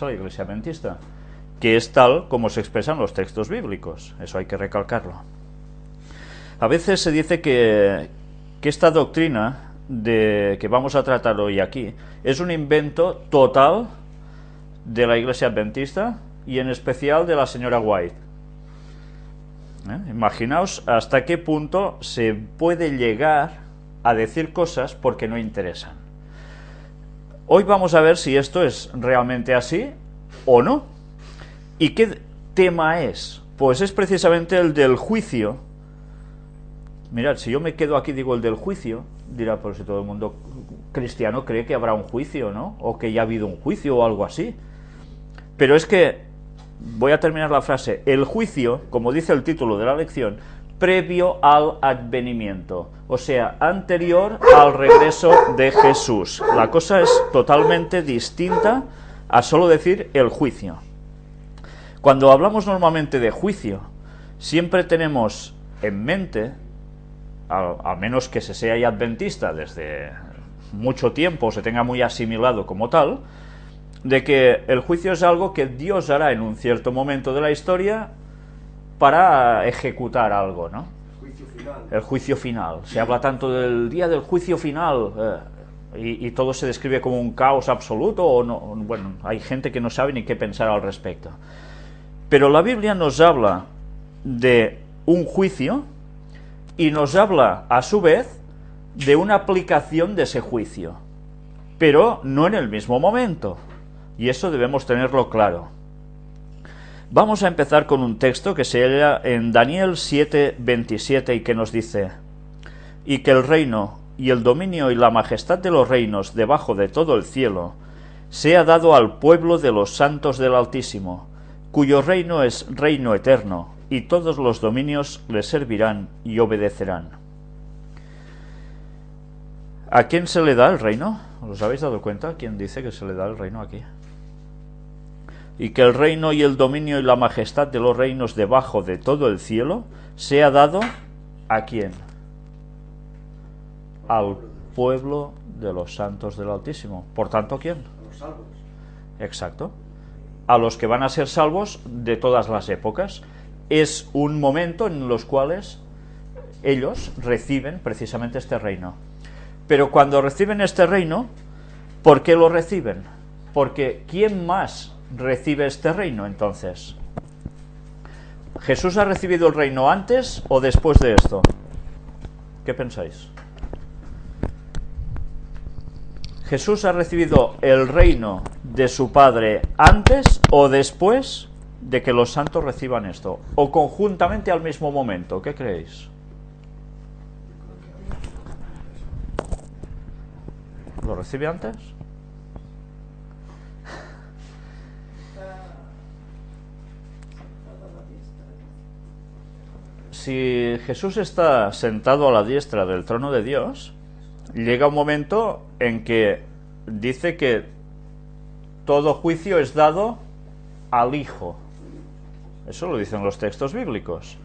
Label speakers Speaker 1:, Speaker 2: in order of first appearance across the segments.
Speaker 1: la Iglesia Adventista, que es tal como se expresan los textos bíblicos. Eso hay que recalcarlo. A veces se dice que esta doctrina que vamos a tratar hoy aquí es un invento total de la Iglesia Adventista y en especial de la señora White. Imaginaos hasta qué punto se puede llegar a decir cosas porque no interesan. Hoy vamos a ver si esto es realmente así o no. ¿Y qué tema es? Pues es precisamente el del juicio. Mirad, si yo me quedo aquí y digo el del juicio, dirá, pues si todo el mundo cristiano cree que habrá un juicio, ¿no? O que ya ha habido un juicio o algo así. Pero es que, voy a terminar la frase, el juicio, como dice el título de la lección, previo al advenimiento, o sea, anterior al regreso de Jesús. La cosa es totalmente distinta a solo decir el juicio. Cuando hablamos normalmente de juicio, siempre tenemos en mente, al menos que se sea ya adventista desde mucho tiempo, se tenga muy asimilado como tal, de que el juicio es algo que Dios hará en un cierto momento de la historia para ejecutar algo, ¿no? El juicio final. Se habla tanto del día del juicio final y todo se describe como un caos absoluto o no. Bueno, hay gente que no sabe ni qué pensar al respecto. Pero la Biblia nos habla de un juicio y nos habla a su vez de una aplicación de ese juicio, pero no en el mismo momento. Y eso debemos tenerlo claro. Vamos a empezar con un texto que se halla en Daniel 7:27 y que nos dice: y que el reino y el dominio y la majestad de los reinos debajo de todo el cielo sea dado al pueblo de los santos del Altísimo, cuyo reino es reino eterno, y todos los dominios le servirán y obedecerán. ¿A quién se le da el reino? ¿Os habéis dado cuenta? ¿Quién dice que se le da el reino aquí? Y que el reino y el dominio y la majestad de los reinos debajo de todo el cielo sea dado ¿a quién? Al pueblo de los santos del Altísimo. Por tanto, ¿a quién?
Speaker 2: A los salvos.
Speaker 1: Exacto. A los que van a ser salvos de todas las épocas. Es un momento en los cuales ellos reciben precisamente este reino. Pero cuando reciben este reino, ¿por qué lo reciben? Porque ¿quién más recibe este reino entonces? ¿Jesús ha recibido el reino antes o después de esto? ¿Qué pensáis? ¿Jesús ha recibido el reino de su Padre antes o después de que los santos reciban esto? ¿O conjuntamente al mismo momento? ¿Qué creéis? ¿Lo recibe antes? Si Jesús está sentado a la diestra del trono de Dios, llega un momento en que dice que todo juicio es dado al Hijo. Eso lo dicen los textos bíblicos.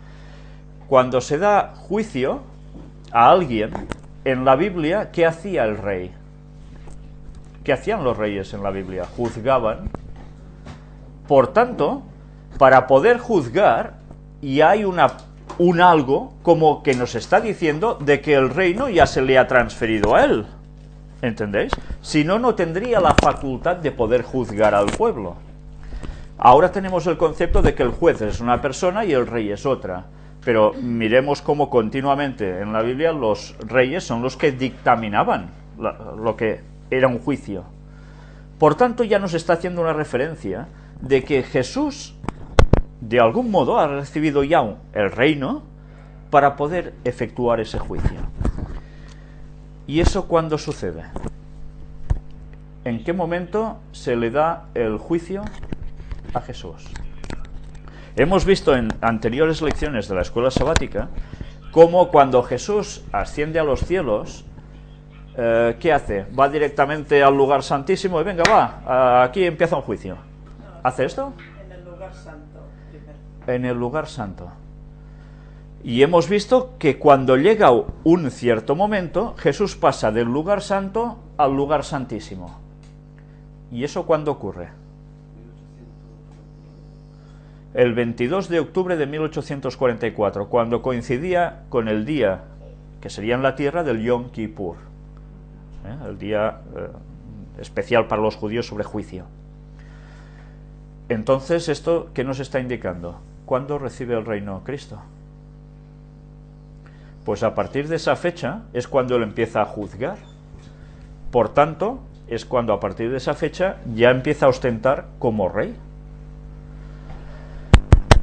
Speaker 1: Cuando se da juicio a alguien, en la Biblia, ¿qué hacía el rey? ¿Qué hacían los reyes en la Biblia? Juzgaban. Por tanto, para poder juzgar, y hay un algo como que nos está diciendo de que el reino ya se le ha transferido a él. ¿Entendéis? Si no, no tendría la facultad de poder juzgar al pueblo. Ahora tenemos el concepto de que el juez es una persona y el rey es otra. Pero miremos cómo continuamente en la Biblia los reyes son los que dictaminaban lo que era un juicio. Por tanto, ya nos está haciendo una referencia de que Jesús, de algún modo, ha recibido ya el reino para poder efectuar ese juicio. ¿Y eso cuándo sucede? ¿En qué momento se le da el juicio a Jesús? Hemos visto en anteriores lecciones de la escuela sabática cómo cuando Jesús asciende a los cielos, ¿qué hace? Va directamente al lugar santísimo y venga, va, aquí empieza un juicio. ¿Hace esto?
Speaker 3: En el lugar santo primero.
Speaker 1: En el lugar santo. Y hemos visto que cuando llega un cierto momento, Jesús pasa del lugar santo al lugar santísimo. ¿Y eso cuándo ocurre?
Speaker 2: En
Speaker 1: el 22 de octubre de 1844, cuando coincidía con el día, que sería en la tierra, del Yom Kippur, el día especial para los judíos sobre juicio. Entonces, ¿esto qué nos está indicando? ¿Cuándo recibe el reino Cristo? Pues a partir de esa fecha es cuando él empieza a juzgar. Por tanto, es cuando a partir de esa fecha ya empieza a ostentar como rey.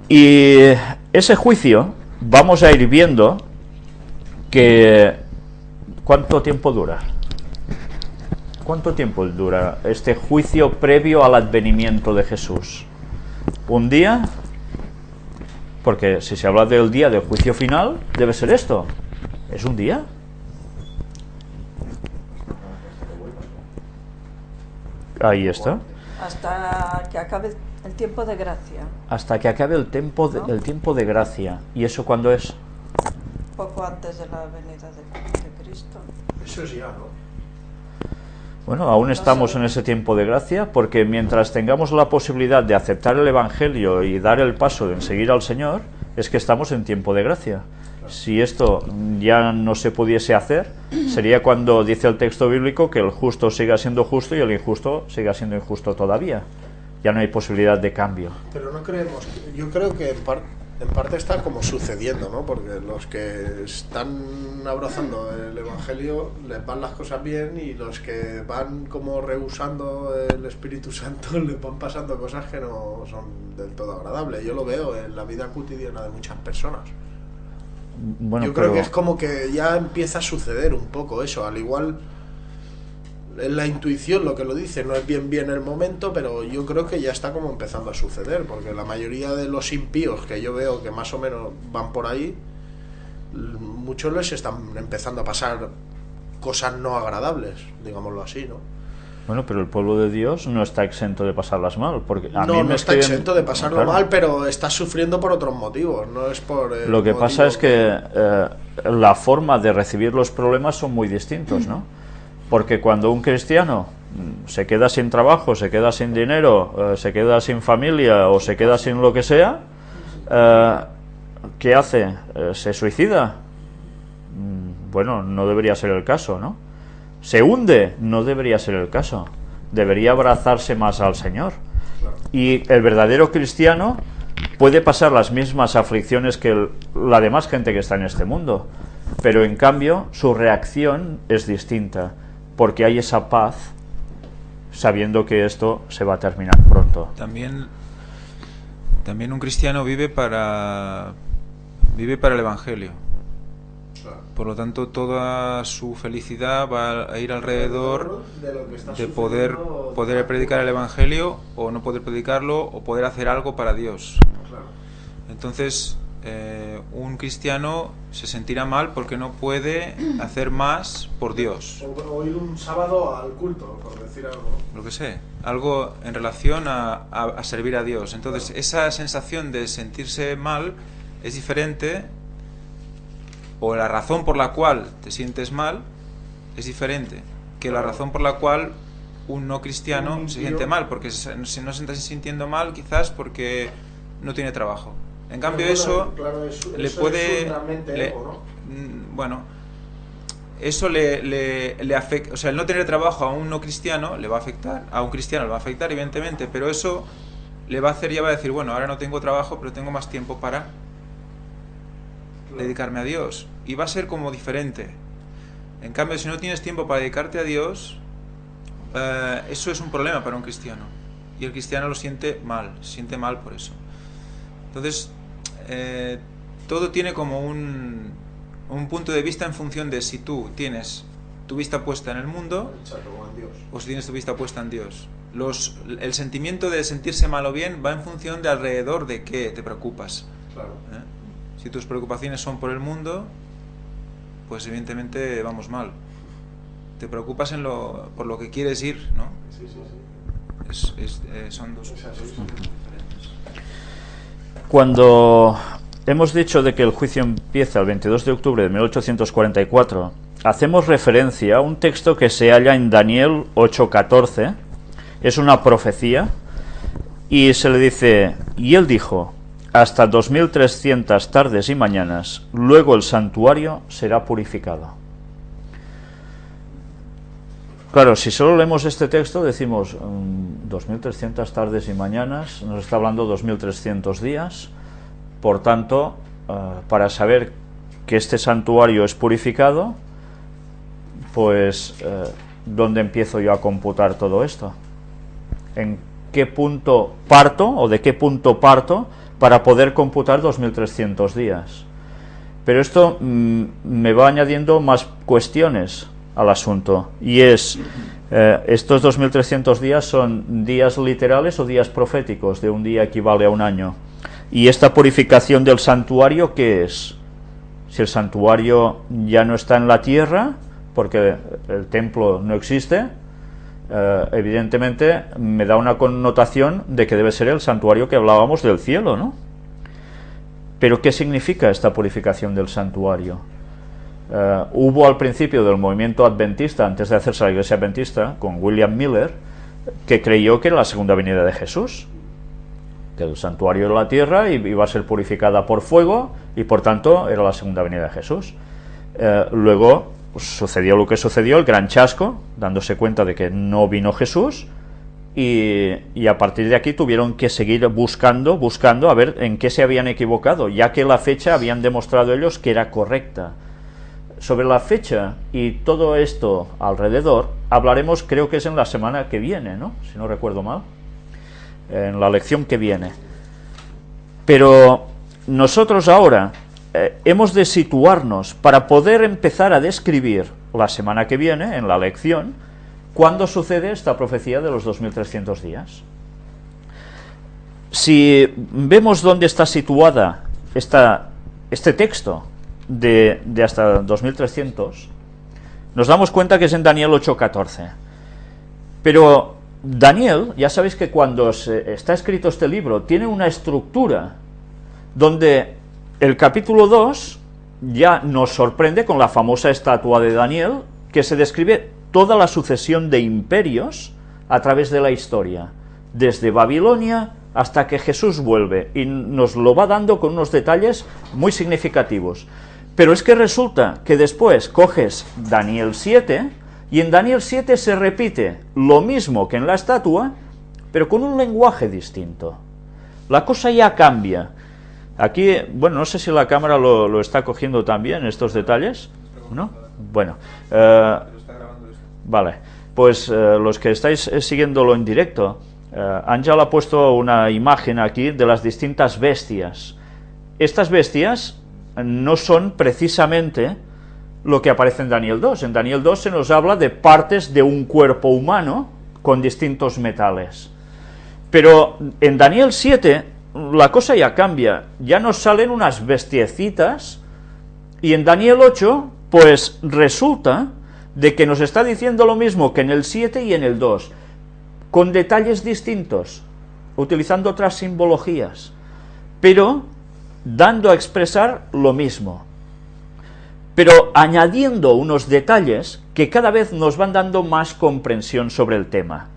Speaker 1: Y ese juicio vamos a ir viendo que ¿cuánto tiempo dura? ¿Cuánto tiempo dura este juicio previo al advenimiento de Jesús? ¿Un día? Porque si se habla del día del juicio final, debe ser esto. ¿Es un día? Ahí está.
Speaker 3: Hasta que acabe el tiempo de gracia.
Speaker 1: Hasta que acabe el tiempo de gracia. ¿Y eso cuándo es?
Speaker 3: Poco antes de la venida de Cristo.
Speaker 2: Eso es ya, ¿no?
Speaker 1: Bueno, aún estamos en ese tiempo de gracia, porque mientras tengamos la posibilidad de aceptar el Evangelio y dar el paso en seguir al Señor, es que estamos en tiempo de gracia. Si esto ya no se pudiese hacer, sería cuando dice el texto bíblico que el justo siga siendo justo y el injusto siga siendo injusto todavía. Ya no hay posibilidad de cambio.
Speaker 2: Pero no creemos, yo creo que en parte está como sucediendo, ¿no? Porque los que están abrazando el Evangelio les van las cosas bien, y los que van como rehusando el Espíritu Santo les van pasando cosas que no son del todo agradables. Yo lo veo en la vida cotidiana de muchas personas.
Speaker 1: Bueno,
Speaker 2: yo creo que es como que ya empieza a suceder un poco eso, al igual es la intuición lo que lo dice, no es bien el momento, pero yo creo que ya está como empezando a suceder, porque la mayoría de los impíos que yo veo que más o menos van por ahí, muchos les están empezando a pasar cosas no agradables, digámoslo así, ¿no?
Speaker 1: Bueno, pero el pueblo de Dios no está exento de pasarlas mal, porque a mí
Speaker 2: no
Speaker 1: me
Speaker 2: está exento de pasarlo
Speaker 1: claro,
Speaker 2: mal, pero está sufriendo por otros motivos, no es por
Speaker 1: lo que pasa es que la forma de recibir los problemas son muy distintos, ¿no? Porque cuando un cristiano se queda sin trabajo, se queda sin dinero, se queda sin familia o se queda sin lo que sea, ¿qué hace? ¿Se suicida? Bueno, no debería ser el caso, ¿no? ¿Se hunde? No debería ser el caso. Debería abrazarse más al Señor. Y el verdadero cristiano puede pasar las mismas aflicciones que la demás gente que está en este mundo, pero en cambio su reacción es distinta, porque hay esa paz sabiendo que esto se va a terminar pronto.
Speaker 4: También un cristiano vive para el Evangelio. Por lo tanto, toda su felicidad va a ir alrededor de poder predicar el Evangelio, o no poder predicarlo, o poder hacer algo para Dios. Entonces, un cristiano se sentirá mal porque no puede hacer más por Dios.
Speaker 2: O ir un sábado al culto, por decir algo.
Speaker 4: Lo que sé, algo en relación a servir a Dios. Entonces, esa sensación de sentirse mal es diferente, o la razón por la cual te sientes mal es diferente que la razón por la cual un no cristiano se siente mal, porque si no se está sintiendo mal quizás porque no tiene trabajo. En cambio eso le puede bueno, eso le afecta, o sea, el no tener trabajo a un no cristiano le va a afectar, a un cristiano le va a afectar evidentemente, pero eso le va a hacer, ya va a decir, bueno, ahora no tengo trabajo, pero tengo más tiempo para dedicarme a Dios, y va a ser como diferente. En cambio, si no tienes tiempo para dedicarte a Dios, eso es un problema para un cristiano, y el cristiano lo siente mal, se siente mal por eso. Entonces, todo tiene como un punto de vista en función de si tú tienes tu vista puesta en el mundo o si tienes tu vista puesta en Dios. El sentimiento de sentirse mal o bien va en función de alrededor de qué te preocupas.
Speaker 2: Claro.
Speaker 4: Si tus preocupaciones son por el mundo, pues evidentemente vamos mal. Te preocupas por lo que quieres ir, ¿no?
Speaker 2: Sí.
Speaker 4: Son dos cosas diferentes.
Speaker 1: Cuando hemos dicho de que el juicio empieza el 22 de octubre de 1844, hacemos referencia a un texto que se halla en Daniel 8:14. Es una profecía y se le dice: y él dijo, hasta 2300 tardes y mañanas, luego el santuario será purificado. Claro, si solo leemos este texto decimos 2300 tardes y mañanas, nos está hablando 2300 días, por tanto, para saber que este santuario es purificado, pues, ¿dónde empiezo yo a computar todo esto? ¿En qué punto parto o de qué punto parto para poder computar 2300 días? Pero esto me va añadiendo más cuestiones al asunto, y es, estos 2300 días son días literales o días proféticos, de un día equivale a un año. Y esta purificación del santuario, ¿qué es? Si el santuario ya no está en la tierra, porque el templo no existe, evidentemente me da una connotación de que debe ser el santuario que hablábamos del cielo, ¿no? Pero ¿qué significa esta purificación del santuario? Hubo al principio del movimiento adventista, antes de hacerse la iglesia adventista, con William Miller, que creyó que era la segunda venida de Jesús, que el santuario era la tierra y iba a ser purificada por fuego, y por tanto era la segunda venida de Jesús. Luego pues, sucedió lo que sucedió, el gran chasco, dándose cuenta de que no vino Jesús, y a partir de aquí tuvieron que seguir buscando a ver en qué se habían equivocado, ya que la fecha habían demostrado ellos que era correcta. Sobre la fecha y todo esto alrededor hablaremos, creo que es en la semana que viene, ¿no? Si no recuerdo mal, en la lección que viene. Pero nosotros ahora hemos de situarnos para poder empezar a describir la semana que viene, en la lección, cuándo sucede esta profecía de los 2300 días. Si vemos dónde está situada este texto de hasta 2300, nos damos cuenta que es en Daniel 8:14. Pero Daniel, ya sabéis que cuando está escrito este libro, tiene una estructura donde el capítulo 2 ya nos sorprende con la famosa estatua de Daniel, que se describe toda la sucesión de imperios a través de la historia, desde Babilonia hasta que Jesús vuelve, y nos lo va dando con unos detalles muy significativos. Pero es que resulta que después coges Daniel 7, y en Daniel 7 se repite lo mismo que en la estatua, pero con un lenguaje distinto. La cosa ya cambia. Aquí, bueno, no sé si la cámara lo está cogiendo también, estos detalles, ¿no? Bueno, vale, pues los que estáis siguiéndolo en directo, Ángel ha puesto una imagen aquí de las distintas bestias. Estas bestias no son precisamente lo que aparece en Daniel 2. En Daniel 2 se nos habla de partes de un cuerpo humano con distintos metales. Pero en Daniel 7 la cosa ya cambia, ya nos salen unas bestiecitas, y en Daniel 8 pues resulta de que nos está diciendo lo mismo que en el 7 y en el 2, con detalles distintos, utilizando otras simbologías, pero dando a expresar lo mismo, pero añadiendo unos detalles que cada vez nos van dando más comprensión sobre el tema.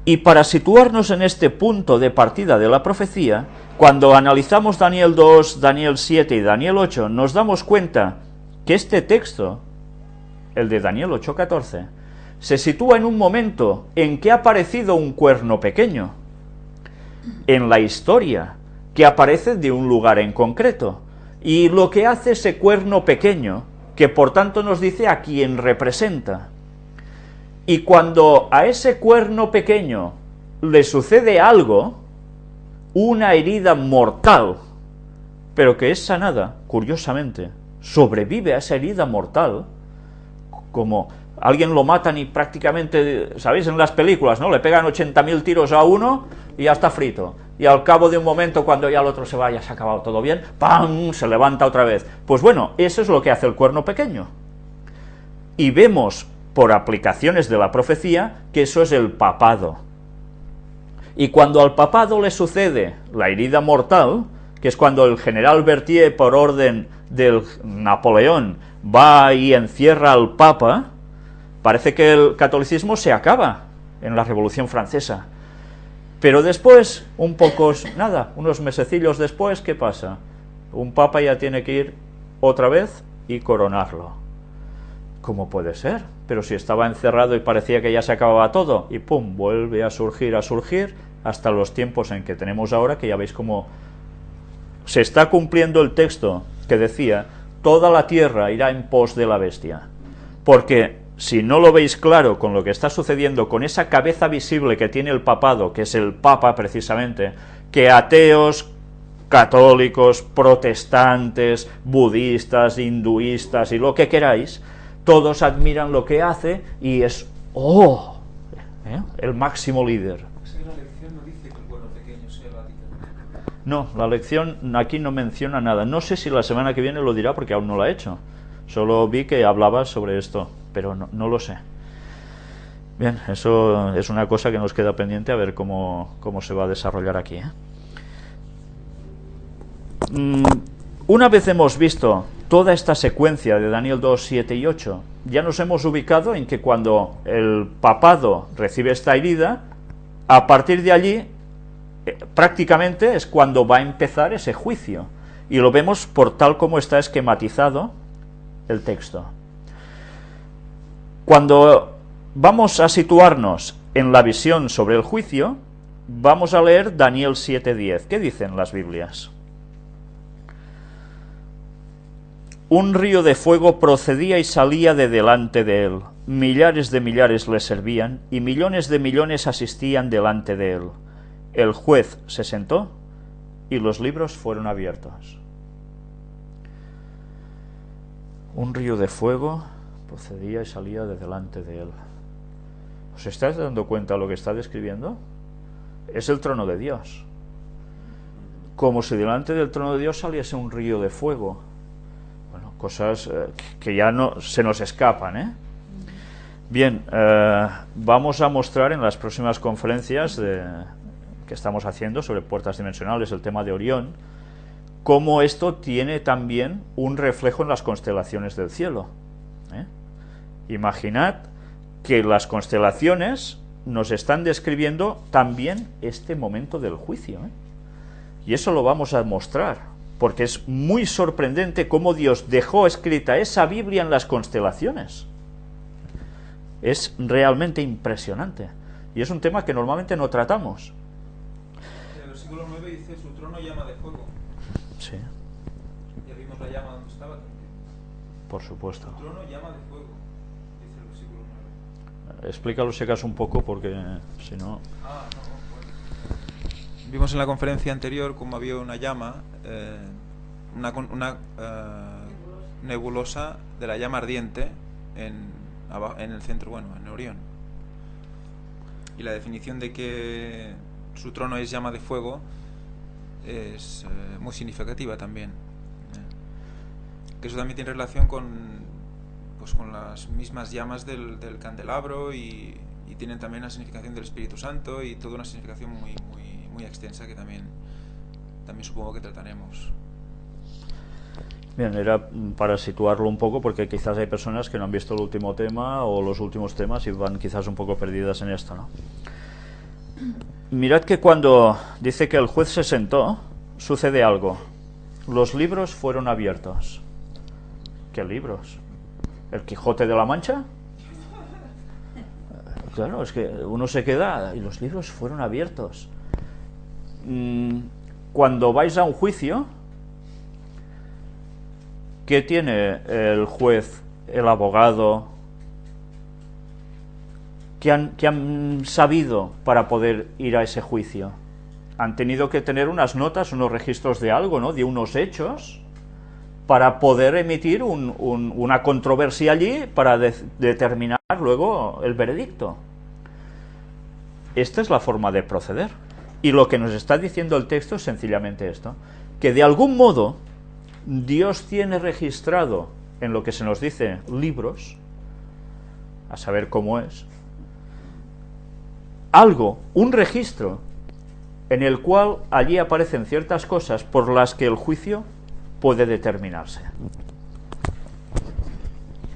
Speaker 1: Y para situarnos en este punto de partida de la profecía, cuando analizamos Daniel 2, Daniel 7 y Daniel 8, nos damos cuenta que este texto, el de Daniel 8:14, se sitúa en un momento en que ha aparecido un cuerno pequeño, en la historia, que aparece de un lugar en concreto, y lo que hace ese cuerno pequeño, que por tanto nos dice a quién representa. Y cuando a ese cuerno pequeño le sucede algo, una herida mortal, pero que es sanada, curiosamente, sobrevive a esa herida mortal, como alguien lo matan y prácticamente, ¿sabéis? En las películas, ¿no? Le pegan 80.000 tiros a uno y ya está frito. Y al cabo de un momento, cuando ya el otro se va, ya se ha acabado todo bien, ¡pam!, se levanta otra vez. Pues bueno, eso es lo que hace el cuerno pequeño. Y vemos, por aplicaciones de la profecía, que eso es el papado. Y cuando al papado le sucede la herida mortal, que es cuando el general Berthier, por orden del Napoleón, va y encierra al papa, parece que el catolicismo se acaba en la Revolución Francesa. Pero después, unos mesecillos después, ¿qué pasa? Un papa ya tiene que ir otra vez y coronarlo. ¿Cómo puede ser? Pero si estaba encerrado y parecía que ya se acababa todo, y pum, vuelve a surgir, hasta los tiempos en que tenemos ahora, que ya veis cómo se está cumpliendo el texto que decía, toda la tierra irá en pos de la bestia. Porque si no lo veis claro con lo que está sucediendo, con esa cabeza visible que tiene el papado, que es el papa precisamente, que ateos, católicos, protestantes, budistas, hinduistas y lo que queráis, todos admiran lo que hace y es el máximo líder.
Speaker 4: La lección no dice que el bueno pequeño sea el Vaticano.
Speaker 1: No, la lección aquí no menciona nada. No sé si la semana que viene lo dirá porque aún no lo ha hecho. Solo vi que hablaba sobre esto, pero no lo sé. Bien, eso es una cosa que nos queda pendiente a ver cómo se va a desarrollar aquí. Una vez hemos visto toda esta secuencia de Daniel 2, 7 y 8, ya nos hemos ubicado en que cuando el papado recibe esta herida, a partir de allí prácticamente es cuando va a empezar ese juicio, y lo vemos por tal como está esquematizado el texto. Cuando vamos a situarnos en la visión sobre el juicio, vamos a leer Daniel 7:10. ¿Qué dicen las Biblias? Un río de fuego procedía y salía de delante de él. Millares de millares le servían, y millones de millones asistían delante de él. El juez se sentó, y los libros fueron abiertos. Un río de fuego procedía y salía de delante de él. ¿Os estáis dando cuenta de lo que está describiendo? Es el trono de Dios. Como si delante del trono de Dios saliese un río de fuego. Bueno, cosas que ya no se nos escapan, Bien, vamos a mostrar en las próximas conferencias que estamos haciendo sobre puertas dimensionales, el tema de Orión, cómo esto tiene también un reflejo en las constelaciones del cielo. Imaginad que las constelaciones nos están describiendo también este momento del juicio. Y eso lo vamos a mostrar, porque es muy sorprendente cómo Dios dejó escrita esa Biblia en las constelaciones. Es realmente impresionante. Y es un tema que normalmente no tratamos.
Speaker 4: El versículo 9 dice, su trono llama de fuego.
Speaker 1: Sí.
Speaker 4: Ya vimos la llama donde estaba también.
Speaker 1: Por supuesto.
Speaker 4: Su trono llama de fuego, dice el versículo 9.
Speaker 1: Explícalo si acaso un poco, porque si no...
Speaker 4: Bueno. Vimos en la conferencia anterior cómo había una llama, una nebulosa de la llama ardiente en el centro, en Orión. Y la definición de que su trono es llama de fuego es muy significativa también. Que eso también tiene relación con las mismas llamas del candelabro y tienen también la significación del Espíritu Santo y toda una significación muy extensa que también supongo que trataremos.
Speaker 1: Bien, era para situarlo un poco, porque quizás hay personas que no han visto el último tema o los últimos temas y van quizás un poco perdidas en esto, ¿no? Mirad que cuando dice que el juez se sentó, sucede algo. Los libros fueron abiertos. ¿Qué libros? ¿El Quijote de la Mancha? Claro, es que uno se queda y los libros fueron abiertos. Cuando vais a un juicio, ¿qué tiene el juez, el abogado? ¿Qué han sabido para poder ir a ese juicio? Han tenido que tener unas notas, unos registros de algo, ¿no? De unos hechos, para poder emitir una controversia allí para determinar luego el veredicto. Esta es la forma de proceder. Y lo que nos está diciendo el texto es sencillamente esto, que de algún modo Dios tiene registrado en lo que se nos dice libros, a saber cómo es, algo, un registro, en el cual allí aparecen ciertas cosas por las que el juicio puede determinarse.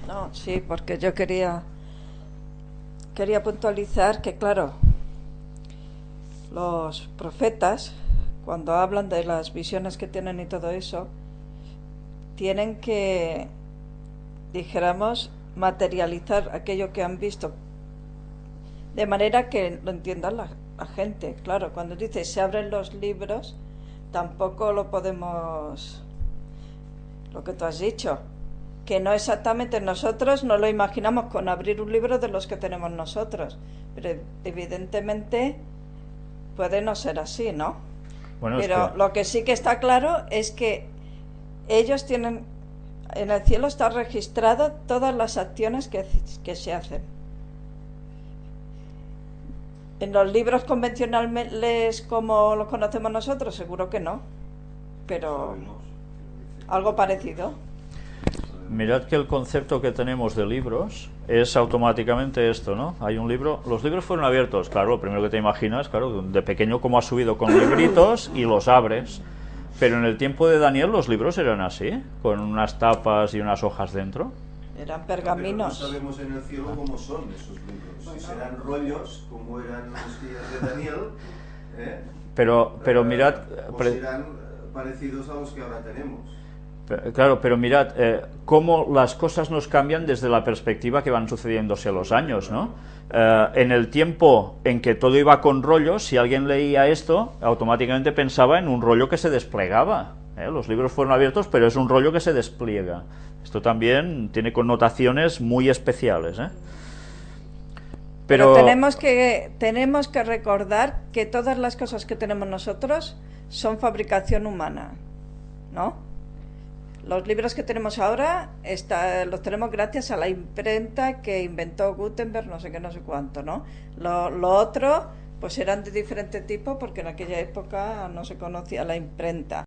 Speaker 3: No, sí, porque yo quería puntualizar que, claro, los profetas, cuando hablan de las visiones que tienen y todo eso, tienen que, dijéramos, materializar aquello que han visto de manera que lo entienda la gente. Claro, cuando dice se abren los libros, tampoco lo podemos, lo que tú has dicho, que no exactamente nosotros no lo imaginamos con abrir un libro de los que tenemos nosotros, pero evidentemente puede no ser así, ¿no?
Speaker 1: Bueno,
Speaker 3: pero lo que sí que está claro es que ellos tienen, en el cielo está registrado todas las acciones que se hacen. En los libros convencionales como los conocemos nosotros, seguro que no, pero algo parecido.
Speaker 1: Mirad que el concepto que tenemos de libros es automáticamente esto, ¿no? Hay un libro, los libros fueron abiertos, claro, lo primero que te imaginas, claro, de pequeño cómo has subido con libritos y los abres, pero en el tiempo de Daniel los libros eran así, con unas tapas y unas hojas dentro.
Speaker 3: Eran pergaminos.
Speaker 5: Pero no sabemos en el cielo cómo son esos libros, si serán rollos, como eran los días de Daniel,
Speaker 1: pero mirad...
Speaker 5: o serán parecidos a los que ahora tenemos.
Speaker 1: Claro, pero mirad cómo las cosas nos cambian desde la perspectiva que van sucediéndose los años, ¿no? En el tiempo en que todo iba con rollos, si alguien leía esto, automáticamente pensaba en un rollo que se desplegaba. Los libros fueron abiertos, pero es un rollo que se despliega. Esto también tiene connotaciones muy especiales,
Speaker 3: Pero tenemos que recordar que todas las cosas que tenemos nosotros son fabricación humana, ¿no? Los libros que tenemos ahora los tenemos gracias a la imprenta que inventó Gutenberg, no sé qué, no sé cuánto, ¿no? Lo otro, pues eran de diferente tipo porque en aquella época no se conocía la imprenta.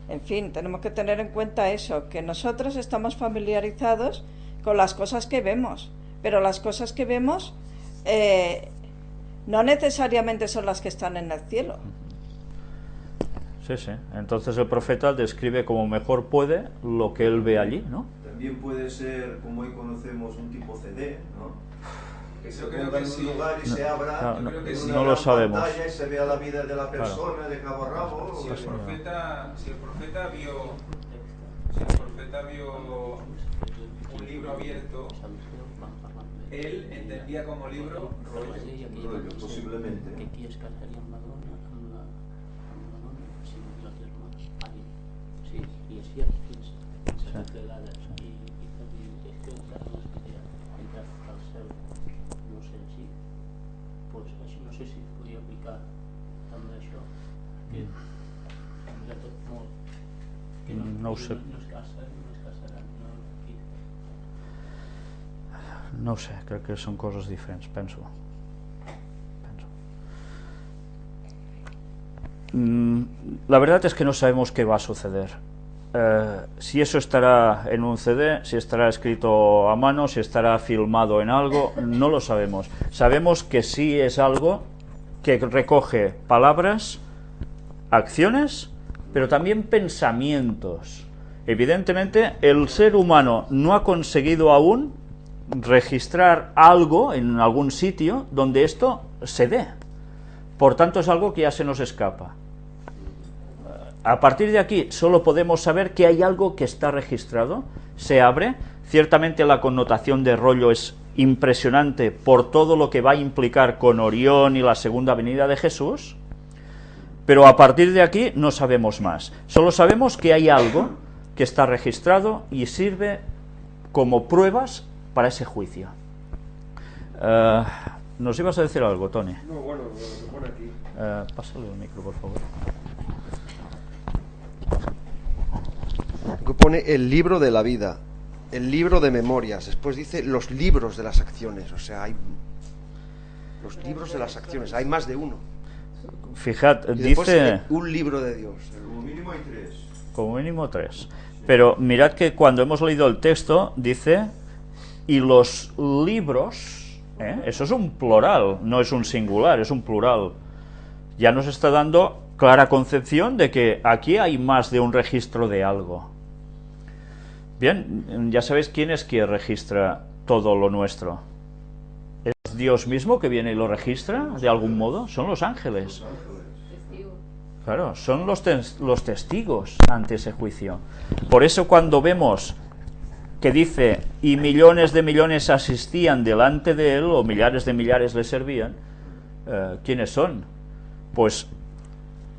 Speaker 3: En fin, tenemos que tener en cuenta eso, que nosotros estamos familiarizados con las cosas que vemos, pero las cosas que vemos no necesariamente son las que están en el cielo.
Speaker 1: Sí, sí. Entonces el profeta describe como mejor puede lo que él ve allí, ¿no?
Speaker 5: También puede ser, como hoy conocemos, un tipo CD, ¿no? Que se
Speaker 4: creo
Speaker 5: ponga
Speaker 4: que
Speaker 5: en un
Speaker 4: sí.
Speaker 5: lugar y se abra
Speaker 1: No,
Speaker 5: en
Speaker 4: sí.
Speaker 5: una
Speaker 1: no lo
Speaker 5: gran
Speaker 1: sabemos.
Speaker 5: pantalla y se vea la vida de la persona,
Speaker 1: Claro.
Speaker 5: de cabo a rabo.
Speaker 4: Si el profeta vio un libro abierto, él entendía como libro
Speaker 5: rollo, posiblemente.
Speaker 6: Que aquí es casaria amb la dona, amb la dona, si no jo terme pari. Sí, i així fins a tot vegades. I per dir, és que encara no es podria entrar al cel, no sé, així. Pues això no sé si es podria aplicar també això, que sembla tot molt... Que
Speaker 1: No ho sé.
Speaker 6: No es casen, no es casaran, no aquí.
Speaker 1: No ho sé, crec que són coses diferents, penso. La verdad es que no sabemos qué va a suceder. Si eso estará en un CD, si estará escrito a mano, si estará filmado en algo, no lo sabemos. Sabemos que sí es algo que recoge palabras, acciones, pero también pensamientos. Evidentemente, el ser humano no ha conseguido aún registrar algo en algún sitio donde esto se dé. Por tanto, es algo que ya se nos escapa. A partir de aquí, solo podemos saber que hay algo que está registrado, se abre. Ciertamente la connotación de rollo es impresionante por todo lo que va a implicar con Orión y la segunda venida de Jesús, pero a partir de aquí no sabemos más. Solo sabemos que hay algo que está registrado y sirve como pruebas para ese juicio. ¿Nos ibas a decir algo, Tony?
Speaker 7: No, bueno, lo que pone aquí.
Speaker 1: Pásale el micro, por favor.
Speaker 7: Lo que pone el libro de la vida, el libro de memorias. Después dice los libros de las acciones. O sea, hay los libros de las acciones. Hay más de uno.
Speaker 1: Fijad,
Speaker 7: Y después
Speaker 1: dice...
Speaker 7: un libro de Dios.
Speaker 5: Como mínimo hay 3.
Speaker 1: Como mínimo 3. Pero mirad que cuando hemos leído el texto, dice, y los libros, eso es un plural, no es un singular, es un plural. Ya nos está dando clara concepción de que aquí hay más de un registro de algo. Bien, ya sabéis quién es quien registra todo lo nuestro. Es Dios mismo que viene y lo registra de algún modo? Son los ángeles. Claro, son los testigos ante ese juicio. Por eso cuando vemos que dice, y millones de millones asistían delante de él, o millares de millares le servían, ¿quiénes son? Pues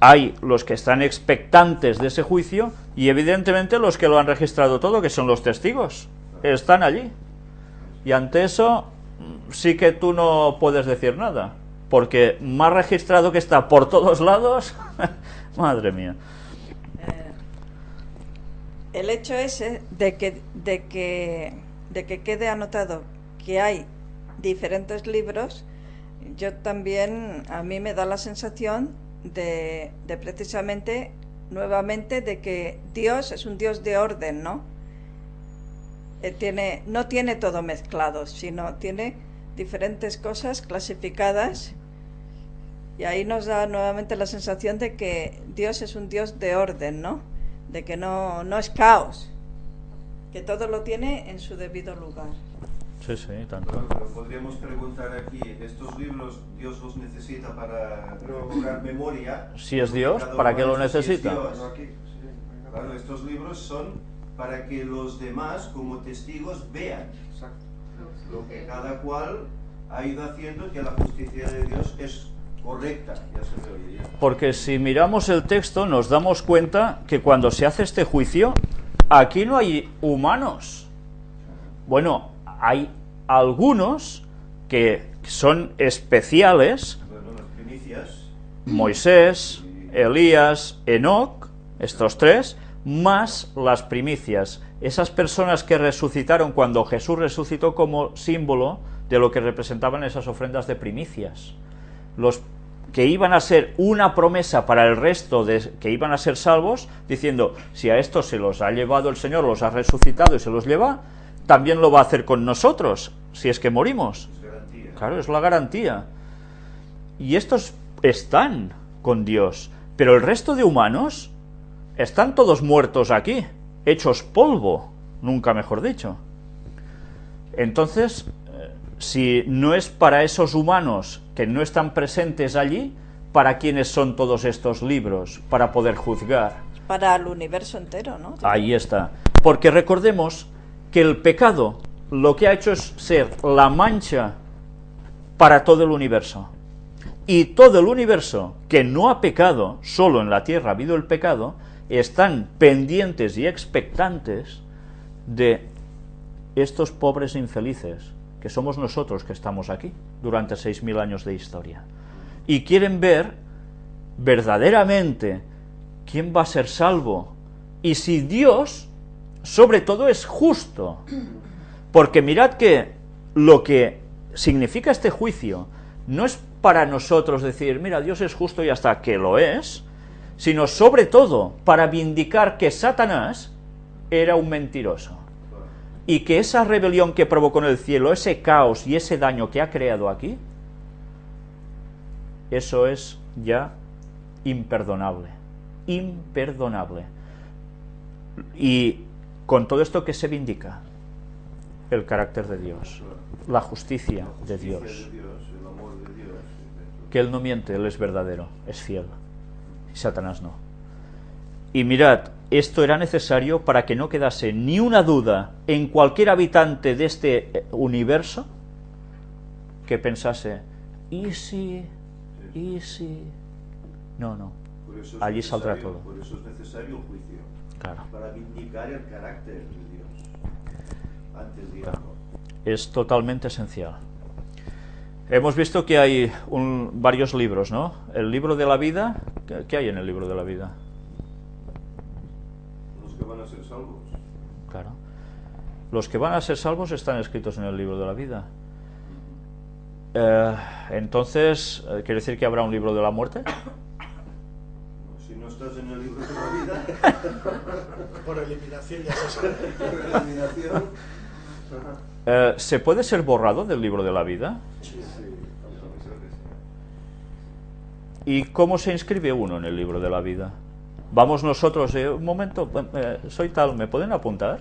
Speaker 1: hay los que están expectantes de ese juicio y evidentemente los que lo han registrado todo, que son los testigos, están allí. Y ante eso sí que tú no puedes decir nada, porque más registrado que está por todos lados, madre mía.
Speaker 3: El hecho ese de que quede anotado que hay diferentes libros, yo también, a mí me da la sensación de precisamente, nuevamente, de que Dios es un Dios de orden, ¿no? No tiene todo mezclado, sino tiene diferentes cosas clasificadas, y ahí nos da nuevamente la sensación de que Dios es un Dios de orden, ¿no? De que no es caos, que todo lo tiene en su debido lugar.
Speaker 1: Sí, tanto.
Speaker 5: Bueno, pero podríamos preguntar aquí, ¿estos libros Dios los necesita para provocar memoria?
Speaker 1: Si es Dios, ¿para qué lo necesita?
Speaker 5: Claro, estos libros son para que los demás, como testigos, vean lo que cada cual ha ido haciendo, que la justicia de Dios es correcta. Ya se me oye ya.
Speaker 1: Porque si miramos el texto nos damos cuenta que cuando se hace este juicio, aquí no hay humanos. Bueno, hay algunos que son especiales,
Speaker 5: Bueno, las primicias.
Speaker 1: Moisés, Elías, Enoc, estos tres, más las primicias, esas personas que resucitaron cuando Jesús resucitó, como símbolo de lo que representaban esas ofrendas de primicias, los que iban a ser una promesa para el resto de que iban a ser salvos, diciendo, si a estos se los ha llevado el Señor, los ha resucitado y se los lleva, también lo va a hacer con nosotros, si es que morimos.
Speaker 5: Es garantía.
Speaker 1: Claro, es la garantía. Y estos están con Dios, pero el resto de humanos están todos muertos aquí, hechos polvo, nunca mejor dicho. Entonces, si no es para esos humanos que no están presentes allí, ¿para quiénes son todos estos libros? Para poder juzgar.
Speaker 3: Para el universo entero, ¿no?
Speaker 1: Ahí está. Porque recordemos que el pecado lo que ha hecho es ser la mancha para todo el universo. Y todo el universo que no ha pecado, solo en la tierra ha habido el pecado, están pendientes y expectantes de estos pobres infelices, que somos nosotros que estamos aquí durante 6.000 años de historia. Y quieren ver verdaderamente quién va a ser salvo y si Dios, sobre todo, es justo. Porque mirad que lo que significa este juicio no es para nosotros decir, mira, Dios es justo y hasta que lo es, sino sobre todo para vindicar que Satanás era un mentiroso. Y que esa rebelión que provocó en el cielo, ese caos y ese daño que ha creado aquí, eso es ya imperdonable. Imperdonable. Y con todo esto, ¿qué se vindica? El carácter de Dios, la justicia de Dios.
Speaker 5: El amor de Dios.
Speaker 1: Que Él no miente, Él es verdadero, es fiel. Y Satanás no. Y mirad, esto era necesario para que no quedase ni una duda en cualquier habitante de este universo que pensase, ¿y si? No.
Speaker 5: Por eso es
Speaker 1: Allí saldrá
Speaker 5: necesario-
Speaker 1: todo.
Speaker 5: Por eso es necesario el juicio.
Speaker 1: Claro.
Speaker 5: Para vindicar el carácter de Dios. Antes de
Speaker 1: Claro.
Speaker 5: algo.
Speaker 1: Es totalmente esencial. Hemos visto que hay varios libros, ¿no? El libro de la vida, ¿qué hay en el libro de la vida?
Speaker 5: Los que van a ser salvos.
Speaker 1: Claro. Los que van a ser salvos están escritos en el libro de la vida. Entonces, ¿quiere decir que habrá un libro de la muerte?
Speaker 5: Si no estás en el libro de la vida,
Speaker 2: Por eliminación ya se sabe.
Speaker 5: por eliminación.
Speaker 1: ¿Se puede ser borrado del libro de la vida?
Speaker 5: Sí,
Speaker 1: ¿Y cómo se inscribe uno en el libro de la vida? Vamos nosotros, un momento, soy tal, ¿me pueden apuntar?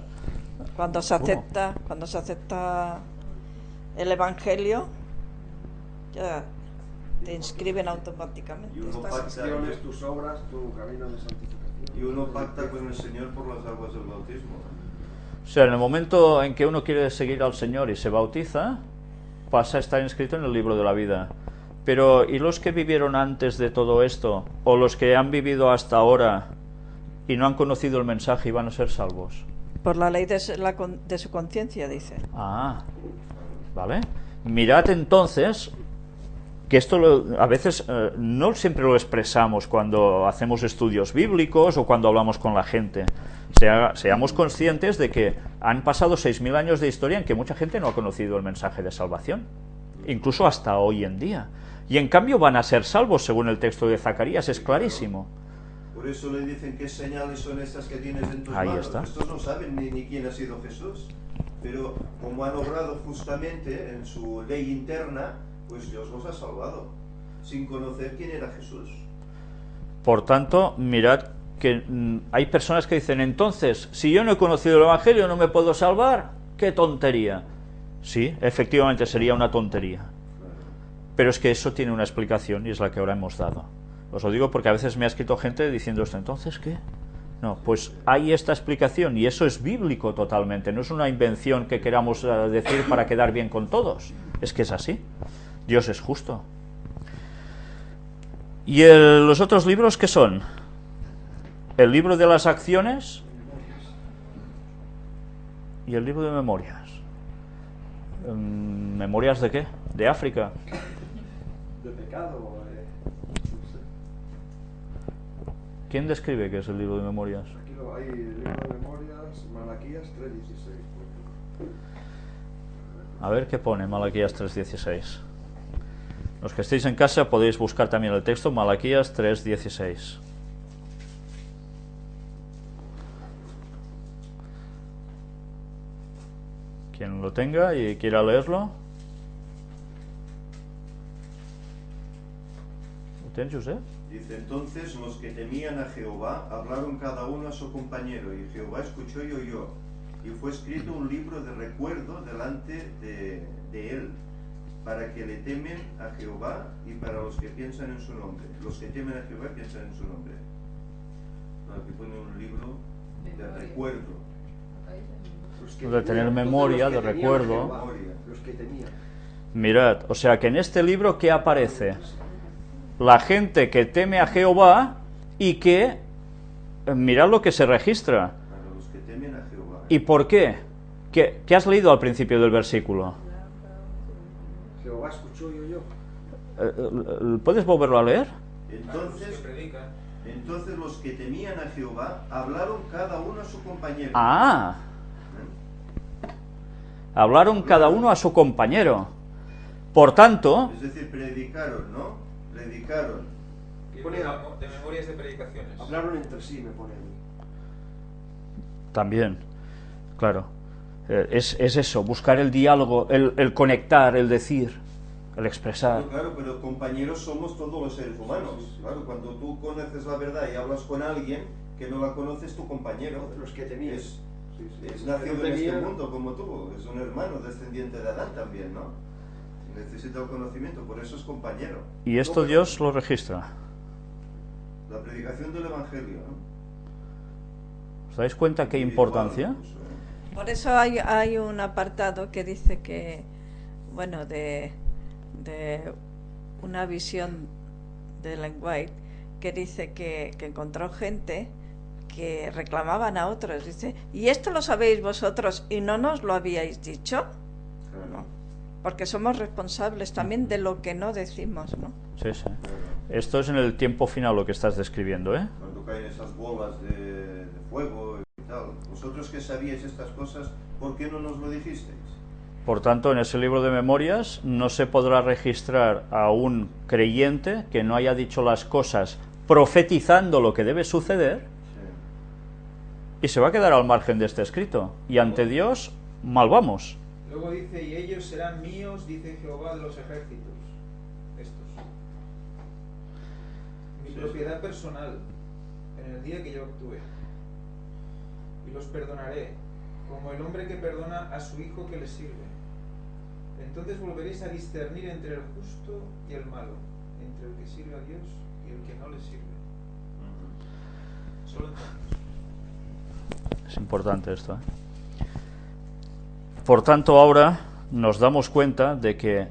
Speaker 3: Cuando se acepta el Evangelio, ya te inscriben automáticamente.
Speaker 5: Y uno
Speaker 3: Estás-
Speaker 5: pacta,
Speaker 7: Acciones, tus obras, tu camino de santificación.
Speaker 5: y uno pacta con el Señor por las aguas del bautismo.
Speaker 1: O sea, en el momento en que uno quiere seguir al Señor y se bautiza, pasa a estar inscrito en el libro de la vida. Pero, ¿y los que vivieron antes de todo esto? ¿O los que han vivido hasta ahora y no han conocido el mensaje y van a ser salvos?
Speaker 3: Por la ley de su conciencia, dice.
Speaker 1: Ah, vale. Mirad entonces que esto a veces no siempre lo expresamos cuando hacemos estudios bíblicos o cuando hablamos con la gente. Seamos conscientes de que han pasado 6.000 años de historia en que mucha gente no ha conocido el mensaje de salvación, incluso hasta hoy en día. Y en cambio van a ser salvos, según el texto de Zacarías, es clarísimo.
Speaker 5: Por eso le dicen qué señales son estas que tienes en tus
Speaker 1: Ahí
Speaker 5: manos.
Speaker 1: está.
Speaker 5: Estos no saben ni quién ha sido Jesús. Pero como han obrado justamente en su ley interna, pues Dios los ha salvado, sin conocer quién era Jesús.
Speaker 1: Por tanto, mirad que hay personas que dicen, entonces, si yo no he conocido el Evangelio, ¿no me puedo salvar? ¡Qué tontería! Sí, efectivamente sería una tontería. Pero es que eso tiene una explicación y es la que ahora hemos dado. Os lo digo porque a veces me ha escrito gente diciendo esto, ¿entonces qué? No, pues hay esta explicación y eso es bíblico totalmente, no es una invención que queramos decir para quedar bien con todos, es que es así, Dios es justo. ¿Y los otros libros qué son? El libro de las acciones y el libro de memorias. ¿Memorias de qué? ¿De África?
Speaker 7: De pecado. No sé.
Speaker 1: ¿Quién describe qué es el libro de memorias?
Speaker 7: Aquí hay el libro de memorias, Malaquías 3:16.
Speaker 1: A ver qué pone Malaquías 3:16. Los que estéis en casa podéis buscar también el texto, Malaquías 3:16. Quien lo tenga y quiera leerlo. ¿Lo tienes, José?
Speaker 5: Dice, entonces los que temían a Jehová hablaron cada uno a su compañero, y Jehová escuchó y oyó, y fue escrito un libro de recuerdo delante de él, para que le temen a Jehová y para los que piensan en su nombre. Los que temen a Jehová piensan en su nombre. Aquí pone un libro de recuerdo.
Speaker 1: De tener memoria, de recuerdo.
Speaker 7: Los que tenían.
Speaker 1: Mirad, o sea que en este libro ¿qué aparece? La gente que teme a Jehová y que, mirad lo que se registra.
Speaker 5: Para los que temen a Jehová.
Speaker 1: ¿Y por qué? ¿Qué has leído al principio del versículo?
Speaker 7: Jehová escuchó y oyó.
Speaker 1: ¿Puedes volverlo a leer?
Speaker 5: Entonces los que temían a Jehová hablaron cada uno a su compañero.
Speaker 1: Ah, hablaron cada uno a su compañero. Por tanto,
Speaker 5: Es decir, predicaron, ¿no? Predicaron.
Speaker 4: De memorias de predicaciones.
Speaker 7: Hablaron entre sí, me pone ahí.
Speaker 1: también, claro, es eso, buscar el diálogo, el conectar, el decir, el expresar.
Speaker 5: Claro, pero compañeros somos todos los seres humanos. Claro, cuando tú conoces la verdad y hablas con alguien que no la conoces, tu compañero
Speaker 7: Los que temían.
Speaker 5: es
Speaker 7: Los
Speaker 5: nacido
Speaker 7: que
Speaker 5: en este
Speaker 7: temían.
Speaker 5: mundo como tú, es un hermano descendiente de Adán también, ¿no? Necesita el conocimiento, por eso es compañero.
Speaker 1: Y esto Dios lo registra.
Speaker 5: La predicación del Evangelio, ¿no?
Speaker 1: ¿Os dais cuenta qué importancia?
Speaker 3: Por eso hay un apartado que dice que, bueno, de una visión de Ellen White, que dice que encontró gente que reclamaban a otros. Dice, ¿y esto lo sabéis vosotros y no nos lo habíais dicho? No, porque somos responsables también de lo que no decimos, ¿no?
Speaker 1: Sí, sí. Esto es en el tiempo final lo que estás describiendo, ¿eh?
Speaker 5: Cuando caen esas bolas de fuego y tal. Vosotros que sabíais estas cosas, ¿por qué no nos lo dijisteis?
Speaker 1: Por tanto, en ese libro de memorias no se podrá registrar a un creyente que no haya dicho las cosas profetizando lo que debe suceder y se va a quedar al margen de este escrito. Y ante Dios, mal vamos.
Speaker 4: Luego dice, y ellos serán míos, dice Jehová de los ejércitos. Estos. Mi propiedad personal, en el día que yo actúe. Y los perdonaré, como el hombre que perdona a su hijo que le sirve. Entonces volveréis a discernir entre el justo y el malo, entre el que sirve a Dios y el que no le sirve. Solo entonces.
Speaker 1: Es importante esto, ¿eh? Por tanto, ahora nos damos cuenta de que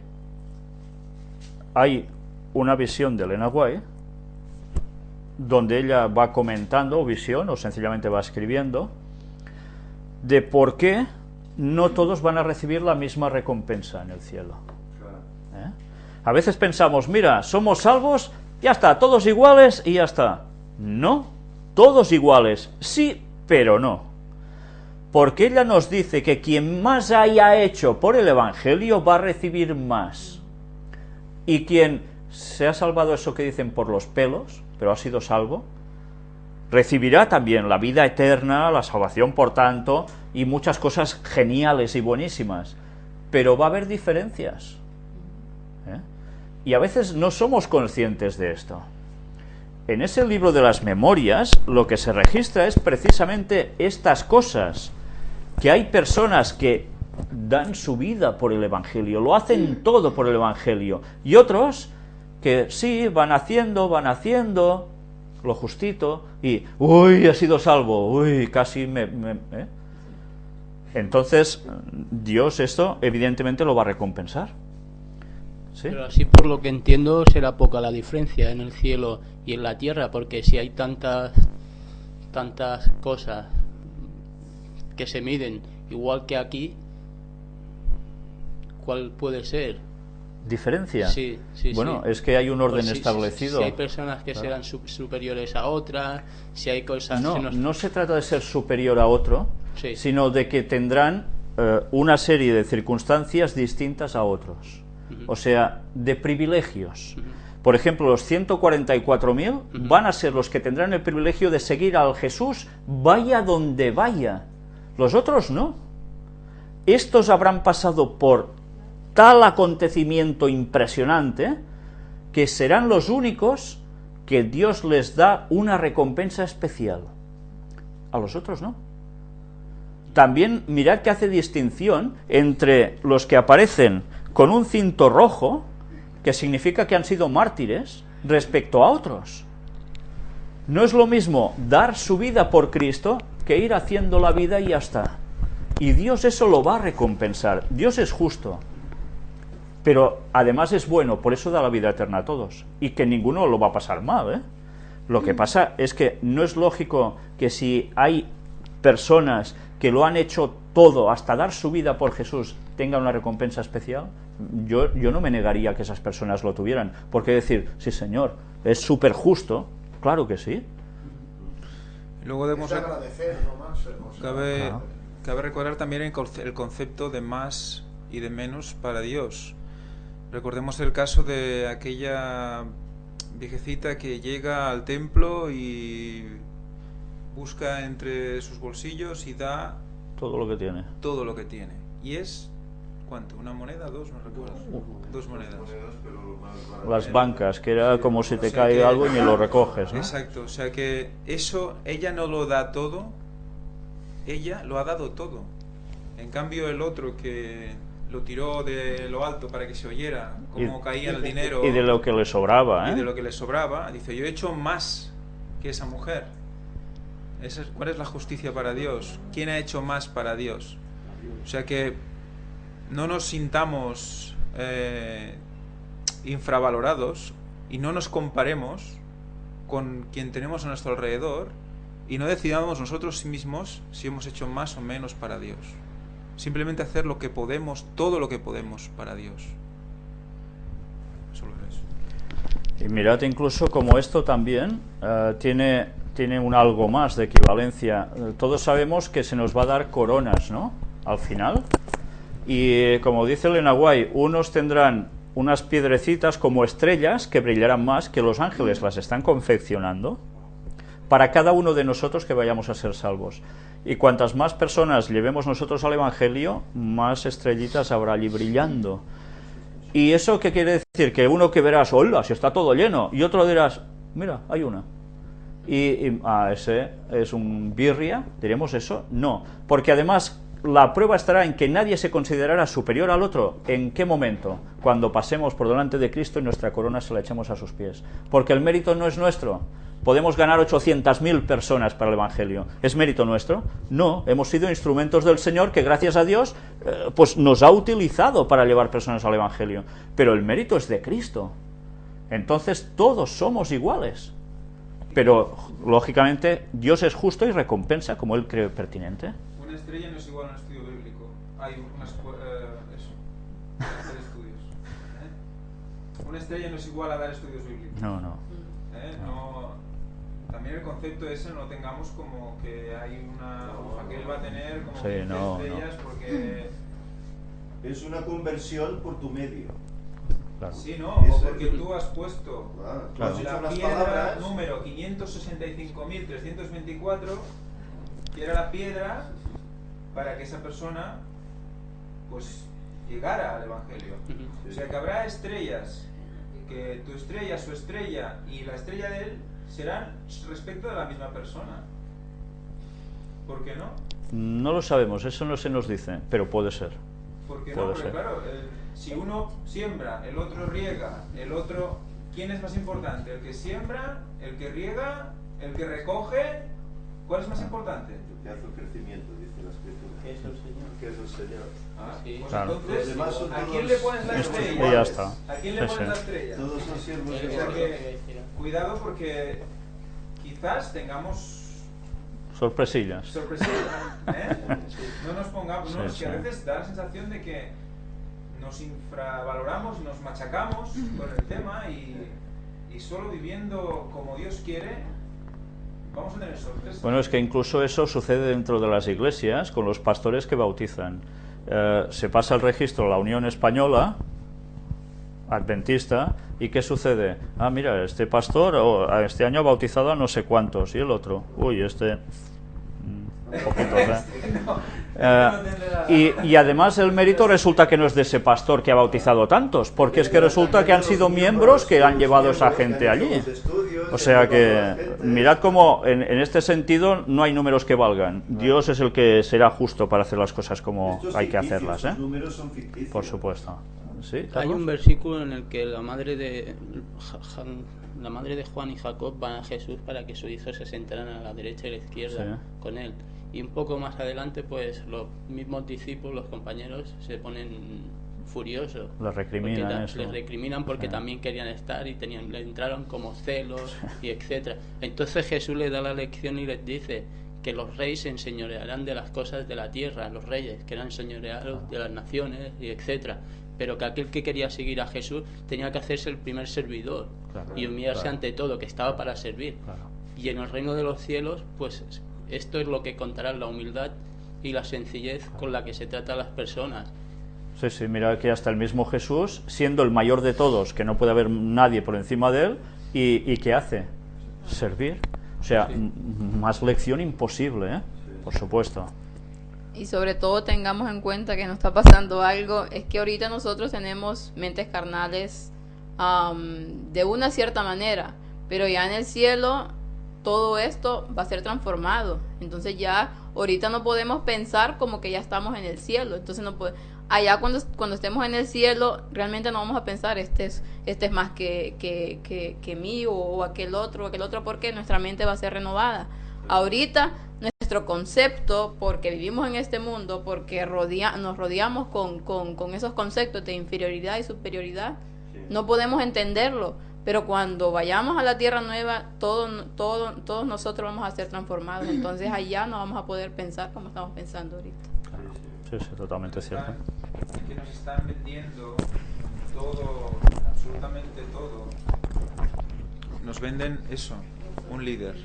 Speaker 1: hay una visión de Elena White donde ella va comentando, o visión, o sencillamente va escribiendo, de por qué no todos van a recibir la misma recompensa en el cielo. ¿Eh? A veces pensamos, mira, somos salvos, ya está, todos iguales y ya está. No, todos iguales, sí, pero no. Porque ella nos dice que quien más haya hecho por el Evangelio va a recibir más. Y quien se ha salvado, eso que dicen, por los pelos, pero ha sido salvo, recibirá también la vida eterna, la salvación, por tanto, y muchas cosas geniales y buenísimas. Pero va a haber diferencias. ¿Eh? Y a veces no somos conscientes de esto. En ese libro de las memorias, lo que se registra es precisamente estas cosas, que hay personas que dan su vida por el Evangelio, lo hacen todo por el Evangelio, y otros que sí, van haciendo lo justito, y uy, he sido salvo, uy, casi ¿eh? Entonces, Dios esto evidentemente lo va a recompensar. ¿Sí?
Speaker 6: Pero así, por lo que entiendo, será poca la diferencia en el cielo y en la tierra, porque si hay tantas cosas que se miden igual que aquí, ¿cuál puede ser?
Speaker 1: ¿Diferencia?
Speaker 6: Sí.
Speaker 1: Bueno, es que hay un orden
Speaker 6: Pues
Speaker 1: establecido.
Speaker 6: Si hay personas que serán superiores a otras, si hay cosas...
Speaker 1: No se trata de ser superior a otro,
Speaker 6: Sí.
Speaker 1: sino de que tendrán una serie de circunstancias distintas a otros. O sea, de privilegios. Por ejemplo, los 144.000 van a ser los que tendrán el privilegio de seguir al Jesús, vaya donde vaya. Los otros no. Estos habrán pasado por tal acontecimiento impresionante que serán los únicos que Dios les da una recompensa especial. A los otros no. También mirad que hace distinción entre los que aparecen con un cinto rojo, que significa que han sido mártires, respecto a otros. No es lo mismo dar su vida por Cristo que ir haciendo la vida y ya está. Y Dios eso lo va a recompensar. Dios es justo. Pero además es bueno, por eso da la vida eterna a todos. Y que ninguno lo va a pasar mal, ¿eh? Lo que pasa es que no es lógico que si hay personas que lo han hecho todo, hasta dar su vida por Jesús, tengan una recompensa especial. Yo no me negaría que esas personas lo tuvieran. Porque decir, sí señor, es súper justo, claro que sí.
Speaker 4: Luego debemos
Speaker 2: agradecer, ¿no, Max?
Speaker 4: cabe recordar también el concepto de más y de menos para Dios. Recordemos el caso de aquella viejecita que llega al templo y busca entre sus bolsillos y da
Speaker 1: Todo lo que tiene.
Speaker 4: todo lo que tiene. Y es, ¿cuánto? ¿Una moneda? ¿Dos? No recuerdo. 2 monedas.
Speaker 1: Las bancas, que era como si te
Speaker 4: O sea
Speaker 1: cae
Speaker 4: que-
Speaker 1: algo y ni lo recoges, ¿no?
Speaker 4: Exacto, o sea que eso, ella no lo da todo, ella lo ha dado todo. En cambio el otro que lo tiró de lo alto para que se oyera cómo caía el dinero
Speaker 1: Y de lo que le sobraba,
Speaker 4: y de
Speaker 1: ¿eh?
Speaker 4: lo que le sobraba, dice, yo he hecho más que esa mujer. ¿Cuál es la justicia para Dios? ¿Quién ha hecho más para Dios? O sea que no nos sintamos infravalorados y no nos comparemos con quien tenemos a nuestro alrededor y no decidamos nosotros mismos si hemos hecho más o menos para Dios. Simplemente hacer lo que podemos, todo lo que podemos para Dios. Solo eso.
Speaker 1: Y mirad incluso como esto también tiene un algo más de equivalencia. Todos sabemos que se nos va a dar coronas, ¿no? Al final. Y como dice Elena White, unos tendrán unas piedrecitas como estrellas que brillarán más, que los ángeles las están confeccionando para cada uno de nosotros que vayamos a ser salvos. Y cuantas más personas llevemos nosotros al Evangelio, más estrellitas habrá allí brillando. ¿Y eso qué quiere decir? Que uno que verás, hola, si está todo lleno, y otro dirás, mira, hay una. Ese es un birria, ¿diremos eso? No, porque además la prueba estará en que nadie se considerará superior al otro. ¿En qué momento? Cuando pasemos por delante de Cristo y nuestra corona se la echemos a sus pies. Porque el mérito no es nuestro. Podemos ganar 800.000 personas para el Evangelio. ¿Es mérito nuestro? No, hemos sido instrumentos del Señor que, gracias a Dios, pues nos ha utilizado para llevar personas al Evangelio. Pero el mérito es de Cristo. Entonces todos somos iguales. Pero, lógicamente, Dios es justo y recompensa como Él cree pertinente.
Speaker 4: Una estrella no es igual a un estudio bíblico. Hay hacer estudios. Una estrella no es igual a dar estudios bíblicos.
Speaker 1: No.
Speaker 4: No. También el concepto ese no lo tengamos como que hay una... que él va a tener como 15 estrellas porque...
Speaker 5: Es una conversión por tu medio.
Speaker 1: Claro.
Speaker 4: Sí, ¿no? O porque tú has puesto
Speaker 1: Claro.
Speaker 4: la piedra número 565.324, que era la piedra para que esa persona pues llegara al Evangelio. O sea que habrá estrellas, que tu estrella, su estrella y la estrella de él serán respecto de la misma persona. ¿Por qué no?
Speaker 1: No lo sabemos, eso no se nos dice, pero puede ser.
Speaker 4: ¿Por qué no?
Speaker 1: Puede
Speaker 4: Porque
Speaker 1: ser.
Speaker 4: claro, si uno siembra, el otro riega, el otro... ¿Quién es más importante? ¿El que siembra? ¿El que riega? ¿El que recoge? ¿Cuál es más importante?
Speaker 5: El que hace el crecimiento, dice la Escritura.
Speaker 6: Que es el Señor.
Speaker 5: Que es el Señor.
Speaker 6: Sí.
Speaker 4: Pues
Speaker 1: Claro.
Speaker 4: entonces,
Speaker 5: Los demás son
Speaker 4: ¿a
Speaker 5: todos
Speaker 4: quién le pones la
Speaker 5: estos
Speaker 4: estrella?
Speaker 1: Y ya está.
Speaker 4: ¿A quién le
Speaker 1: Sí,
Speaker 4: pones
Speaker 1: sí.
Speaker 4: la estrella?
Speaker 5: Todos son siervos
Speaker 6: Es
Speaker 5: de
Speaker 4: O sea
Speaker 6: lo
Speaker 5: Dios.
Speaker 4: que, cuidado porque quizás tengamos
Speaker 1: Sorpresillas.
Speaker 4: sorpresillas, No nos pongamos, no,
Speaker 1: Sí,
Speaker 4: es que
Speaker 1: sí.
Speaker 4: a veces da la sensación de que nos infravaloramos, nos machacamos con el tema y solo viviendo como Dios quiere vamos a tener sorpresas.
Speaker 1: Bueno, es que incluso eso sucede dentro de las iglesias con los pastores que bautizan. Se pasa el registro a la Unión Española Adventista, ¿y qué sucede? Ah, mira, este pastor este año ha bautizado a no sé cuántos, y el otro, uy, poquitos, y además el mérito resulta que no es de ese pastor que ha bautizado tantos, porque es que resulta que han sido miembros que han llevado a esa gente allí. O sea que mirad cómo en este sentido no hay números que valgan. Dios es el que será justo para hacer las cosas como hay que hacerlas,
Speaker 5: Los números son ficticios.
Speaker 1: por supuesto. ¿Sí,
Speaker 6: Hay
Speaker 1: Carlos?
Speaker 6: un versículo en el que la madre de Juan y Jacob van a Jesús para que sus hijos se sentaran a la derecha y a la izquierda
Speaker 1: Sí.
Speaker 6: con él. Y un poco más adelante, pues los mismos discípulos, los compañeros, se ponen furiosos.
Speaker 1: Les recriminan
Speaker 6: Porque
Speaker 1: eso.
Speaker 6: les recriminan porque
Speaker 1: Sí.
Speaker 6: también querían estar y le entraron como celos y etcétera. Entonces Jesús les da la lección y les dice que los reyes se enseñorearán de las cosas de la tierra, los reyes que eran señoreados de las naciones y etcétera, pero que aquel que quería seguir a Jesús tenía que hacerse el primer servidor
Speaker 1: Claro,
Speaker 6: y humillarse
Speaker 1: claro.
Speaker 6: ante todo, que estaba para servir.
Speaker 1: Claro.
Speaker 6: Y en el reino de los cielos, pues esto es lo que contará, la humildad y la sencillez con la que se trata a las personas.
Speaker 1: Sí, sí, mira que hasta el mismo Jesús, siendo el mayor de todos, que no puede haber nadie por encima de él, ¿y qué hace? Servir. O sea, más lección imposible, ¿eh? Por supuesto.
Speaker 8: Y sobre todo tengamos en cuenta que nos está pasando algo, es que ahorita nosotros tenemos mentes carnales de una cierta manera, pero ya en el cielo todo esto va a ser transformado. Entonces ya ahorita no podemos pensar como que ya estamos en el cielo. Entonces allá cuando estemos en el cielo realmente no vamos a pensar este es más que mí o aquel otro, porque nuestra mente va a ser renovada. Ahorita nuestro concepto, porque vivimos en este mundo, porque nos rodeamos con esos conceptos de inferioridad y superioridad, no podemos entenderlo, pero cuando vayamos a la tierra nueva, todos nosotros vamos a ser transformados. Entonces allá no vamos a poder pensar como estamos pensando ahorita.
Speaker 1: Sí, sí, totalmente cierto.
Speaker 4: Que nos están vendiendo todo, absolutamente todo. Nos venden eso, un líder.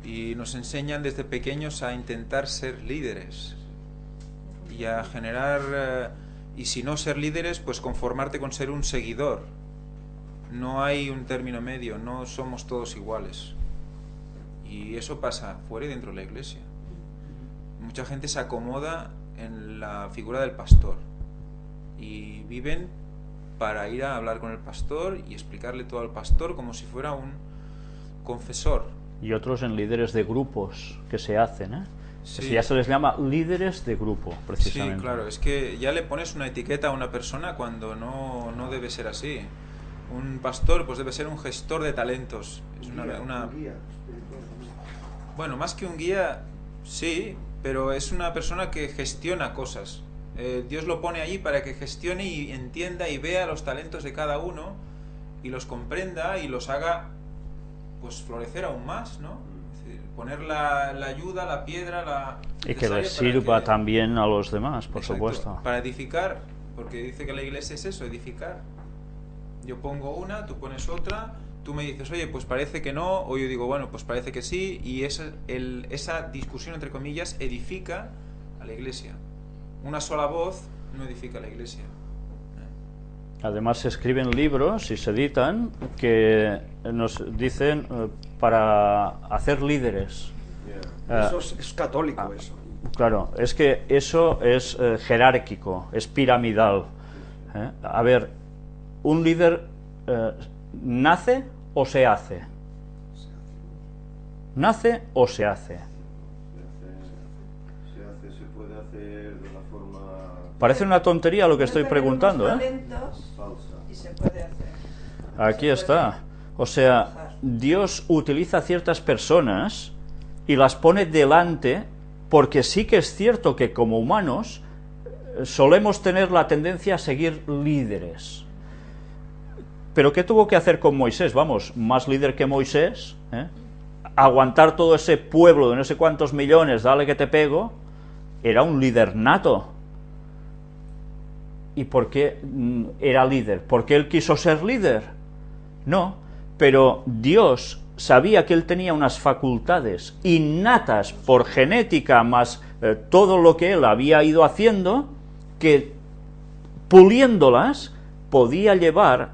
Speaker 4: Y nos enseñan desde pequeños a intentar ser líderes y a generar, y si no ser líderes, pues conformarte con ser un seguidor. No hay un término medio, no somos todos iguales. Y eso pasa fuera y dentro de la iglesia. Mucha gente se acomoda en la figura del pastor y viven para ir a hablar con el pastor y explicarle todo al pastor como si fuera un confesor.
Speaker 1: Y otros en líderes de grupos que se hacen, ¿eh?
Speaker 4: Sí.
Speaker 1: Ya se les llama líderes de grupo, precisamente.
Speaker 4: Sí, claro, es que ya le pones una etiqueta a una persona cuando no debe ser así. Un pastor pues debe ser un gestor de talentos. Es una...
Speaker 7: Un guía.
Speaker 4: Bueno, más que un guía, sí, pero es una persona que gestiona cosas. Dios lo pone allí para que gestione y entienda y vea los talentos de cada uno y los comprenda y los haga pues florecer aún más, ¿no? Es decir, poner la ayuda, la piedra,
Speaker 1: y que les sirva también a los demás, por
Speaker 4: Exacto,
Speaker 1: supuesto.
Speaker 4: para edificar, porque dice que la iglesia es eso, edificar. Yo pongo una, tú pones otra, tú me dices, oye, pues parece que no, o yo digo, bueno, pues parece que sí, y esa discusión, entre comillas, edifica a la iglesia. Una sola voz no edifica a la iglesia.
Speaker 1: Además se escriben libros y se editan que nos dicen para hacer líderes.
Speaker 7: Eso es católico, eso.
Speaker 1: Claro, es que eso es jerárquico, es piramidal. A ver, ¿un líder nace o se hace? ¿Nace o se hace?
Speaker 5: Se puede hacer de una forma
Speaker 1: Parece una tontería lo que estoy
Speaker 3: Puede tener
Speaker 1: preguntando,
Speaker 3: unos
Speaker 1: ¿eh?
Speaker 3: talentos
Speaker 5: falsa.
Speaker 3: y se puede hacer.
Speaker 1: Aquí está. O sea, Dios utiliza ciertas personas y las pone delante porque sí que es cierto que como humanos solemos tener la tendencia a seguir líderes. Pero ¿qué tuvo que hacer con Moisés? Vamos, más líder que Moisés, ¿eh? Aguantar todo ese pueblo de no sé cuántos millones, dale que te pego, era un líder nato. ¿Y por qué era líder? ¿Por qué él quiso ser líder? No, pero Dios sabía que él tenía unas facultades innatas por genética más todo lo que él había ido haciendo, que puliéndolas podía llevar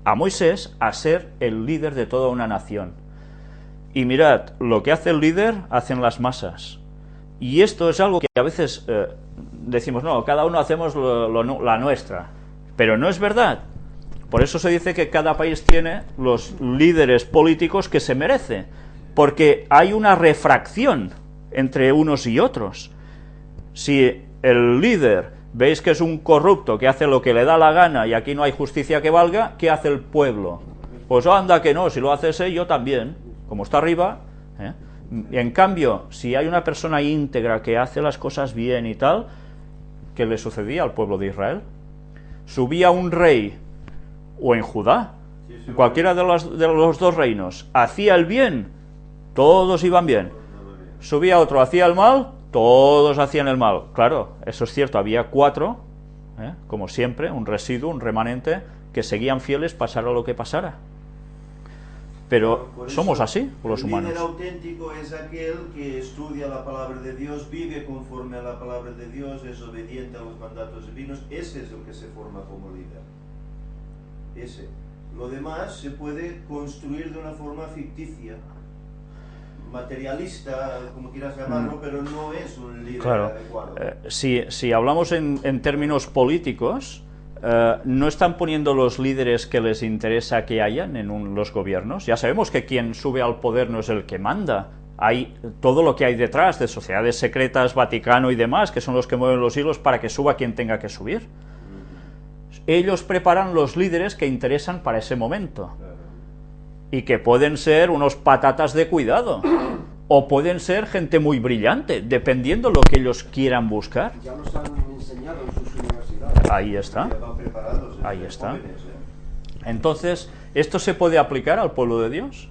Speaker 1: a Moisés a ser el líder de toda una nación. Y mirad, lo que hace el líder, hacen las masas. Y esto es algo que a veces decimos, no, cada uno hacemos la nuestra. Pero no es verdad. Por eso se dice que cada país tiene los líderes políticos que se merece. Porque hay una refracción entre unos y otros. Si el líder veis que es un corrupto que hace lo que le da la gana y aquí no hay justicia que valga, ¿qué hace el pueblo? Pues anda que no, si lo hace ese, yo también, como está arriba. Y en cambio, si hay una persona íntegra que hace las cosas bien y tal, ¿qué le sucedía al pueblo de Israel? Subía un rey, o en Judá, en cualquiera de los dos reinos, hacía el bien, todos iban bien. Subía otro, hacía el mal, todos hacían el mal. Claro, eso es cierto, había 4, como siempre, un residuo, un remanente, que seguían fieles pasara lo que pasara. Pero
Speaker 5: Por eso,
Speaker 1: somos así, los humanos.
Speaker 5: El líder auténtico es aquel que estudia la palabra de Dios, vive conforme a la palabra de Dios, es obediente a los mandatos divinos. Ese es el que se forma como líder. Ese. Lo demás se puede construir de una forma ficticia, materialista, como quieras llamarlo, pero no es un líder adecuado.
Speaker 1: Si hablamos en términos políticos, no están poniendo los líderes que les interesa que hayan en los gobiernos. Ya sabemos que quien sube al poder no es el que manda. Hay todo lo que hay detrás de sociedades secretas, Vaticano y demás, que son los que mueven los hilos para que suba quien tenga que subir. Ellos preparan los líderes que interesan para ese momento. Y que pueden ser unos patatas de cuidado. O pueden ser gente muy brillante, dependiendo lo que ellos quieran buscar.
Speaker 7: Ya los han enseñado en sus universidades.
Speaker 1: Ahí está.
Speaker 5: Ya van preparados,
Speaker 1: Ahí está.
Speaker 5: jóvenes,
Speaker 1: Entonces, ¿esto se puede aplicar al pueblo de Dios?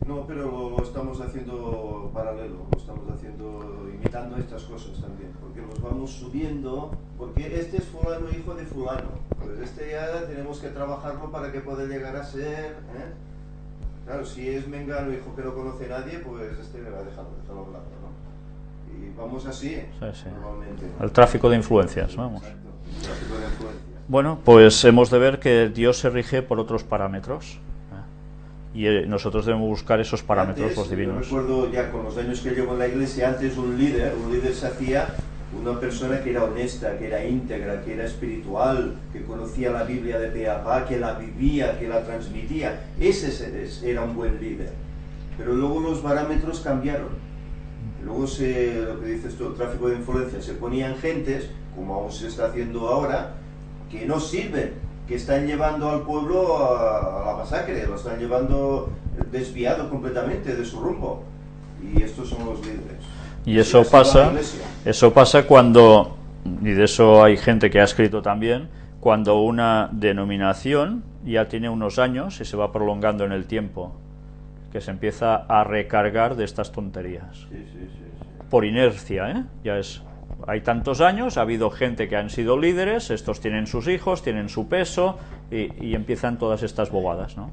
Speaker 5: No, pero lo estamos haciendo paralelo, lo estamos haciendo imitando estas cosas también, porque los vamos subiendo, porque este es fulano hijo de fulano, pues este ya tenemos que trabajarlo para que pueda llegar a ser, Claro, si es mengano hijo que no conoce a nadie, pues este le va a dejarlo hablando, ¿no? Y vamos así, normalmente.
Speaker 1: El tráfico de influencias, vamos.
Speaker 5: Exacto, el tráfico de influencias.
Speaker 1: Bueno, pues hemos de ver que Dios se rige por otros parámetros. Y nosotros debemos buscar esos parámetros,
Speaker 5: Antes,
Speaker 1: los divinos.
Speaker 5: Yo recuerdo ya con los años que llevo en la iglesia, antes un líder se hacía una persona que era honesta, que era íntegra, que era espiritual, que conocía la Biblia de pe a pa, que la vivía, que la transmitía. Ese era un buen líder. Pero luego los parámetros cambiaron. Y luego lo que dices tú, el tráfico de influencia, se ponían gentes, como aún se está haciendo ahora, que no sirven, que están llevando al pueblo a la masacre, lo están llevando desviado completamente de su rumbo. Y estos son los líderes.
Speaker 1: Y eso pasa cuando, y de eso hay gente que ha escrito también, cuando una denominación ya tiene unos años y se va prolongando en el tiempo, que se empieza a recargar de estas tonterías. Por inercia, ¿eh? Hay tantos años, ha habido gente que han sido líderes, estos tienen sus hijos, tienen su peso y empiezan todas estas bobadas, ¿no?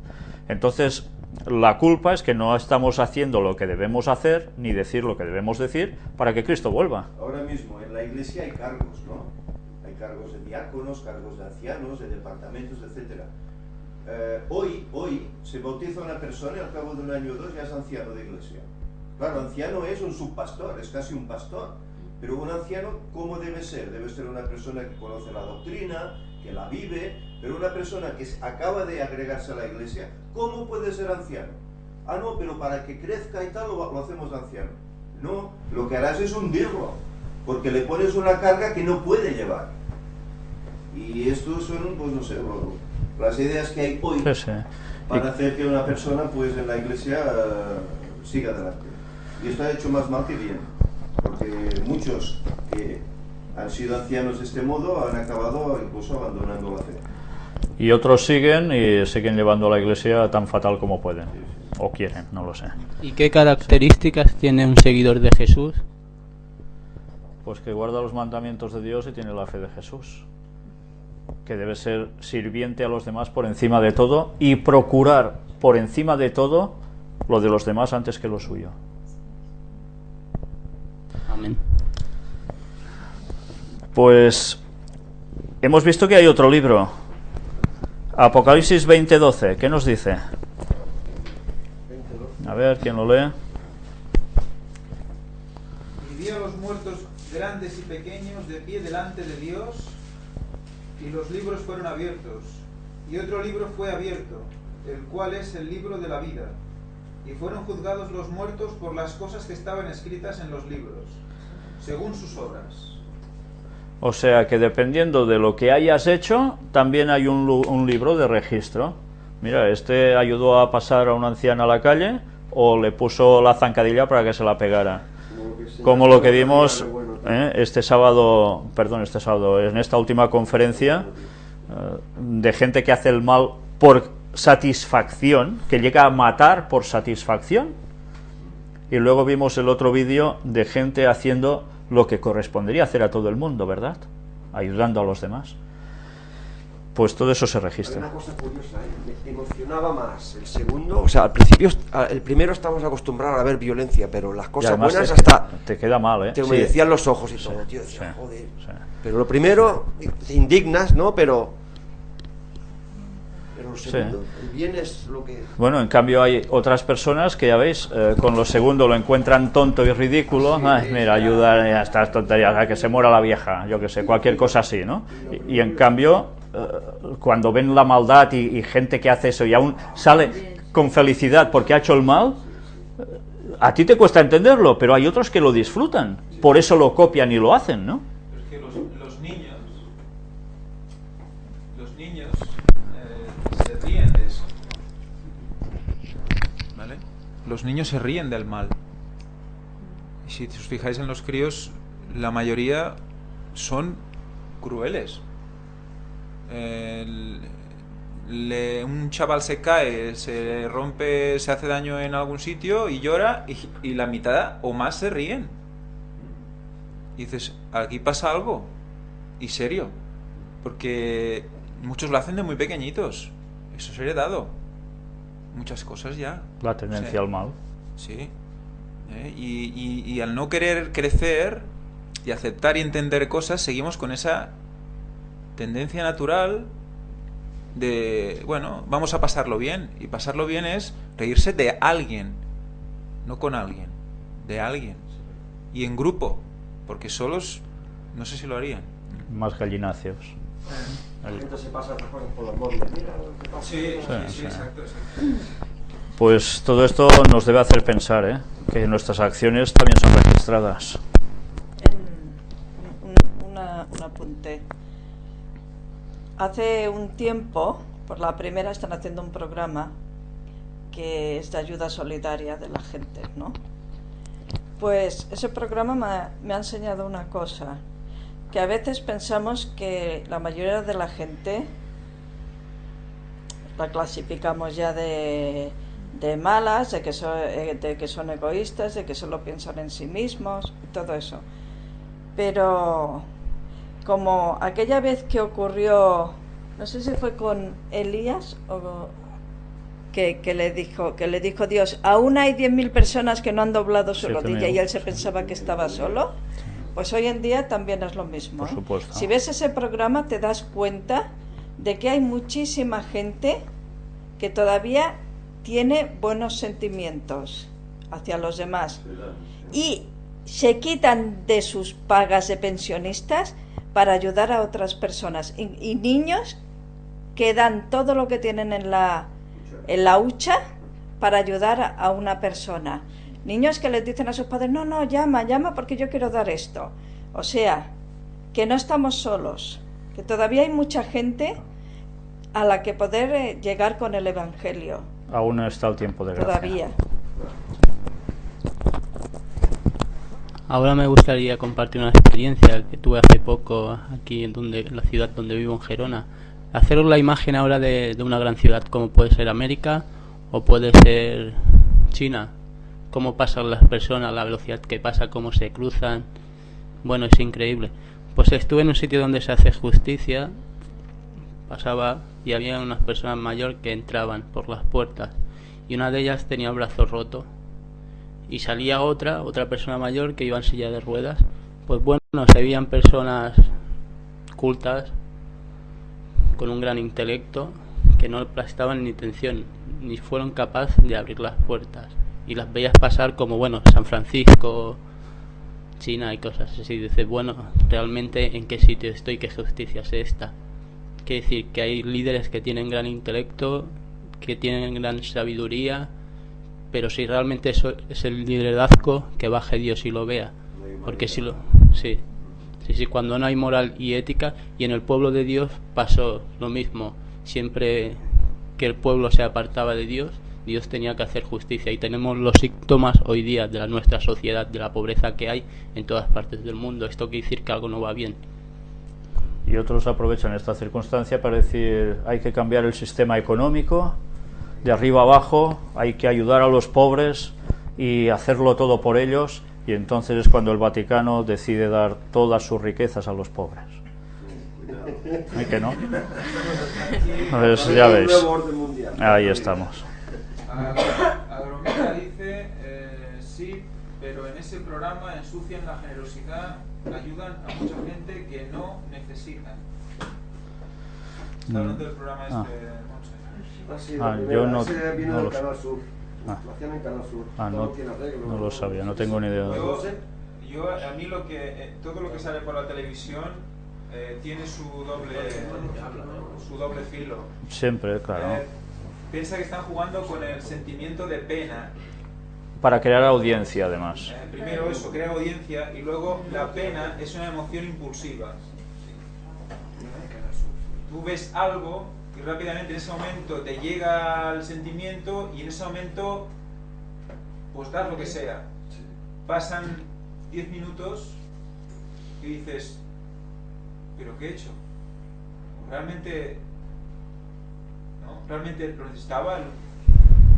Speaker 1: Entonces, la culpa es que no estamos haciendo lo que debemos hacer, ni decir lo que debemos decir, para que Cristo vuelva.
Speaker 5: Ahora mismo en la iglesia hay cargos, ¿no? Hay cargos de diáconos, cargos de ancianos, de departamentos, etcétera. Hoy se bautiza una persona y al cabo de un año o dos ya es anciano de iglesia. Claro, anciano es un subpastor, es casi un pastor. Pero un anciano, ¿cómo debe ser? Debe ser una persona que conoce la doctrina, que la vive, pero una persona que acaba de agregarse a la iglesia, ¿cómo puede ser anciano? Ah, no, pero para que crezca y tal lo hacemos anciano. No, lo que harás es hundirlo, porque le pones una carga que no puede llevar. Y estos son, pues no sé, las ideas que hay hoy para hacer que una persona, pues en la iglesia, siga adelante. Y esto ha hecho más mal que bien, porque muchos que han sido ancianos de este modo han acabado incluso abandonando la fe.
Speaker 1: Y otros siguen y siguen llevando a la iglesia tan fatal como pueden, o quieren, no lo sé.
Speaker 6: ¿Y qué características tiene un seguidor de Jesús?
Speaker 1: Pues que guarda los mandamientos de Dios y tiene la fe de Jesús, que debe ser sirviente a los demás por encima de todo y procurar por encima de todo lo de los demás antes que lo suyo.
Speaker 6: Amén.
Speaker 1: Pues hemos visto que hay otro libro, Apocalipsis 20:12. ¿Qué nos dice? A ver, ¿quién lo lee?
Speaker 9: Y vi a los muertos grandes y pequeños de pie delante de Dios, y los libros fueron abiertos, y otro libro fue abierto, el cual es el libro de la vida, y fueron juzgados los muertos por las cosas que estaban escritas en los libros, según sus obras.
Speaker 1: O sea que dependiendo de lo que hayas hecho, también hay un libro de registro. Mira, este ayudó a pasar a una anciana a la calle o le puso la zancadilla para que se la pegara. Como lo que vimos este sábado, en esta última conferencia, de gente que hace el mal por satisfacción, que llega a matar por satisfacción. Y luego vimos el otro vídeo de gente haciendo lo que correspondería hacer a todo el mundo, ¿verdad? Ayudando a los demás. Pues todo eso se registra.
Speaker 7: Hay una cosa curiosa, me emocionaba más el segundo. O sea, al principio, el primero estamos acostumbrados a ver violencia, pero las cosas buenas hasta
Speaker 1: te queda mal, ¿eh?
Speaker 7: Te humedecían los ojos y todo, tío, decía, joder. Pero lo primero, te indignas, ¿no? Pero lo segundo, el bien es lo que...
Speaker 1: Bueno, en cambio hay otras personas que, ya veis, con lo segundo lo encuentran tonto y ridículo. Ay, mira, ayuda a estas tonterías, a que se muera la vieja, yo que sé, cualquier cosa así, ¿no? Y en cambio, cuando ven la maldad y gente que hace eso y aún sale con felicidad porque ha hecho el mal, a ti te cuesta entenderlo, pero hay otros que lo disfrutan, por eso lo copian y lo hacen, ¿no?
Speaker 9: Es que los niños se ríen de eso, ¿vale? Los niños se ríen del mal. Y si os fijáis en los críos, la mayoría son crueles. Un chaval se cae, se rompe, se hace daño en algún sitio y llora, y la mitad o más se ríen. Y dices, aquí pasa algo, y serio, porque muchos lo hacen de muy pequeñitos. Eso es heredado, muchas cosas ya.
Speaker 1: La tendencia al mal.
Speaker 9: Sí. Y al no querer crecer y aceptar y entender cosas, seguimos con esa tendencia natural de, bueno, vamos a pasarlo bien. Y pasarlo bien es reírse de alguien, no con alguien, de alguien. Y en grupo, porque solos no sé si lo harían.
Speaker 1: Más gallináceos.
Speaker 7: La gente se pasa otras cosas por los móviles. Mira, ¿qué pasa?
Speaker 9: Sí, exacto.
Speaker 1: Pues todo esto nos debe hacer pensar, que nuestras acciones también son registradas.
Speaker 3: Un apunte. Hace un tiempo, por la primera, están haciendo un programa que es de ayuda solidaria de la gente, ¿no? Pues ese programa me ha enseñado una cosa, que a veces pensamos que la mayoría de la gente la clasificamos ya de malas, de que son egoístas, de que solo piensan en sí mismos, y todo eso. Pero como aquella vez que ocurrió, no sé si fue con Elías o que le dijo Dios, aún hay 10.000 personas que no han doblado su rodilla, y él se pensaba que estaba solo. Pues hoy en día también es lo mismo.
Speaker 1: Por supuesto.
Speaker 3: Si ves ese programa te das cuenta de que hay muchísima gente que todavía tiene buenos sentimientos hacia los demás y se quitan de sus pagas de pensionistas para ayudar a otras personas, y niños que dan todo lo que tienen en la hucha para ayudar a una persona. Niños que les dicen a sus padres, no, llama porque yo quiero dar esto. O sea, que no estamos solos, que todavía hay mucha gente a la que poder llegar con el Evangelio.
Speaker 1: Aún no está el tiempo de gracia.
Speaker 3: Todavía.
Speaker 6: Ahora me gustaría compartir una experiencia que tuve hace poco aquí en la ciudad donde vivo, en Gerona. Haceros la imagen ahora de una gran ciudad como puede ser América o puede ser China. Cómo pasan las personas, la velocidad que pasa, cómo se cruzan. Bueno, es increíble. Pues estuve en un sitio donde se hace justicia, pasaba y había unas personas mayores que entraban por las puertas y una de ellas tenía el brazo roto y salía otra persona mayor que iba en silla de ruedas. Pues bueno, se veían personas cultas con un gran intelecto que no prestaban ni atención ni fueron capaces de abrir las puertas, y las veías pasar como, bueno, San Francisco, China y cosas así. Dices, bueno, realmente en qué sitio estoy, qué justicia es esta. Quiere decir que hay líderes que tienen gran intelecto, que tienen gran sabiduría, pero si realmente eso es el liderazgo, que baje Dios y lo vea. Porque si lo... Sí, cuando no hay moral y ética, y en el pueblo de Dios pasó lo mismo. Siempre que el pueblo se apartaba de Dios, Dios tenía que hacer justicia, y tenemos los síntomas hoy día de nuestra sociedad, de la pobreza que hay en todas partes del mundo. Esto quiere decir que algo no va bien.
Speaker 1: Y otros aprovechan esta circunstancia para decir, hay que cambiar el sistema económico de arriba abajo, hay que ayudar a los pobres y hacerlo todo por ellos, y entonces es cuando el Vaticano decide dar todas sus riquezas a los pobres. ¿Y que no? Pues ya veis, ahí estamos.
Speaker 9: Agromita dice, sí, pero en ese programa ensucian la generosidad, ayudan a mucha gente que no necesitan. Está hablando del programa
Speaker 1: yo no lo sé. No lo sabía, no tengo ni idea.
Speaker 9: Yo a mí todo lo que sale por la televisión tiene su doble filo.
Speaker 1: Siempre, claro.
Speaker 9: Piensa que están jugando con el sentimiento de pena.
Speaker 1: Para crear audiencia, además.
Speaker 9: Primero eso, crear audiencia, y luego la pena es una emoción impulsiva. Tú ves algo y rápidamente en ese momento te llega el sentimiento, y en ese momento pues das lo que sea. Pasan 10 minutos y dices, ¿pero qué he hecho? ¿Realmente lo necesitaba?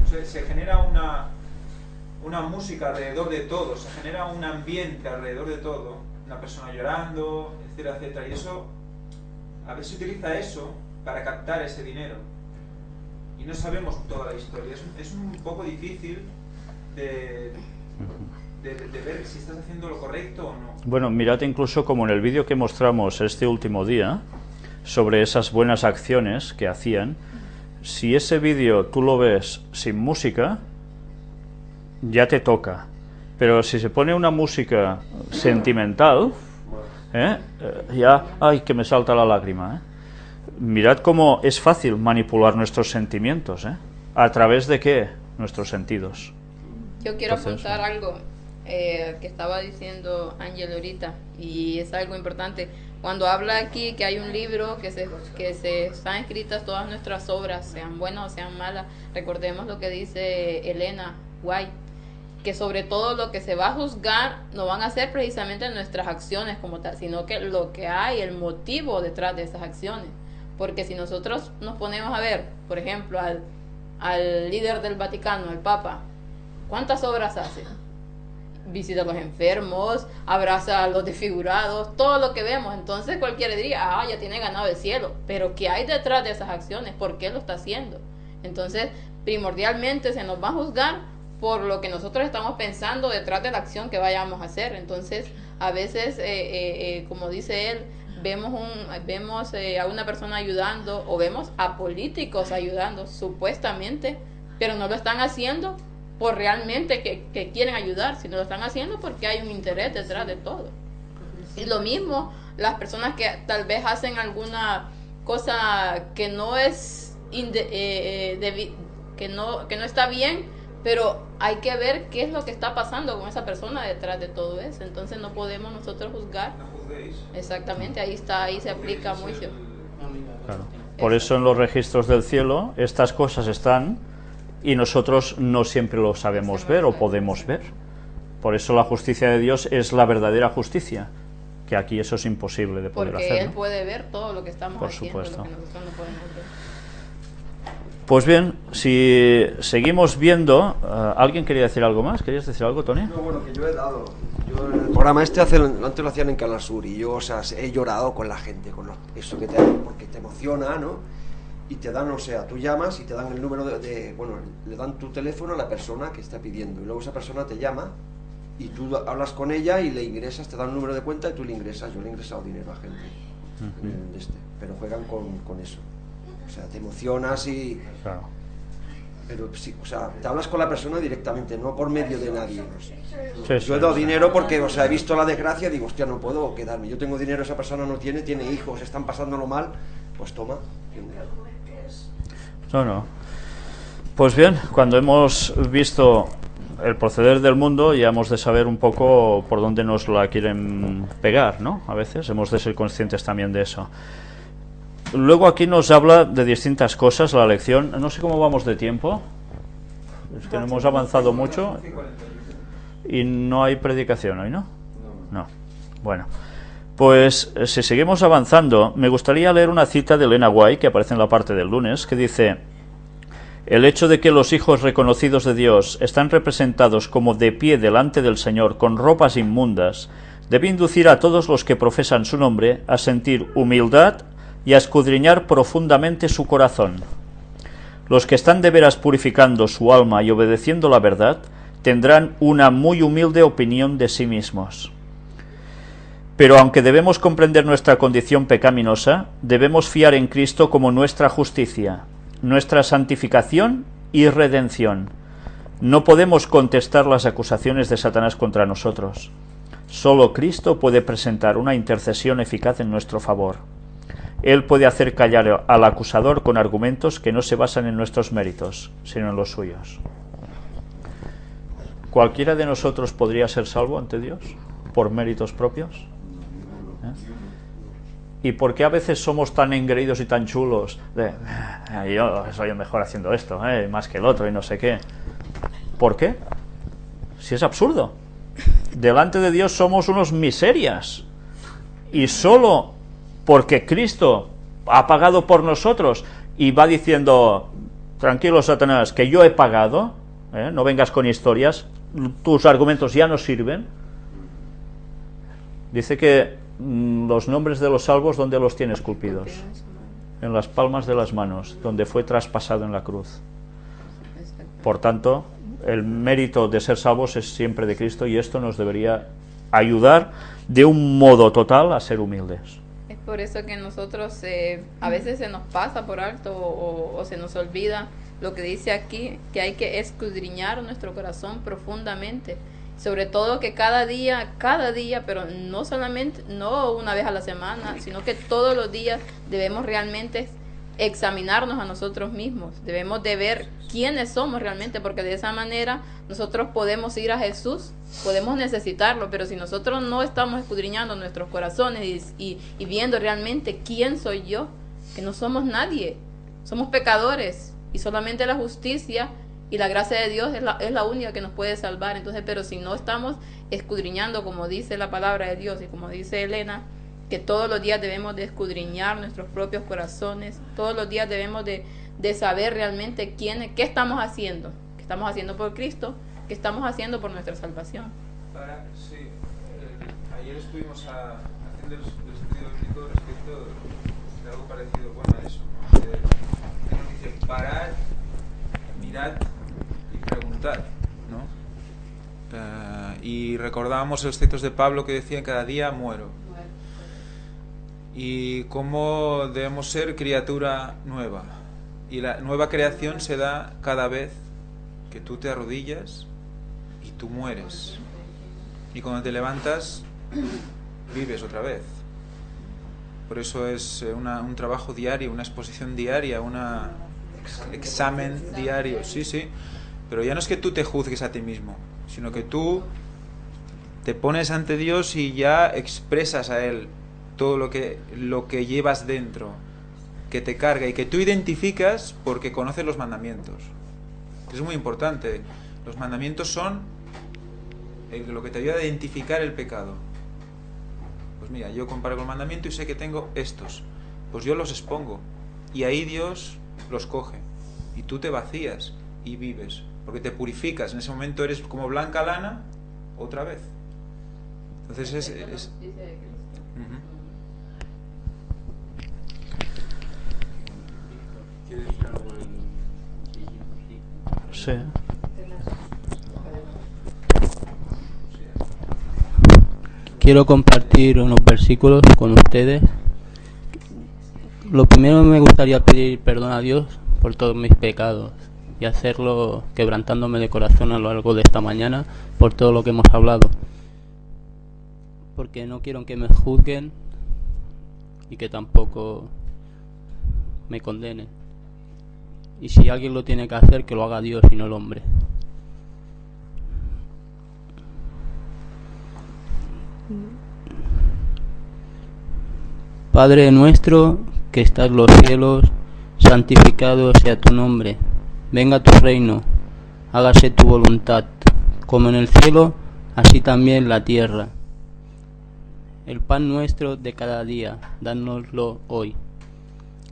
Speaker 9: O sea, se genera una música alrededor de todo, se genera un ambiente alrededor de todo, una persona llorando, etcétera, etcétera, y eso, a veces se utiliza eso para captar ese dinero, y no sabemos toda la historia. Es un poco difícil de ver si estás haciendo lo correcto o no.
Speaker 1: Bueno, mirad incluso como en el vídeo que mostramos este último día sobre esas buenas acciones que hacían, si ese vídeo tú lo ves sin música, ya te toca, pero si se pone una música sentimental, ya, ay, que me salta la lágrima. Mirad cómo es fácil manipular nuestros sentimientos, ¿a través de qué? Nuestros sentidos.
Speaker 8: Yo quiero
Speaker 1: Entonces,
Speaker 8: apuntar algo que estaba diciendo Ángel ahorita, y es algo importante. Cuando habla aquí que hay un libro que se están escritas todas nuestras obras, sean buenas o sean malas, recordemos lo que dice Elena White, que sobre todo lo que se va a juzgar no van a ser precisamente nuestras acciones como tal, sino que lo que hay, el motivo detrás de esas acciones. Porque si nosotros nos ponemos a ver, por ejemplo, al líder del Vaticano, al Papa, ¿cuántas obras hace? Visita a los enfermos, abraza a los desfigurados, todo lo que vemos. Entonces cualquiera diría, ya tiene ganado el cielo. Pero ¿qué hay detrás de esas acciones? ¿Por qué lo está haciendo? Entonces, primordialmente se nos va a juzgar por lo que nosotros estamos pensando detrás de la acción que vayamos a hacer. Entonces, a veces, como dice él, vemos a una persona ayudando, o vemos a políticos ayudando, supuestamente, pero no lo están haciendo por realmente que quieren ayudar, sino lo están haciendo porque hay un interés detrás de todo. Y lo mismo, las personas que tal vez hacen alguna cosa que no es que no está bien, pero hay que ver qué es lo que está pasando con esa persona detrás de todo eso. Entonces no podemos nosotros juzgar. Exactamente, ahí se aplica juicio.
Speaker 1: Claro. Por eso en los registros del cielo estas cosas están y nosotros no siempre lo sabemos ver o podemos ver. Por eso la justicia de Dios es la verdadera justicia, que aquí eso es imposible de poder hacer.
Speaker 8: Porque Él puede ver todo lo que estamos haciendo,
Speaker 1: supuesto.
Speaker 8: lo que nosotros no podemos ver.
Speaker 1: Pues bien, si seguimos viendo, ¿alguien quería decir algo más? ¿Querías decir algo, Tony?
Speaker 7: No, bueno, que yo he dado. El programa antes lo hacían en Canal Sur y yo, o sea, he llorado con la gente, eso que porque te emociona, ¿no? Y te dan, o sea, tú llamas y te dan el número bueno, le dan tu teléfono a la persona que está pidiendo y luego esa persona te llama y tú hablas con ella y le ingresas, te dan un número de cuenta y tú le ingresas. Yo le he ingresado dinero a gente, pero juegan con eso. O sea, te emocionas y...
Speaker 1: Claro.
Speaker 7: Pero sí, o sea, te hablas con la persona directamente, no por medio de nadie. O sea,
Speaker 1: Sí,
Speaker 7: yo he dado dinero porque, o sea, he visto la desgracia y digo, hostia, no puedo quedarme. Yo tengo dinero, esa persona no tiene hijos, están pasándolo mal, pues toma.
Speaker 1: No. Pues bien, cuando hemos visto el proceder del mundo, ya hemos de saber un poco por dónde nos la quieren pegar, ¿no? A veces hemos de ser conscientes también de eso. Luego aquí nos habla de distintas cosas la lección. No sé cómo vamos de tiempo. Es que no hemos avanzado mucho y no hay predicación hoy, ¿no? No. Bueno, pues si seguimos avanzando, me gustaría leer una cita de Elena White que aparece en la parte del lunes, que dice: el hecho de que los hijos reconocidos de Dios están representados como de pie delante del Señor con ropas inmundas debe inducir a todos los que profesan su nombre a sentir humildad y a escudriñar profundamente su corazón. Los que están de veras purificando su alma y obedeciendo la verdad tendrán una muy humilde opinión de sí mismos. Pero aunque debemos comprender nuestra condición pecaminosa, debemos fiar en Cristo como nuestra justicia, nuestra santificación y redención. No podemos contestar las acusaciones de Satanás contra nosotros. Solo Cristo puede presentar una intercesión eficaz en nuestro favor. Él puede hacer callar al acusador con argumentos que no se basan en nuestros méritos, sino en los suyos. ¿Cualquiera de nosotros podría ser salvo ante Dios por méritos propios? ¿Y por qué a veces somos tan engreídos y tan chulos de yo soy el mejor haciendo esto, más que el otro y no sé qué? ¿Por qué? Si es absurdo. Delante de Dios somos unos miserias y solo porque Cristo ha pagado por nosotros y va diciendo: tranquilo, Satanás, que yo he pagado, no vengas con historias, tus argumentos ya no sirven. Dice que los nombres de los salvos, ¿dónde los tiene esculpidos? En las palmas de las manos, donde fue traspasado en la cruz. Por tanto, el mérito de ser salvos es siempre de Cristo, y esto nos debería ayudar de un modo total a ser humildes.
Speaker 8: Es por eso que nosotros a veces se nos pasa por alto o se nos olvida lo que dice aquí, que hay que escudriñar nuestro corazón profundamente. Sobre todo que cada día, pero no solamente, no una vez a la semana, sino que todos los días debemos realmente examinarnos a nosotros mismos, debemos de ver quiénes somos realmente, porque de esa manera nosotros podemos ir a Jesús, podemos necesitarlo, pero si nosotros no estamos escudriñando nuestros corazones y viendo realmente quién soy yo, que no somos nadie, somos pecadores, y solamente la justicia y la gracia de Dios es la única que nos puede salvar. Entonces, pero si no estamos escudriñando, como dice la palabra de Dios y como dice Elena, que todos los días debemos de escudriñar nuestros propios corazones, todos los días debemos de saber realmente qué estamos haciendo, qué estamos haciendo por Cristo, qué estamos haciendo por nuestra salvación.
Speaker 9: Ayer estuvimos haciendo el estudio bíblico respecto de algo parecido, bueno, a eso, que nos dice parad, mirad y preguntad, ¿no? Y recordábamos los textos de Pablo que decían: cada día muero. Y cómo debemos ser criatura nueva. Y la nueva creación se da cada vez que tú te arrodillas y tú mueres. Y cuando te levantas, vives otra vez. Por eso es un trabajo diario, una exposición diaria, un examen diario. Sí, sí. Pero ya no es que tú te juzgues a ti mismo, sino que tú te pones ante Dios y ya expresas a Él todo lo que llevas dentro, que te carga y que tú identificas porque conoces los mandamientos. Es muy importante. Los mandamientos son lo que te ayuda a identificar el pecado. Pues mira, yo comparo con el mandamiento y sé que tengo estos. Pues yo los expongo. Y ahí Dios los coge. Y tú te vacías y vives. Porque te purificas. En ese momento eres como blanca lana otra vez. Entonces es
Speaker 1: Sí.
Speaker 6: Quiero compartir unos versículos con ustedes. Lo primero, me gustaría pedir perdón a Dios por todos mis pecados y hacerlo quebrantándome de corazón a lo largo de esta mañana por todo lo que hemos hablado, porque no quiero que me juzguen y que tampoco me condenen. Y si alguien lo tiene que hacer, que lo haga Dios y no el hombre. Padre nuestro que estás en los cielos, santificado sea tu nombre. Venga tu reino, hágase tu voluntad, como en el cielo, así también en la tierra. El pan nuestro de cada día, dánoslo hoy.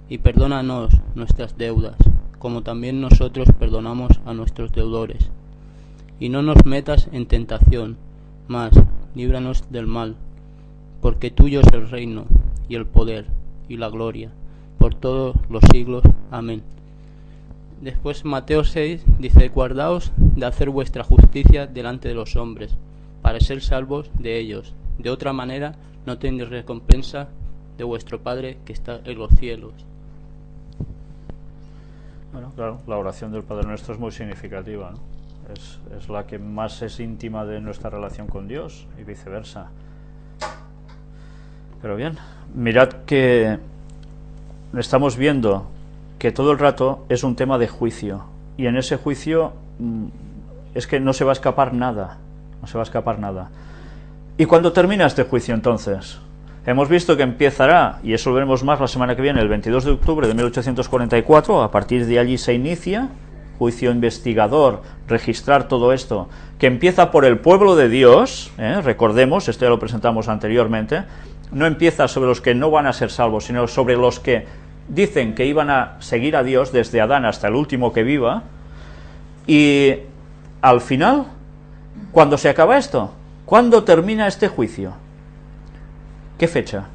Speaker 6: Y perdónanos nuestras deudas, como también nosotros perdonamos a nuestros deudores. Y no nos metas en tentación, mas líbranos del mal, porque tuyo es el reino, y el poder, y la gloria, por todos los siglos. Amén. Después Mateo 6 dice: guardaos de hacer vuestra justicia delante de los hombres, para ser salvos de ellos. De otra manera no tendréis recompensa de vuestro Padre que está en los cielos.
Speaker 1: Bueno, claro, la oración del Padre Nuestro es muy significativa, ¿no? Es la que más es íntima de nuestra relación con Dios y viceversa. Pero bien, mirad que estamos viendo que todo el rato es un tema de juicio, y en ese juicio es que no se va a escapar nada, no se va a escapar nada. ¿Y cuándo termina este juicio entonces? Hemos visto que empezará, y eso lo veremos más la semana que viene, el 22 de octubre de 1844, a partir de allí se inicia, juicio investigador, registrar todo esto, que empieza por el pueblo de Dios, recordemos, esto ya lo presentamos anteriormente, no empieza sobre los que no van a ser salvos, sino sobre los que dicen que iban a seguir a Dios desde Adán hasta el último que viva, y al final, ¿cuándo se acaba esto? ¿Cuándo termina este juicio? ¿Qué fecha?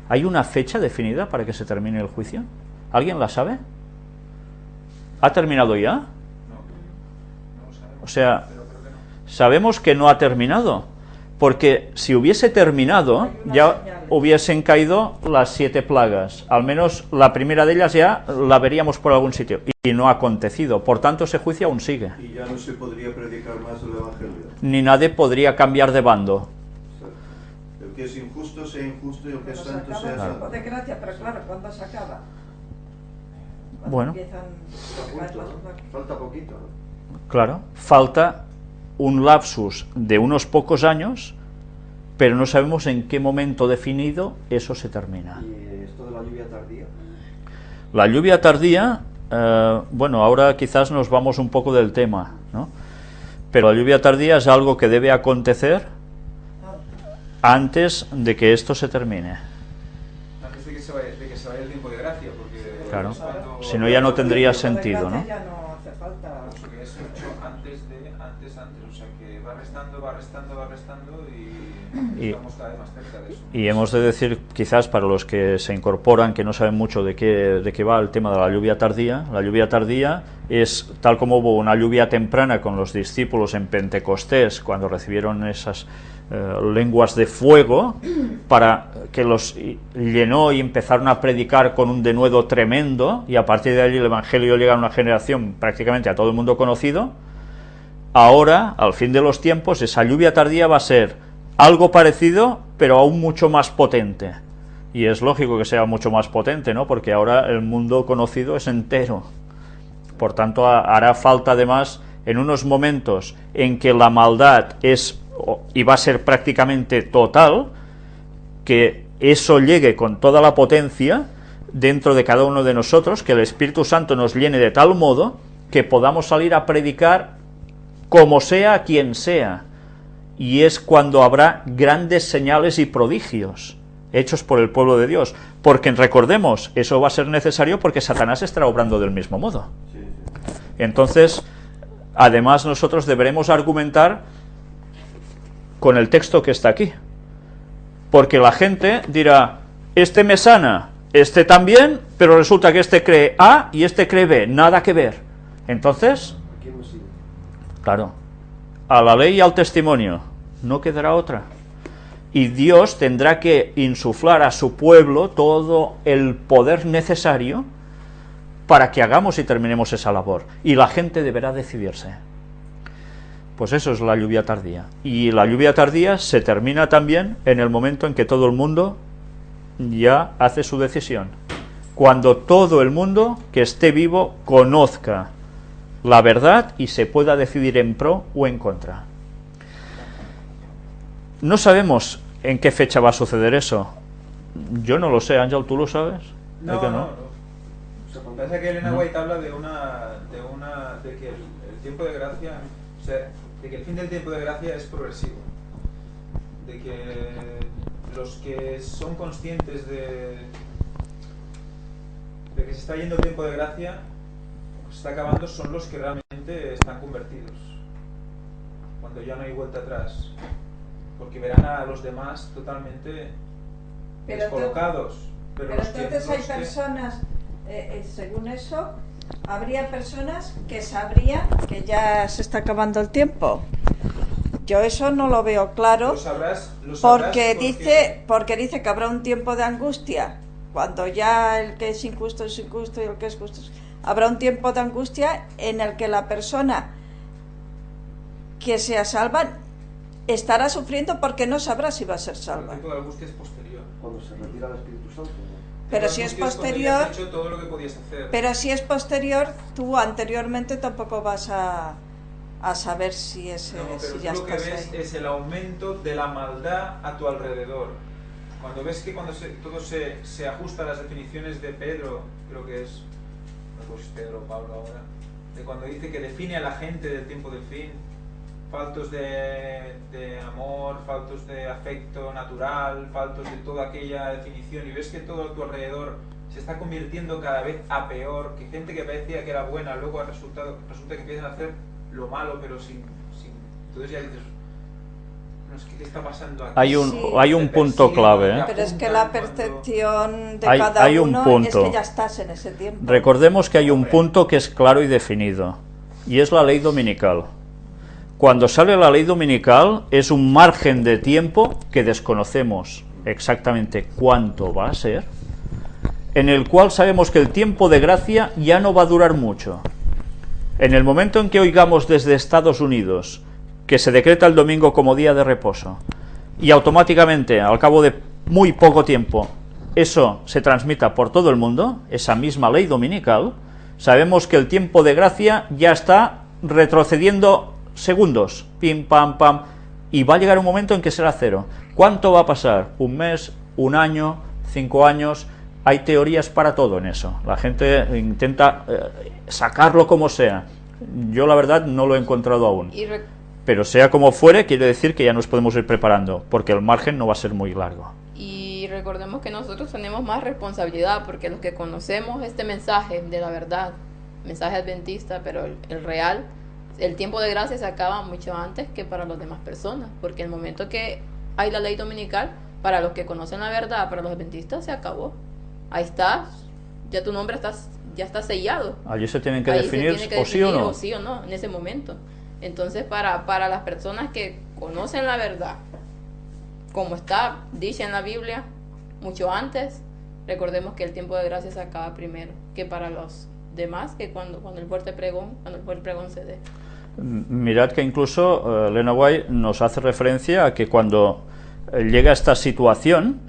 Speaker 1: ¿Hay una fecha definida para que se termine el juicio? ¿Alguien la sabe? ¿Ha terminado ya? O sea, sabemos que no ha terminado, porque si hubiese terminado, ya hubiesen caído las 7 plagas. Al menos la primera de ellas ya la veríamos por algún sitio, y no ha acontecido. Por tanto, ese juicio aún sigue.
Speaker 5: Y ya no se podría predicar más el Evangelio.
Speaker 1: Ni nadie podría cambiar de bando.
Speaker 5: El que es injusto sea injusto y el que es santo sea
Speaker 3: el tiempo
Speaker 5: santo.
Speaker 3: de gracia, pero claro, ¿cuándo se acaba?
Speaker 1: Bueno.
Speaker 3: Empiezan a caer las placas.
Speaker 7: Falta poquito, ¿no?
Speaker 1: Claro, falta un lapsus de unos pocos años, pero no sabemos en qué momento definido eso se termina.
Speaker 7: Y esto de la lluvia tardía.
Speaker 1: La lluvia tardía, bueno, ahora quizás nos vamos un poco del tema, ¿no? Pero la lluvia tardía es algo que debe acontecer antes de que esto se termine.
Speaker 9: Antes de que se vaya el tiempo de gracia, porque
Speaker 1: Claro,
Speaker 9: es cuando-
Speaker 1: si no ya no tendría
Speaker 3: El tiempo de
Speaker 1: sentido, ¿no?
Speaker 3: gracia ya no hace falta.
Speaker 9: Eso que es mucho antes, o sea que va restando y
Speaker 1: Y-
Speaker 9: estamos cada vez más cerca de eso.
Speaker 1: Y hemos de decir, quizás para los que se incorporan, que no saben mucho de qué va el tema de la lluvia tardía es tal como hubo una lluvia temprana con los discípulos en Pentecostés, cuando recibieron esas lenguas de fuego, para que los llenó y empezaron a predicar con un denuedo tremendo, y a partir de allí el Evangelio llega a una generación prácticamente a todo el mundo conocido. Ahora, al fin de los tiempos, esa lluvia tardía va a ser algo parecido, pero aún mucho más potente. Y es lógico que sea mucho más potente, ¿no? Porque ahora el mundo conocido es entero. Por tanto, hará falta además, en unos momentos en que la maldad es y va a ser prácticamente total, que eso llegue con toda la potencia dentro de cada uno de nosotros, que el Espíritu Santo nos llene de tal modo que podamos salir a predicar como sea a quien sea. Y es cuando habrá grandes señales y prodigios hechos por el pueblo de Dios, porque recordemos, eso va a ser necesario porque Satanás estará obrando del mismo modo. Entonces, además nosotros deberemos argumentar con el texto que está aquí, porque la gente dirá, este me sana, este también, pero resulta que este cree A y este cree B, nada que ver. Entonces,
Speaker 7: ¿A quién me sigue?
Speaker 1: claro, a la ley y al testimonio, no quedará otra. Y Dios tendrá que insuflar a su pueblo todo el poder necesario para que hagamos y terminemos esa labor. Y la gente deberá decidirse. Pues eso es la lluvia tardía. Y la lluvia tardía se termina también en el momento en que todo el mundo ya hace su decisión. Cuando todo el mundo que esté vivo conozca la verdad y se pueda decidir en pro o en contra. No sabemos en qué fecha va a suceder eso. Yo no lo sé, Ángel, ¿tú lo sabes?
Speaker 9: No,
Speaker 1: ¿De que
Speaker 9: no. O sea, pasa que Elena
Speaker 1: No.
Speaker 9: White habla de que el tiempo de gracia, o sea, de que el fin del tiempo de gracia es progresivo, de que los que son conscientes de que se está yendo el tiempo de gracia, se está acabando, son los que realmente están convertidos, cuando ya no hay vuelta atrás, porque verán a los demás totalmente
Speaker 3: Pero
Speaker 9: descolocados.
Speaker 3: Pero
Speaker 9: los que-
Speaker 3: entonces
Speaker 9: los
Speaker 3: hay
Speaker 9: que-
Speaker 3: personas, según eso, habría personas que sabrían que ya se está acabando el tiempo. Yo eso no lo veo claro,
Speaker 9: Lo sabrás
Speaker 3: porque dice que habrá un tiempo de angustia, cuando ya el que es injusto y el que es justo. Habrá un tiempo de angustia en el que la persona que sea salva estará sufriendo porque no sabrá si va a ser
Speaker 9: El
Speaker 3: salva.
Speaker 9: tiempo de angustia es posterior.
Speaker 7: Cuando se retira el Espíritu Santo, ¿no?
Speaker 3: Pero
Speaker 9: El
Speaker 3: si es
Speaker 9: angustia cuando ya
Speaker 3: posterior,
Speaker 9: has hecho todo lo que podías hacer.
Speaker 3: pero si es posterior, tú anteriormente tampoco vas a saber si es
Speaker 9: No, pero
Speaker 3: si
Speaker 9: tú
Speaker 3: ya
Speaker 9: lo que
Speaker 3: estás
Speaker 9: ves
Speaker 3: ahí.
Speaker 9: es el aumento de la maldad a tu alrededor. Cuando ves que todo se ajusta a las definiciones de Pedro, creo que es, no sé si es Pedro o Pablo ahora, de cuando dice que define a la gente del tiempo del fin, faltos de amor, faltos de afecto natural, faltos de toda aquella definición, y ves que todo a tu alrededor se está convirtiendo cada vez a peor, que gente que parecía que era buena, luego resulta que empiezan a hacer lo malo, pero sin entonces ya dices, no, es que ¿qué está pasando aquí?
Speaker 1: Hay un,
Speaker 3: Sí.
Speaker 1: hay un
Speaker 9: Te
Speaker 1: punto
Speaker 9: persiguen,
Speaker 1: clave,
Speaker 9: te
Speaker 1: ¿eh?
Speaker 3: Pero es que
Speaker 9: apuntan
Speaker 3: la
Speaker 9: cuando-
Speaker 3: percepción de
Speaker 1: Hay-
Speaker 3: cada
Speaker 1: hay un
Speaker 3: uno es
Speaker 1: punto.
Speaker 3: que ya estás en ese tiempo.
Speaker 1: Recordemos que hay un punto que es claro y definido, y es la ley dominical. Cuando sale la ley dominical es un margen de tiempo que desconocemos exactamente cuánto va a ser, en el cual sabemos que el tiempo de gracia ya no va a durar mucho. En el momento en que oigamos desde Estados Unidos que se decreta el domingo como día de reposo, y automáticamente, al cabo de muy poco tiempo, eso se transmita por todo el mundo, esa misma ley dominical, sabemos que el tiempo de gracia ya está retrocediendo segundos, pim, pam, pam, y va a llegar un momento en que será cero. ¿Cuánto va a pasar? ¿Un mes? ¿Un año? ¿5 años? Hay teorías para todo en eso. La gente intenta sacarlo como sea. Yo la verdad no lo he encontrado aún. Pero sea como fuere, quiere decir que ya nos podemos ir preparando, porque el margen no va a ser muy largo.
Speaker 8: Y recordemos que nosotros tenemos más responsabilidad, porque los que conocemos este mensaje de la verdad, mensaje adventista, pero el real, el tiempo de gracia se acaba mucho antes que para las demás personas, porque el momento que hay la ley dominical, para los que conocen la verdad, para los adventistas se acabó. Ahí está, ya tu nombre ya está sellado.
Speaker 1: Allí se tienen que
Speaker 8: Ahí
Speaker 1: definir,
Speaker 8: se tiene que
Speaker 1: o sí o no.
Speaker 8: O sí o no, en ese momento. Entonces, para las personas que conocen la verdad, como está dicha en la Biblia, mucho antes, recordemos que el tiempo de gracia se acaba primero, que para los demás, que cuando el fuerte pregón se dé.
Speaker 1: Mirad que incluso Elena White nos hace referencia a que cuando llega esta situación,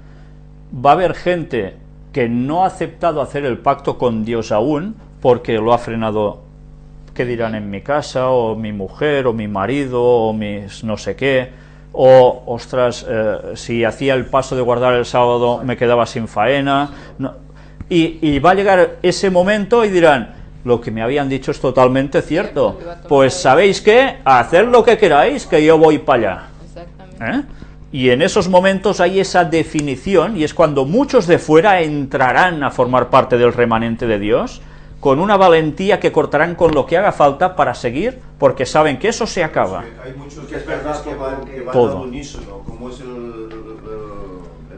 Speaker 1: va a haber gente que no ha aceptado hacer el pacto con Dios aún, porque lo ha frenado, ¿qué dirán en mi casa? O mi mujer, o mi marido, o mis no sé qué, o, ostras, si hacía el paso de guardar el sábado me quedaba sin faena, no. Y va a llegar ese momento y dirán, lo que me habían dicho es totalmente cierto, pues ¿sabéis qué? Haced lo que queráis, que yo voy para allá.
Speaker 8: Exactamente.
Speaker 1: Y en esos momentos hay esa definición, y es cuando muchos de fuera entrarán a formar parte del remanente de Dios, con una valentía que cortarán con lo que haga falta para seguir, porque saben que eso se acaba.
Speaker 5: Hay muchos mensajes que van
Speaker 1: Todo.
Speaker 5: al unísono, como es el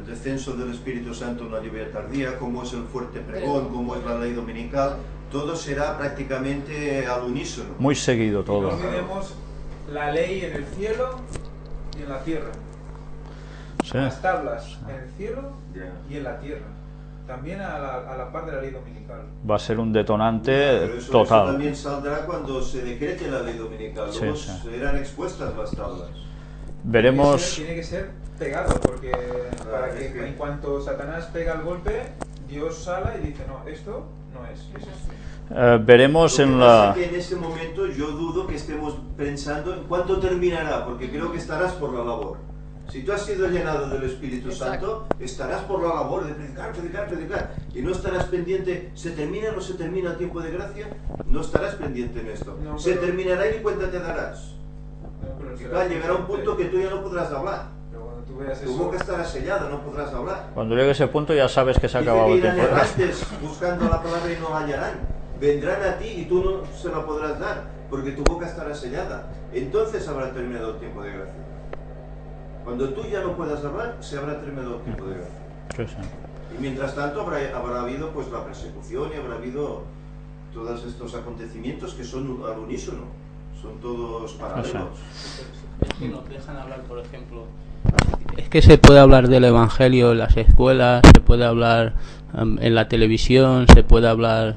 Speaker 5: descenso del Espíritu Santo en la lluvia tardía, como es el fuerte pregón, como es la ley dominical, todo será prácticamente al unísono.
Speaker 1: Muy seguido
Speaker 9: No
Speaker 1: todo.
Speaker 9: olvidemos la ley en el cielo y en la tierra.
Speaker 1: Sí.
Speaker 9: Las tablas en el cielo y en la tierra. También a la par de la ley dominical.
Speaker 1: Va a ser un detonante
Speaker 5: Pero eso
Speaker 1: total.
Speaker 5: también saldrá cuando se decrete la ley dominical.
Speaker 1: Sí,
Speaker 5: Luego
Speaker 1: sí.
Speaker 5: serán expuestas las tablas.
Speaker 1: Veremos.
Speaker 9: Tiene que ser pegado, porque para que en cuanto Satanás pega el golpe, Dios sala y dice, no, esto no es esto.
Speaker 1: Veremos
Speaker 5: Lo que
Speaker 1: en
Speaker 5: pasa
Speaker 1: la.
Speaker 5: que en este momento yo dudo que estemos pensando en cuánto terminará, porque creo que estarás por la labor. Si tú has sido llenado del Espíritu Santo, estarás por la labor de predicar, y no estarás pendiente, ¿se termina o no se termina el tiempo de gracia? No estarás pendiente en esto.
Speaker 9: No,
Speaker 5: se
Speaker 9: pero-
Speaker 5: terminará y ni cuenta te darás.
Speaker 9: No, pero
Speaker 5: Porque
Speaker 9: será
Speaker 5: claro, llegará un
Speaker 9: diferente.
Speaker 5: punto que tú ya no podrás hablar.
Speaker 9: Pero cuando tú veas
Speaker 5: Tu
Speaker 9: eso,
Speaker 5: boca estará sellada, no podrás hablar.
Speaker 1: Cuando llegue ese punto ya sabes que se ha
Speaker 5: Dice
Speaker 1: acabado
Speaker 5: que
Speaker 1: el
Speaker 5: irán
Speaker 1: tiempo.
Speaker 5: errantes buscando la palabra y no la hallarán. Vendrán a ti y tú no se la podrás dar, porque tu boca estará sellada. Entonces habrá terminado el tiempo de gracia. Cuando tú ya no puedas hablar, se habrá terminado el tiempo de gracia.
Speaker 1: Sí, sí.
Speaker 5: Y mientras tanto habrá habido pues la persecución y habrá habido todos estos acontecimientos que son al unísono, son todos paralelos.
Speaker 6: Es que nos dejan hablar, por ejemplo. Es que se puede hablar del Evangelio en las escuelas, se puede hablar en la televisión, se puede hablar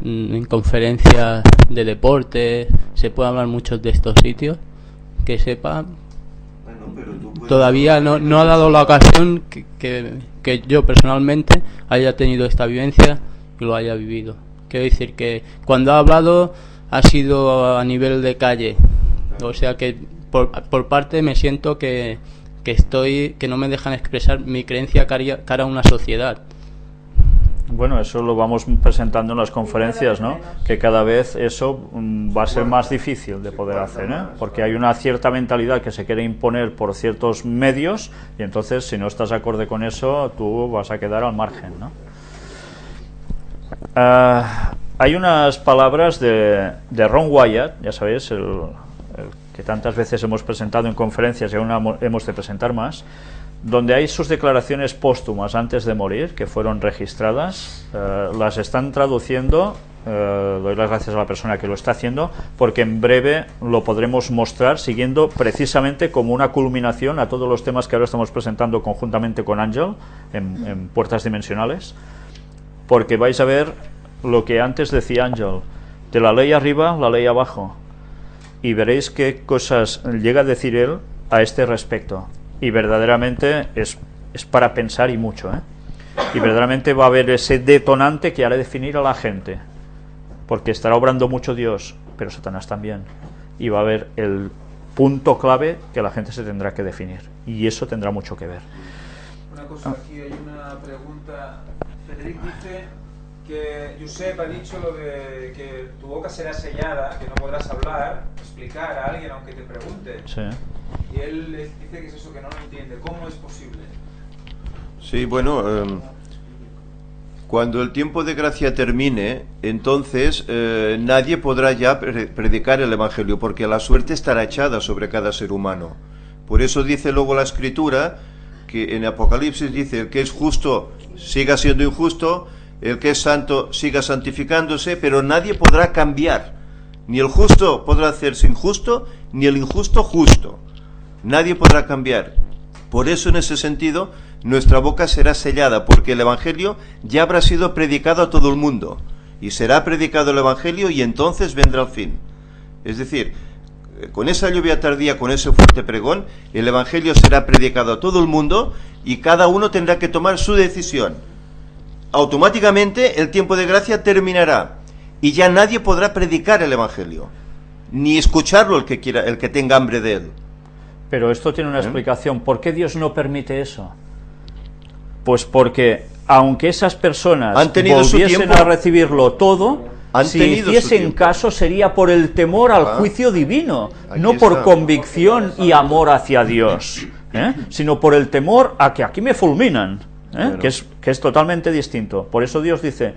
Speaker 6: en conferencias de deporte, se puede hablar muchos de estos sitios. Que sepa,
Speaker 5: Bueno, pero tú puedes
Speaker 6: todavía
Speaker 5: hablar
Speaker 6: no ha dado la ocasión que yo personalmente haya tenido esta vivencia y lo haya vivido. Quiero decir que cuando ha hablado ha sido a nivel de calle, o sea que por parte me siento que no me dejan expresar mi creencia cara a una sociedad.
Speaker 1: Bueno, eso lo vamos presentando en las conferencias, ¿no? Que cada vez eso va a ser más difícil de poder hacer, ¿eh? Porque hay una cierta mentalidad que se quiere imponer por ciertos medios y entonces si no estás acorde con eso tú vas a quedar al margen, ¿no? Hay unas palabras de Ron Wyatt, ya sabéis, el que tantas veces hemos presentado en conferencias y aún hemos de presentar más, donde hay sus declaraciones póstumas antes de morir, que fueron registradas, las están traduciendo, doy las gracias a la persona que lo está haciendo, porque en breve lo podremos mostrar, siguiendo precisamente como una culminación a todos los temas que ahora estamos presentando conjuntamente con Ángel, en Puertas Dimensionales, porque vais a ver lo que antes decía Ángel, de la ley arriba, la ley abajo, y veréis qué cosas llega a decir él a este respecto. Y verdaderamente es para pensar y mucho, ¿eh? Y verdaderamente va a haber ese detonante que hará definir a la gente. porque estará obrando mucho Dios, pero Satanás también, y va a haber el punto clave que la gente se tendrá que definir, y eso tendrá mucho que ver.
Speaker 9: Una cosa, aquí hay una pregunta. Federic dice que Josep ha dicho lo de que tu boca será sellada, que no podrás hablar, explicar a alguien aunque te pregunte.
Speaker 1: Sí.
Speaker 9: Y él dice que es eso, que no lo entiende. ¿Cómo es posible?
Speaker 5: Sí, bueno, cuando el tiempo de gracia termine, entonces nadie podrá ya predicar el Evangelio, porque la suerte estará echada sobre cada ser humano. Por eso dice luego la Escritura, que en Apocalipsis dice, el que es justo siga siendo injusto, el que es santo siga santificándose, pero nadie podrá cambiar. Ni el justo podrá hacerse injusto, ni el injusto justo. Nadie podrá cambiar. Por eso, en ese sentido, nuestra boca será sellada, porque el Evangelio ya habrá sido predicado a todo el mundo. Y será predicado el Evangelio y entonces vendrá el fin. Es decir, con esa lluvia tardía, con ese fuerte pregón, el Evangelio será predicado a todo el mundo y cada uno tendrá que tomar su decisión. Automáticamente el tiempo de gracia terminará y ya nadie podrá predicar el Evangelio, ni escucharlo el que quiera, el que tenga hambre de él.
Speaker 1: Pero esto tiene una explicación. ¿Por qué Dios no permite eso? Pues porque aunque esas personas volviesen a recibirlo todo, si hiciesen caso sería por el temor al juicio divino, no por convicción y amor hacia Dios, sino por el temor a que aquí me fulminan, que es totalmente distinto. Por eso Dios dice,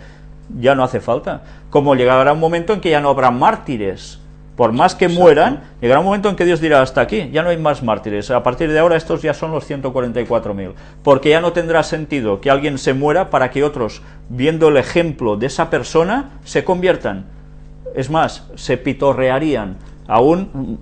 Speaker 1: ya no hace falta. Como llegará un momento en que ya no habrá mártires, por más que mueran, llegará un momento en que Dios dirá, hasta aquí, ya no hay más mártires, a partir de ahora estos ya son los 144.000, porque ya no tendrá sentido que alguien se muera para que otros, viendo el ejemplo de esa persona, se conviertan. Es más, se pitorrearían, aún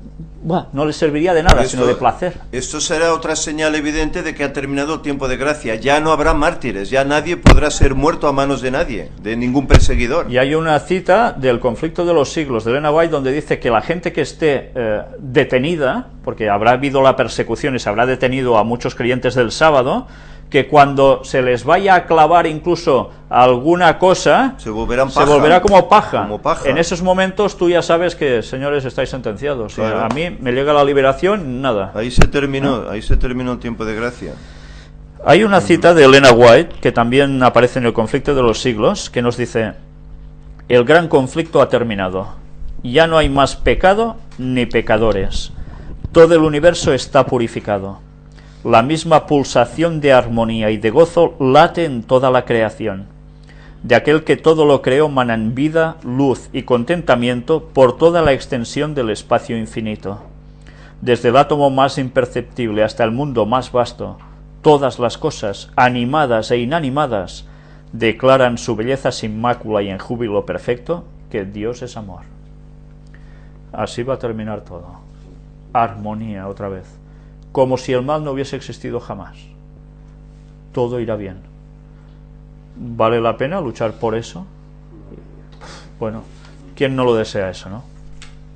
Speaker 1: no les serviría de nada, sino de placer.
Speaker 5: Esto será otra señal evidente de que ha terminado el tiempo de gracia. Ya no habrá mártires, ya nadie podrá ser muerto a manos de nadie, de ningún perseguidor.
Speaker 1: Y hay una cita del Conflicto de los Siglos de Elena White donde dice que la gente que esté detenida, porque habrá habido la persecución y se habrá detenido a muchos creyentes del sábado, que cuando se les vaya a clavar incluso alguna cosa, se volverá como paja. En esos momentos tú ya sabes que, señores, estáis sentenciados. Claro. A mí me llega la liberación, nada.
Speaker 5: Ahí se terminó el tiempo de gracia.
Speaker 1: Hay una cita de Elena White, que también aparece en el Conflicto de los Siglos, que nos dice, el gran conflicto ha terminado. Ya no hay más pecado ni pecadores. Todo el universo está purificado. La misma pulsación de armonía y de gozo late en toda la creación. De aquel que todo lo creó manan vida, luz y contentamiento por toda la extensión del espacio infinito. Desde el átomo más imperceptible hasta el mundo más vasto, todas las cosas, animadas e inanimadas, declaran su belleza sin mácula y en júbilo perfecto, que Dios es amor. Así va a terminar todo. Armonía otra vez. Como si el mal no hubiese existido jamás. Todo irá bien. ¿Vale la pena luchar por eso? Bueno, ¿quién no lo desea eso, no?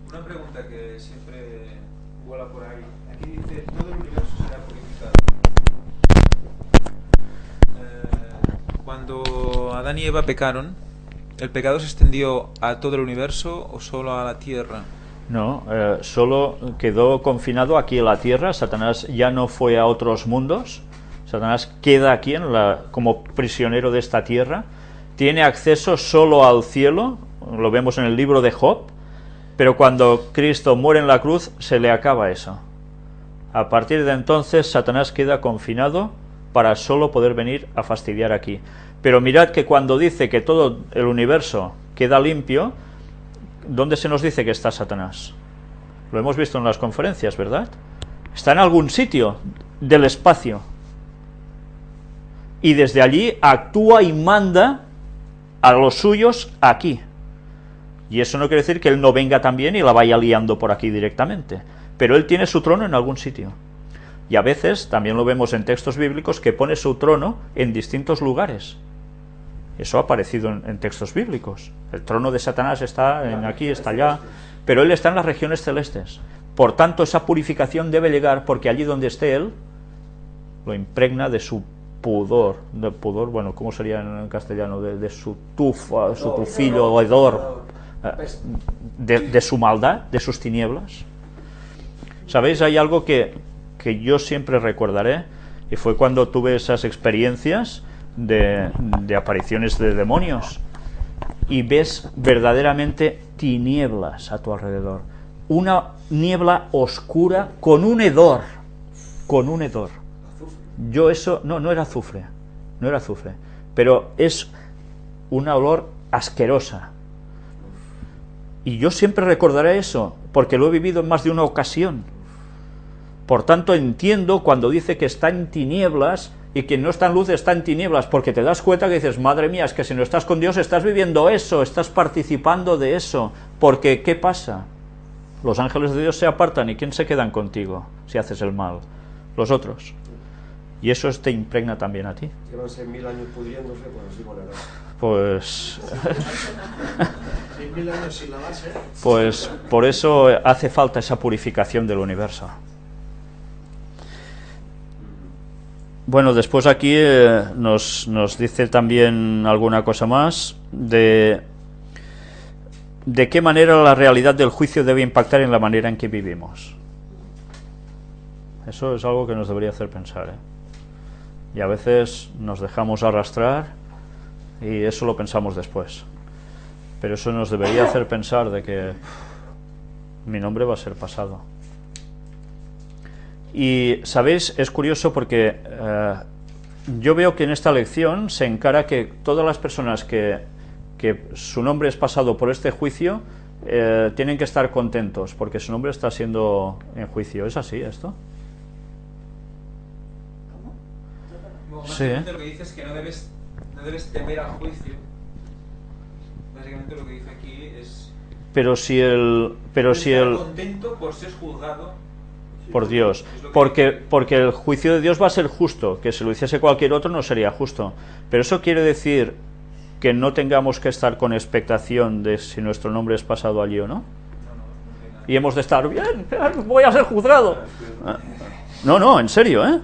Speaker 9: Una pregunta que siempre vuela por ahí. Aquí dice, todo el universo será purificado. Cuando Adán y Eva pecaron, ¿el pecado se extendió a todo el universo o solo a la tierra?
Speaker 1: No, solo quedó confinado aquí en la tierra. Satanás ya no fue a otros mundos. Satanás queda aquí como prisionero de esta tierra. Tiene acceso solo al cielo, lo vemos en el libro de Job, pero cuando Cristo muere en la cruz se le acaba eso. A partir de entonces Satanás queda confinado para solo poder venir a fastidiar aquí. Pero mirad que cuando dice que todo el universo queda limpio, ¿dónde se nos dice que está Satanás? Lo hemos visto en las conferencias, ¿verdad? Está en algún sitio del espacio. Y desde allí actúa y manda a los suyos aquí. Y eso no quiere decir que él no venga también y la vaya liando por aquí directamente. Pero él tiene su trono en algún sitio. Y a veces, también lo vemos en textos bíblicos, que pone su trono en distintos lugares. Eso ha aparecido en textos bíblicos. El trono de Satanás está aquí, está allá, pero él está en las regiones celestes. Por tanto, esa purificación debe llegar, porque allí donde esté él, lo impregna de su pudor, bueno, ¿cómo sería en castellano? De su tufa, su tufillo, hedor, de su maldad, de sus tinieblas. ¿Sabéis? Hay algo que yo siempre recordaré, y fue cuando tuve esas experiencias de apariciones de demonios, y ves verdaderamente tinieblas a tu alrededor, una niebla oscura con un hedor, yo eso, no era azufre, pero es un olor asquerosa, y yo siempre recordaré eso, porque lo he vivido en más de una ocasión. Por tanto, entiendo cuando dice que está en tinieblas, y quien no está en luz está en tinieblas, porque te das cuenta que dices, madre mía, es que si no estás con Dios estás viviendo eso, estás participando de eso, porque ¿qué pasa? Los ángeles de Dios se apartan, ¿y quién se quedan contigo si haces el mal? Los otros. Y eso te impregna también a ti.
Speaker 7: Llevan 6.000 años pudriéndose, pues así molerá.
Speaker 1: Pues
Speaker 2: 6.000 años sin lavarse.
Speaker 1: pues por eso hace falta esa purificación del universo. Bueno, después aquí nos dice también alguna cosa más de qué manera la realidad del juicio debe impactar en la manera en que vivimos. Eso es algo que nos debería hacer pensar, y a veces nos dejamos arrastrar y eso lo pensamos después, pero eso nos debería hacer pensar de que mi nombre va a ser pasado. Y sabéis, es curioso porque yo veo que en esta lección se encara que todas las personas que su nombre es pasado por este juicio tienen que estar contentos porque su nombre está siendo en juicio. ¿Es así esto?
Speaker 9: Básicamente lo que dice es que no debes temer al juicio. Básicamente lo que dice aquí es... estar contento por ser juzgado
Speaker 1: por Dios, porque el juicio de Dios va a ser justo, que si lo hiciese cualquier otro no sería justo, pero eso quiere decir que no tengamos que estar con expectación de si nuestro nombre es pasado allí o no, y hemos de estar bien, voy a ser juzgado. No, en serio,
Speaker 5: A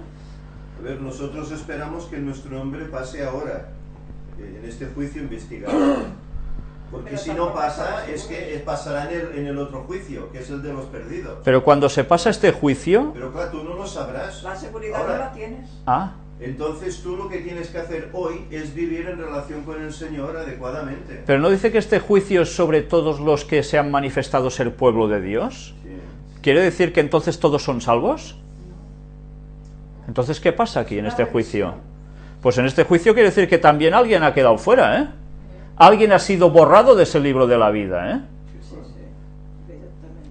Speaker 5: ver, nosotros esperamos que nuestro nombre pase ahora, en este juicio investigado. Porque si no pasa, es que pasará en el otro juicio, que es el de los perdidos.
Speaker 1: Pero cuando se pasa este juicio...
Speaker 5: Pero claro, tú no lo sabrás.
Speaker 3: La seguridad
Speaker 5: ahora,
Speaker 3: no la tienes.
Speaker 5: Entonces tú lo que tienes que hacer hoy es vivir en relación con el Señor adecuadamente.
Speaker 1: Pero ¿no dice que este juicio es sobre todos los que se han manifestado ser pueblo de Dios?
Speaker 5: Sí.
Speaker 1: ¿Quiere decir que entonces todos son salvos? Entonces, ¿qué pasa aquí en este juicio? Pues en este juicio quiere decir que también alguien ha quedado fuera, Alguien ha sido borrado de ese libro de la vida,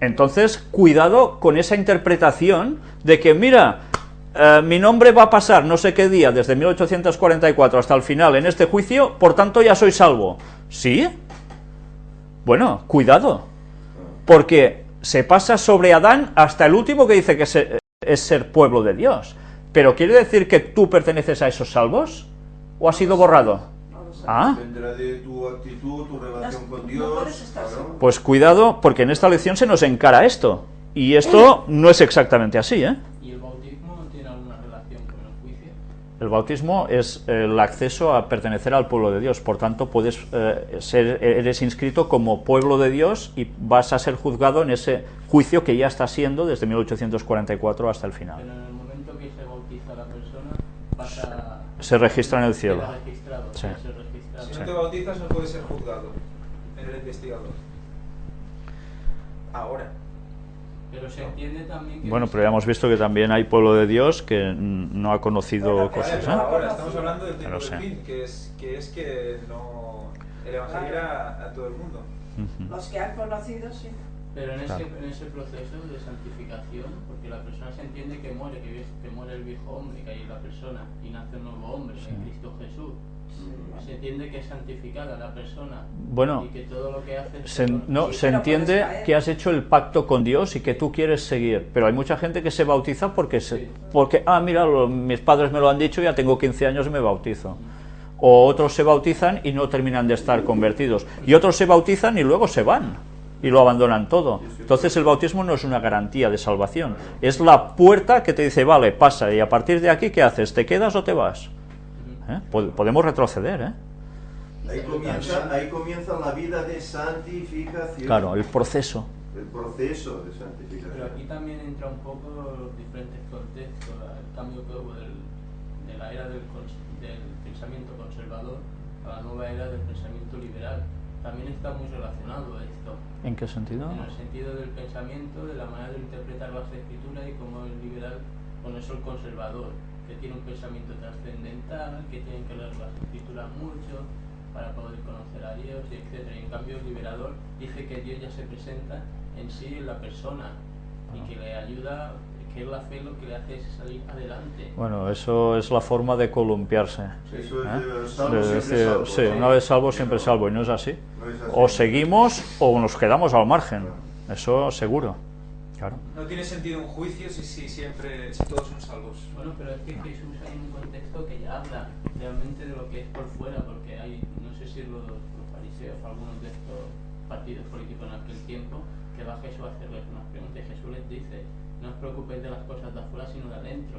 Speaker 1: Entonces, cuidado con esa interpretación de que, mira, mi nombre va a pasar no sé qué día, desde 1844 hasta el final en este juicio, por tanto ya soy salvo. ¿Sí? Bueno, cuidado, porque se pasa sobre Adán hasta el último que dice que es ser pueblo de Dios. ¿Pero quiere decir que tú perteneces a esos salvos? ¿O has sido borrado?
Speaker 5: Dependerá de tu actitud, tu relación con Dios. Claro.
Speaker 1: Pues cuidado, porque en esta lección se nos encara esto. Y esto no es exactamente así,
Speaker 6: ¿Y el bautismo no tiene alguna relación con el juicio?
Speaker 1: El bautismo es el acceso a pertenecer al pueblo de Dios. Por tanto, puedes eres inscrito como pueblo de Dios y vas a ser juzgado en ese juicio que ya está siendo desde 1844 hasta el final.
Speaker 6: Pero en el momento que se bautiza la persona,
Speaker 1: se registra en el cielo.
Speaker 6: Sí.
Speaker 9: Si no te bautizas no puedes ser juzgado en el investigador. Ahora.
Speaker 6: Pero se entiende también que...
Speaker 1: Bueno, pero ya hemos visto que también hay pueblo de Dios que no ha conocido cosas,
Speaker 9: Ahora estamos hablando del tiempo
Speaker 1: del
Speaker 9: fin, que no... El evangelio era a todo el mundo.
Speaker 3: Los que han conocido, sí.
Speaker 6: Pero en ese proceso de santificación, porque la persona se entiende que muere el viejo hombre que hay en la persona y nace un nuevo hombre, en Cristo Jesús. Se entiende que es santificada la persona,
Speaker 1: bueno,
Speaker 6: y que todo lo que hace
Speaker 1: se entiende que has hecho el pacto con Dios y que tú quieres seguir, pero hay mucha gente que se bautiza porque mira, mis padres me lo han dicho, ya tengo 15 años y me bautizo. O otros se bautizan y no terminan de estar convertidos, y otros se bautizan y luego se van y lo abandonan todo. Entonces el bautismo no es una garantía de salvación, es la puerta que te dice, vale, pasa, y a partir de aquí, ¿qué haces? ¿Te quedas o te vas? Podemos retroceder,
Speaker 5: Ahí comienza la vida de santificación.
Speaker 1: Claro, el proceso.
Speaker 5: El proceso de santificación.
Speaker 6: Pero aquí también entra un poco los diferentes contextos, el cambio que hubo de la era del pensamiento conservador a la nueva era del pensamiento liberal. También está muy relacionado esto.
Speaker 1: ¿En qué sentido?
Speaker 6: En el sentido del pensamiento, de la manera de interpretar las escrituras y cómo el liberal, con eso el conservador, que tiene un pensamiento trascendental, que tiene que leer las escrituras mucho para poder conocer a Dios, y etc. Y en cambio el liberador dice que Dios ya se presenta en sí en la persona y que le ayuda, que es la fe lo que le hace es salir adelante.
Speaker 1: Bueno, eso es la forma de columpiarse.
Speaker 5: Eso es
Speaker 1: ¿Eh?
Speaker 5: salvo,
Speaker 1: De
Speaker 5: siempre
Speaker 1: decir,
Speaker 5: salvo.
Speaker 1: sí, una vez salvo, siempre salvo, y no es así.
Speaker 5: No es así.
Speaker 1: O seguimos o nos quedamos al margen, eso seguro. Claro.
Speaker 9: No tiene sentido un juicio si todos son salvos.
Speaker 6: Bueno, pero es que Jesús hay un contexto que ya habla realmente de lo que es por fuera, porque hay, no sé si los fariseos o algunos de estos partidos políticos en aquel tiempo, que va Jesús a hacerles unas preguntas y Jesús les dice: no os preocupéis de las cosas de afuera sino de adentro.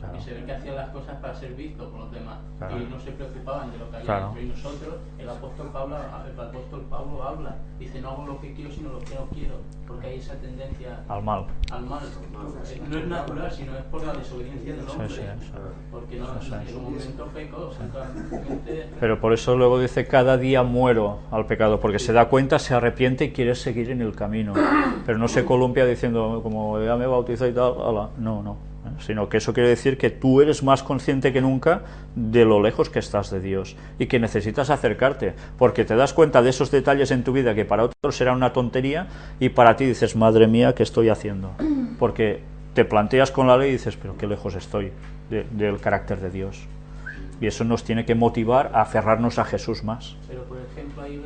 Speaker 1: Claro.
Speaker 6: Y se ve que hacían las cosas para ser vistos por los demás,
Speaker 1: Claro.
Speaker 6: y no se preocupaban de lo que había
Speaker 1: Claro.
Speaker 6: dentro. Y nosotros, el apóstol Pablo habla, dice: no hago lo que quiero sino lo que no quiero, porque hay esa tendencia
Speaker 1: Al mal.
Speaker 6: al mal. No es natural, sino es por la desobediencia del hombre.
Speaker 1: Sí, sí.
Speaker 6: Porque no,
Speaker 1: Sí, sí.
Speaker 6: en un momento pecó, simplemente.
Speaker 1: Pero por eso luego dice: cada día muero al pecado, porque se da cuenta, se arrepiente y quiere seguir en el camino. Pero no se columpia diciendo, como ya me bautizé y tal, ala. No. Sino que eso quiere decir que tú eres más consciente que nunca de lo lejos que estás de Dios y que necesitas acercarte, porque te das cuenta de esos detalles en tu vida que para otros será una tontería y para ti dices: madre mía, ¿qué estoy haciendo? Porque te planteas con la ley y dices: pero qué lejos estoy del carácter de Dios. Y eso nos tiene que motivar a aferrarnos a Jesús más.
Speaker 6: Pero por ejemplo, ahí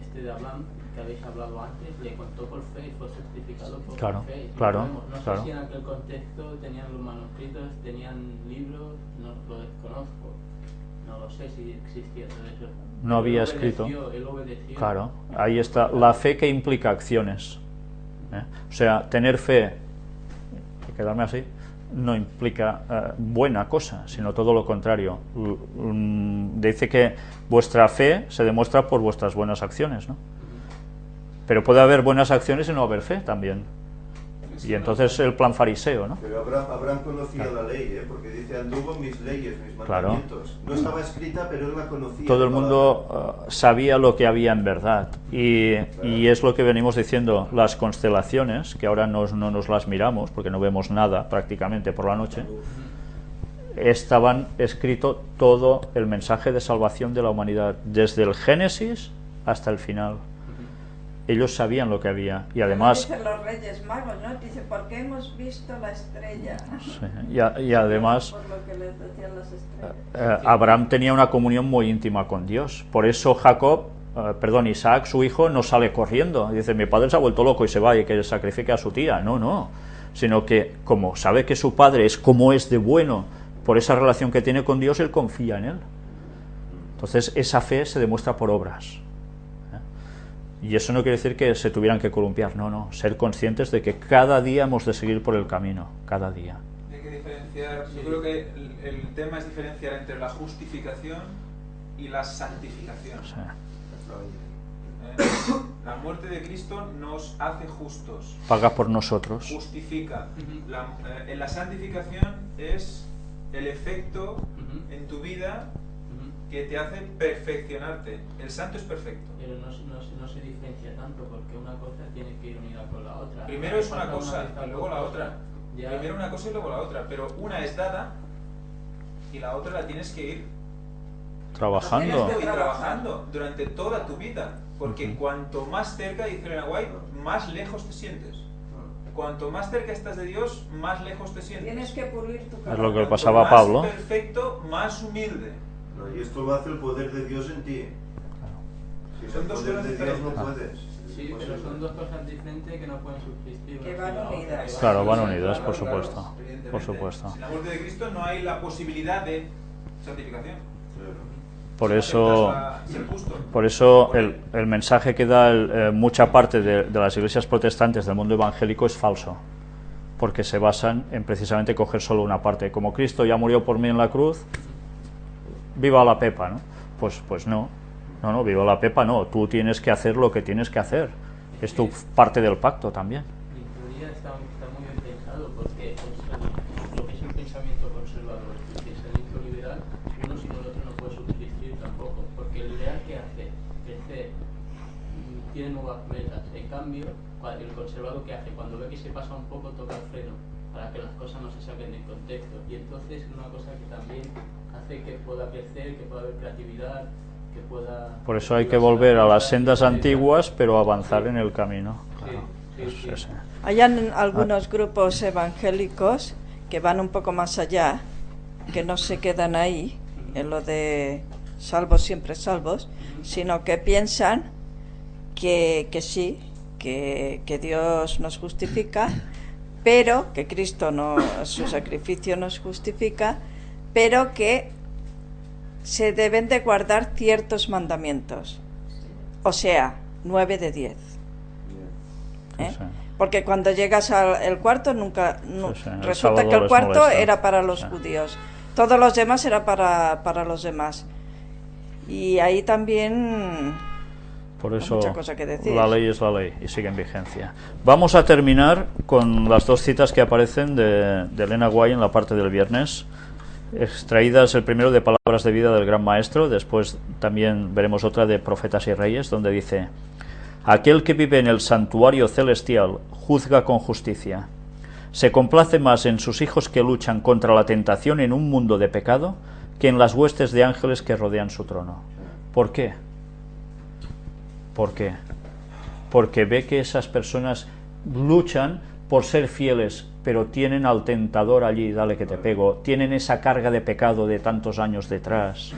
Speaker 6: este de Abraham, que habéis hablado antes, le contó por fe y fue certificado por
Speaker 1: Claro,
Speaker 6: fe. Y
Speaker 1: claro,
Speaker 6: no sé
Speaker 1: claro.
Speaker 6: si en aquel contexto tenían los manuscritos, tenían libros, no lo desconozco. No lo sé si existía todo eso.
Speaker 1: No había
Speaker 6: Él obedeció,
Speaker 1: escrito.
Speaker 6: Él obedeció.
Speaker 1: Claro, ahí está la fe que implica acciones. O sea, tener fe, y quedarme así, no implica buena cosa, sino todo lo contrario. Dice que vuestra fe se demuestra por vuestras buenas acciones, ¿no? Pero puede haber buenas acciones y no haber fe también. Y entonces el plan fariseo, ¿no?
Speaker 5: Pero Abraham conocía la ley, porque dice: anduvo en mis leyes, mis
Speaker 1: Claro.
Speaker 5: mandamientos. No estaba escrita, pero él la conocía.
Speaker 1: Todo el mundo sabía lo que había en verdad. Y es lo que venimos diciendo, las constelaciones, que ahora no nos las miramos porque no vemos nada prácticamente por la noche, estaban escrito todo el mensaje de salvación de la humanidad, desde el Génesis hasta el final. Ellos sabían lo que había y además...
Speaker 3: Dicen los Reyes Magos, ¿no? Dice: porque hemos visto la estrella.
Speaker 1: Sí, y además...
Speaker 3: Por lo que les decían las estrellas.
Speaker 1: Abraham tenía una comunión muy íntima con Dios. Por eso Isaac, su hijo, no sale corriendo. Dice: mi padre se ha vuelto loco y se va y que sacrifique a su tía. No. Sino que, como sabe que su padre es como es de bueno, por esa relación que tiene con Dios, él confía en él. Entonces, esa fe se demuestra por obras. Y eso no quiere decir que se tuvieran que columpiar, no. Ser conscientes de que cada día hemos de seguir por el camino, cada día.
Speaker 9: Hay que diferenciar, yo creo que el tema es diferenciar entre la justificación y la santificación.
Speaker 1: Sí.
Speaker 9: La muerte de Cristo nos hace justos.
Speaker 1: Paga por nosotros.
Speaker 9: Justifica. En la santificación es el efecto en tu vida que te hace perfeccionarte. El santo es perfecto.
Speaker 6: Pero no se diferencia tanto, porque una cosa tiene que ir unida con la otra.
Speaker 9: Primero es una cosa
Speaker 6: vez
Speaker 9: y luego la otra.
Speaker 6: Ya.
Speaker 9: Primero una cosa y luego la otra. Pero una es dada y la otra la tienes que ir
Speaker 1: Trabajando.
Speaker 9: y trabajando durante toda tu vida. Porque cuanto más cerca, dice Elena White, más lejos te sientes. Cuanto más cerca estás de Dios, más lejos te sientes.
Speaker 3: Tienes que pulir tu
Speaker 1: Es
Speaker 3: carácter.
Speaker 1: lo que le pasaba a Pablo.
Speaker 9: Más perfecto, más humilde.
Speaker 5: No, y esto lo hace el poder de Dios en ti. Si
Speaker 9: Son
Speaker 5: el
Speaker 9: dos
Speaker 5: poder
Speaker 9: cosas
Speaker 5: de Dios no
Speaker 9: diferentes.
Speaker 5: puedes.
Speaker 6: Sí, pero son dos cosas diferentes que no pueden subsistir.
Speaker 3: Que van unidas.
Speaker 1: Claro, van unidas, por
Speaker 9: Claro,
Speaker 1: supuesto.
Speaker 9: evidentemente.
Speaker 1: Por supuesto.
Speaker 9: Sin la muerte de Cristo no hay la posibilidad de santificación.
Speaker 1: Por
Speaker 9: Si
Speaker 1: eso,
Speaker 9: aceptas ser justo.
Speaker 1: por eso el mensaje que da mucha parte de las iglesias protestantes del mundo evangélico es falso, porque se basan en precisamente coger solo una parte. Como Cristo ya murió por mí en la cruz, viva la pepa, ¿no? Pues no. No, viva la Pepa, no. Tú tienes que hacer lo que tienes que hacer. Es tu parte del pacto también.
Speaker 6: Mi teoría está muy bien pensado porque lo que es un pensamiento conservador y el pensamiento liberal, uno sin el otro no puede subsistir tampoco, porque el liberal que hace crecer tiene nuevas metas, en cambio el conservador que hace cuando ve que se pasa un poco toca el freno para que las cosas no se saquen de contexto, y entonces es una cosa que también hace que pueda crecer, que pueda haber creatividad, que pueda...
Speaker 1: Por eso hay que volver a las sendas antiguas, pero avanzar en el camino. Claro.
Speaker 6: Sí.
Speaker 3: Hay algunos grupos evangélicos que van un poco más allá, que no se quedan ahí, en lo de salvos siempre salvos, sino que piensan que sí, que Dios nos justifica, pero que Cristo su sacrificio nos justifica, pero que se deben de guardar ciertos mandamientos, o sea, 9 de 10.
Speaker 1: Sí.
Speaker 3: Porque cuando llegas al cuarto resulta que el cuarto era para los judíos, todos los demás era para los demás, y ahí también
Speaker 1: por eso
Speaker 3: hay mucha cosa que decir.
Speaker 1: La ley es la ley y sigue en vigencia. Vamos a terminar con las dos citas que aparecen de Elena White en la parte del viernes, extraídas el primero de Palabras de Vida del Gran Maestro, después también veremos otra de Profetas y Reyes, donde dice: aquel que vive en el santuario celestial juzga con justicia. Se complace más en sus hijos que luchan contra la tentación en un mundo de pecado que en las huestes de ángeles que rodean su trono. ¿Por qué? ¿Por qué? Porque ve que esas personas luchan por ser fieles, pero tienen al tentador allí, dale que te pego, tienen esa carga de pecado de tantos años detrás,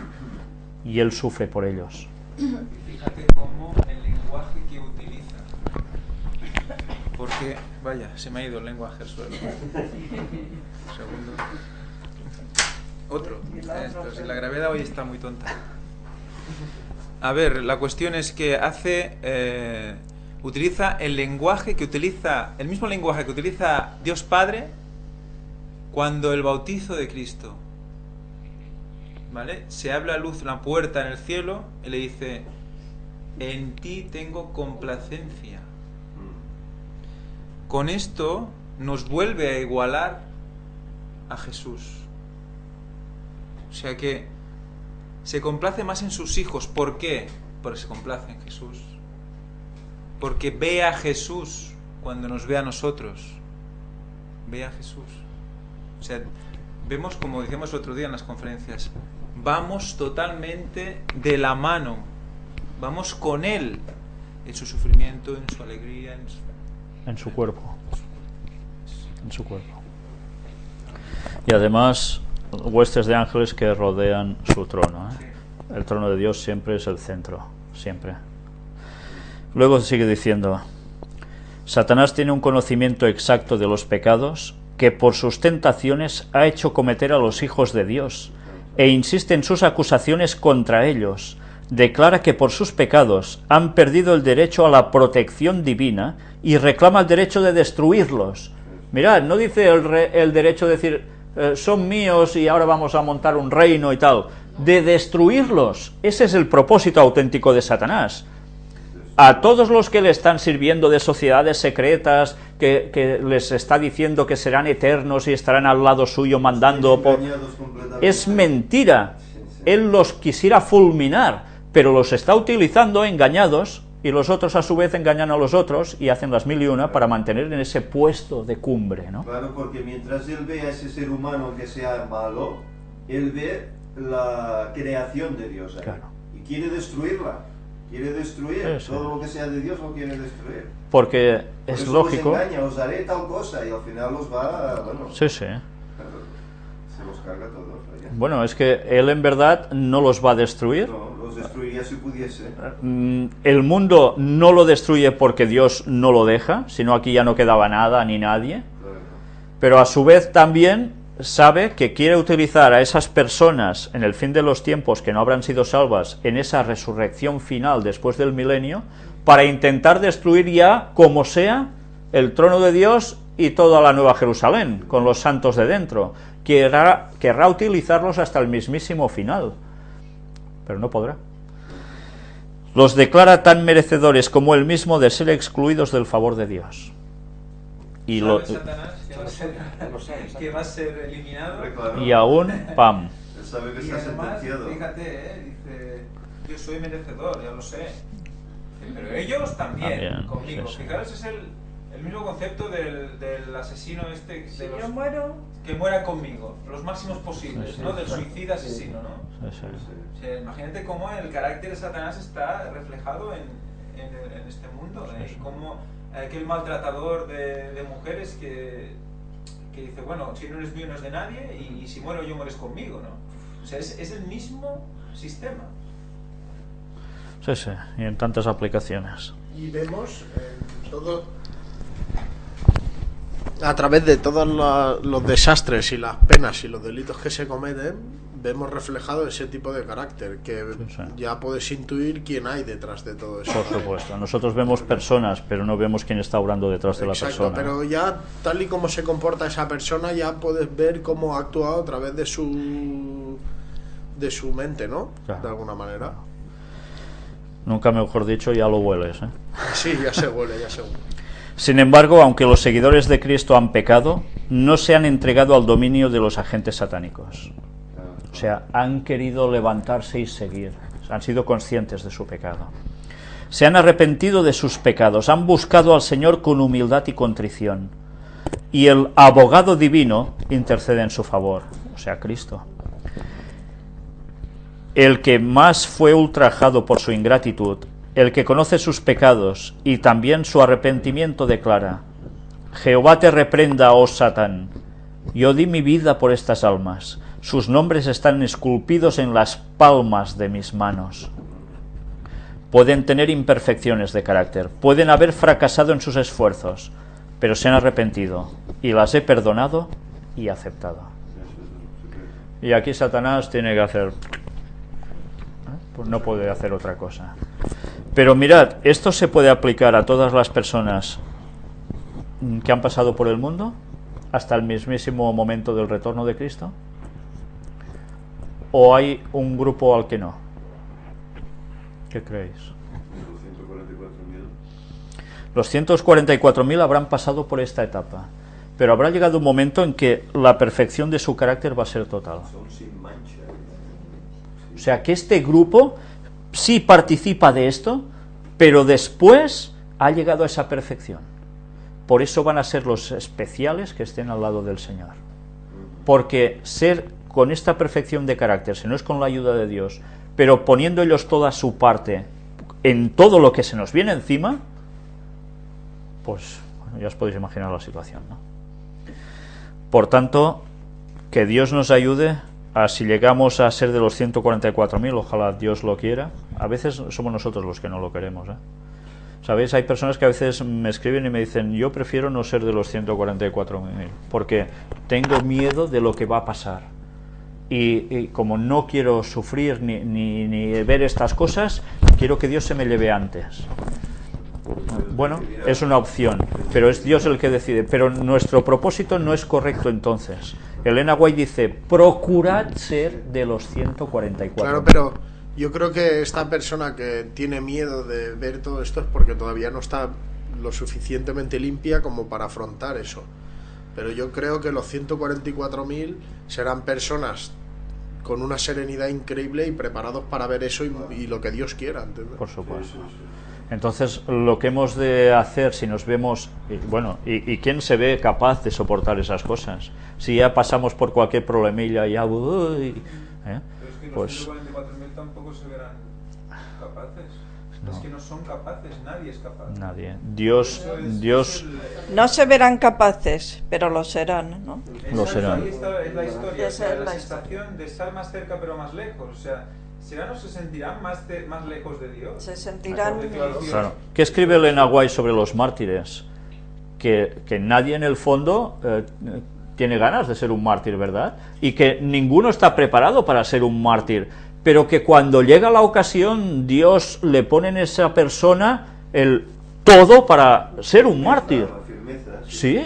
Speaker 1: y él sufre por ellos.
Speaker 9: Fíjate cómo el lenguaje que utiliza, porque, vaya, se me ha ido el lenguaje al suelo. Un segundo. Otro. Esto, si la gravedad hoy está muy tonta. A ver, la cuestión es que utiliza el mismo lenguaje que utiliza Dios Padre cuando el bautizo de Cristo, ¿vale? Se abre la luz, la puerta en el cielo, y le dice: en ti tengo complacencia. Con esto nos vuelve a igualar a Jesús. O sea que se complace más en sus hijos. ¿Por qué? Porque se complace en Jesús. Porque ve a Jesús cuando nos ve a nosotros. Ve a Jesús. O sea, vemos, como decíamos el otro día en las conferencias, vamos totalmente de la mano. Vamos con Él en su sufrimiento, en su alegría,
Speaker 1: en su cuerpo. En su cuerpo. Y además, huestes de ángeles que rodean su trono. El trono de Dios siempre es el centro, siempre. Luego sigue diciendo: Satanás tiene un conocimiento exacto de los pecados que por sus tentaciones ha hecho cometer a los hijos de Dios, e insiste en sus acusaciones contra ellos. Declara que por sus pecados han perdido el derecho a la protección divina y reclama el derecho de destruirlos. Mirad, no dice el derecho de decir son míos y ahora vamos a montar un reino y tal, de destruirlos. Ese es el propósito auténtico de Satanás. A todos los que le están sirviendo de sociedades secretas, que les está diciendo que serán eternos y estarán al lado suyo mandando por... Es mentira. Él los quisiera fulminar, pero los está utilizando engañados, y los otros a su vez engañan a los otros y hacen las mil y una para mantener en ese puesto de cumbre, ¿no?
Speaker 5: Claro, porque mientras él ve a ese ser humano que sea malo, él ve la creación de Dios ahí.
Speaker 1: Claro.
Speaker 5: Y quiere destruirla. Quiere destruir todo lo que sea de Dios, lo quiere destruir.
Speaker 1: Porque
Speaker 5: Por
Speaker 1: es
Speaker 5: eso
Speaker 1: lógico.
Speaker 5: Los engaña, os haré tal cosa, y al final los va, bueno,
Speaker 1: Sí.
Speaker 5: se los carga todos. Vaya.
Speaker 1: Bueno, es que él en verdad no los va a destruir.
Speaker 5: No, los destruiría si pudiese.
Speaker 1: El mundo no lo destruye porque Dios no lo deja, sino aquí ya no quedaba nada ni nadie.
Speaker 5: Claro.
Speaker 1: Pero a su vez también sabe que quiere utilizar a esas personas en el fin de los tiempos que no habrán sido salvas en esa resurrección final después del milenio para intentar destruir ya, como sea, el trono de Dios y toda la Nueva Jerusalén, con los santos de dentro. Querrá utilizarlos hasta el mismísimo final, pero no podrá. los declara tan merecedores como él mismo de ser excluidos del favor de Dios. Y,
Speaker 9: ¿Sabe Satanás que va a ser eliminado?
Speaker 5: Claro.
Speaker 1: y aún, ¡pam!
Speaker 5: Él sabe que
Speaker 9: Y
Speaker 5: está
Speaker 9: además,
Speaker 5: sentenciado.
Speaker 9: fíjate, dice, yo soy merecedor, ya lo sé. Pero ellos también, conmigo.
Speaker 1: sí, sí.
Speaker 9: Fijaros, es el mismo concepto del asesino este,
Speaker 3: Si
Speaker 9: de
Speaker 3: yo
Speaker 9: los,
Speaker 3: muero,
Speaker 9: que muera conmigo, los máximos posibles,
Speaker 1: Sí, sí.
Speaker 9: ¿no? Del suicida asesino, ¿no?
Speaker 1: Sí, sí.
Speaker 9: O sea, imagínate cómo el carácter de Satanás está reflejado en este mundo, y cómo aquel maltratador de mujeres que dice, bueno, si no eres mío no es de nadie, y si muero yo mueres conmigo, ¿no? O sea, es el mismo sistema.
Speaker 1: Sí, sí, y en tantas aplicaciones.
Speaker 2: Y vemos todo, a través de todos los desastres y las penas y los delitos que se cometen, vemos reflejado ese tipo de carácter, que
Speaker 1: sí.
Speaker 2: ya puedes intuir quién hay detrás de todo eso.
Speaker 1: Por supuesto. Nosotros vemos personas, pero no vemos quién está obrando detrás de la
Speaker 2: Exacto,
Speaker 1: persona.
Speaker 2: pero ya tal y como se comporta esa persona, ya puedes ver cómo ha actuado a través de su mente, ¿no?
Speaker 1: Claro.
Speaker 2: De alguna manera.
Speaker 1: Nunca mejor dicho, ya lo hueles, ¿eh?
Speaker 2: Sí, ya se huele, ya se huele.
Speaker 1: Sin embargo, aunque los seguidores de Cristo han pecado, no se han entregado al dominio de los agentes satánicos. O sea, han querido levantarse y seguir. Han sido conscientes de su pecado. Se han arrepentido de sus pecados, han buscado al Señor con humildad y contrición. Y el abogado divino intercede en su favor, o sea, Cristo. El que más fue ultrajado por su ingratitud, el que conoce sus pecados y también su arrepentimiento, declara: Jehová te reprenda, oh Satán. Yo di mi vida por estas almas. Sus nombres están esculpidos en las palmas de mis manos. Pueden tener imperfecciones de carácter, pueden haber fracasado en sus esfuerzos, pero se han arrepentido y las he perdonado y aceptado. Y aquí Satanás tiene que hacer... Pues no puede hacer otra cosa. Pero mirad, esto se puede aplicar a todas las personas que han pasado por el mundo hasta el mismísimo momento del retorno de Cristo. ¿O hay un grupo al que no? ¿Qué creéis? Los 144.000 habrán pasado por esta etapa, pero habrá llegado un momento en que la perfección de su carácter va a ser total. O sea que este grupo sí participa de esto, pero después ha llegado a esa perfección. Por eso van a ser los especiales que estén al lado del Señor. Porque ser con esta perfección de carácter, si no es con la ayuda de Dios, pero poniendo ellos toda su parte en todo lo que se nos viene encima, pues bueno, ya os podéis imaginar la situación, ¿no? Por tanto, que Dios nos ayude a, si llegamos a ser de los 144.000, ojalá Dios lo quiera. A veces somos nosotros los que no lo queremos, ¿eh? ¿Sabéis? Hay personas que a veces me escriben y me dicen: yo prefiero no ser de los 144.000 porque tengo miedo de lo que va a pasar. Y como no quiero sufrir ni ver estas cosas, quiero que Dios se me lleve antes. Bueno, es una opción, pero es Dios el que decide. Pero nuestro propósito no es correcto entonces. Elena White dice: procurad ser de los 144.
Speaker 2: Claro, pero yo creo que esta persona que tiene miedo de ver todo esto es porque todavía no está lo suficientemente limpia como para afrontar eso. Pero yo creo que los 144.000 serán personas con una serenidad increíble y preparados para ver eso y lo que Dios quiera, ¿entiendes?
Speaker 1: Por supuesto. Entonces, lo que hemos de hacer, si nos vemos, ¿y quién se ve capaz de soportar esas cosas? Si ya pasamos por cualquier problemilla, ya,
Speaker 9: Pero es que los
Speaker 1: pues
Speaker 9: 144.000 tampoco se verán capaces.
Speaker 1: No.
Speaker 9: Es que no son capaces, nadie es capaz.
Speaker 1: nadie. Dios
Speaker 3: no se verán capaces, pero lo serán, ¿no?
Speaker 1: lo serán.
Speaker 9: Ahí está, es la historia,
Speaker 3: Esa
Speaker 9: o sea,
Speaker 3: es
Speaker 9: la
Speaker 3: la
Speaker 9: sensación de estar más cerca pero más lejos. O sea, ¿serán o se sentirán más lejos de Dios?
Speaker 3: Se sentirán...
Speaker 9: Por definición.
Speaker 1: Claro. ¿Qué escribe Elena White sobre los mártires? Que nadie en el fondo tiene ganas de ser un mártir, ¿verdad? Y que ninguno está preparado para ser un mártir, pero que cuando llega la ocasión, Dios le pone en esa persona el todo para ser un mártir. Sí,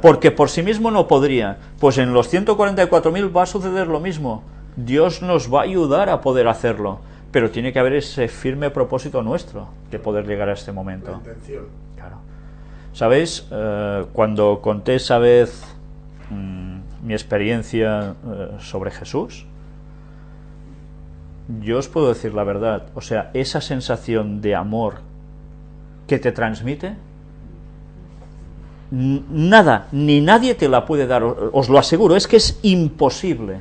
Speaker 1: porque por sí mismo no podría. Pues en los 144.000 va a suceder lo mismo. Dios nos va a ayudar a poder hacerlo, pero tiene que haber ese firme propósito nuestro de poder llegar a este
Speaker 2: La
Speaker 1: momento.
Speaker 2: intención.
Speaker 1: Claro. ¿Sabéis? Cuando conté esa vez mi experiencia sobre Jesús, yo os puedo decir la verdad, o sea, esa sensación de amor que te transmite, nada, ni nadie te la puede dar, os lo aseguro, es que es imposible.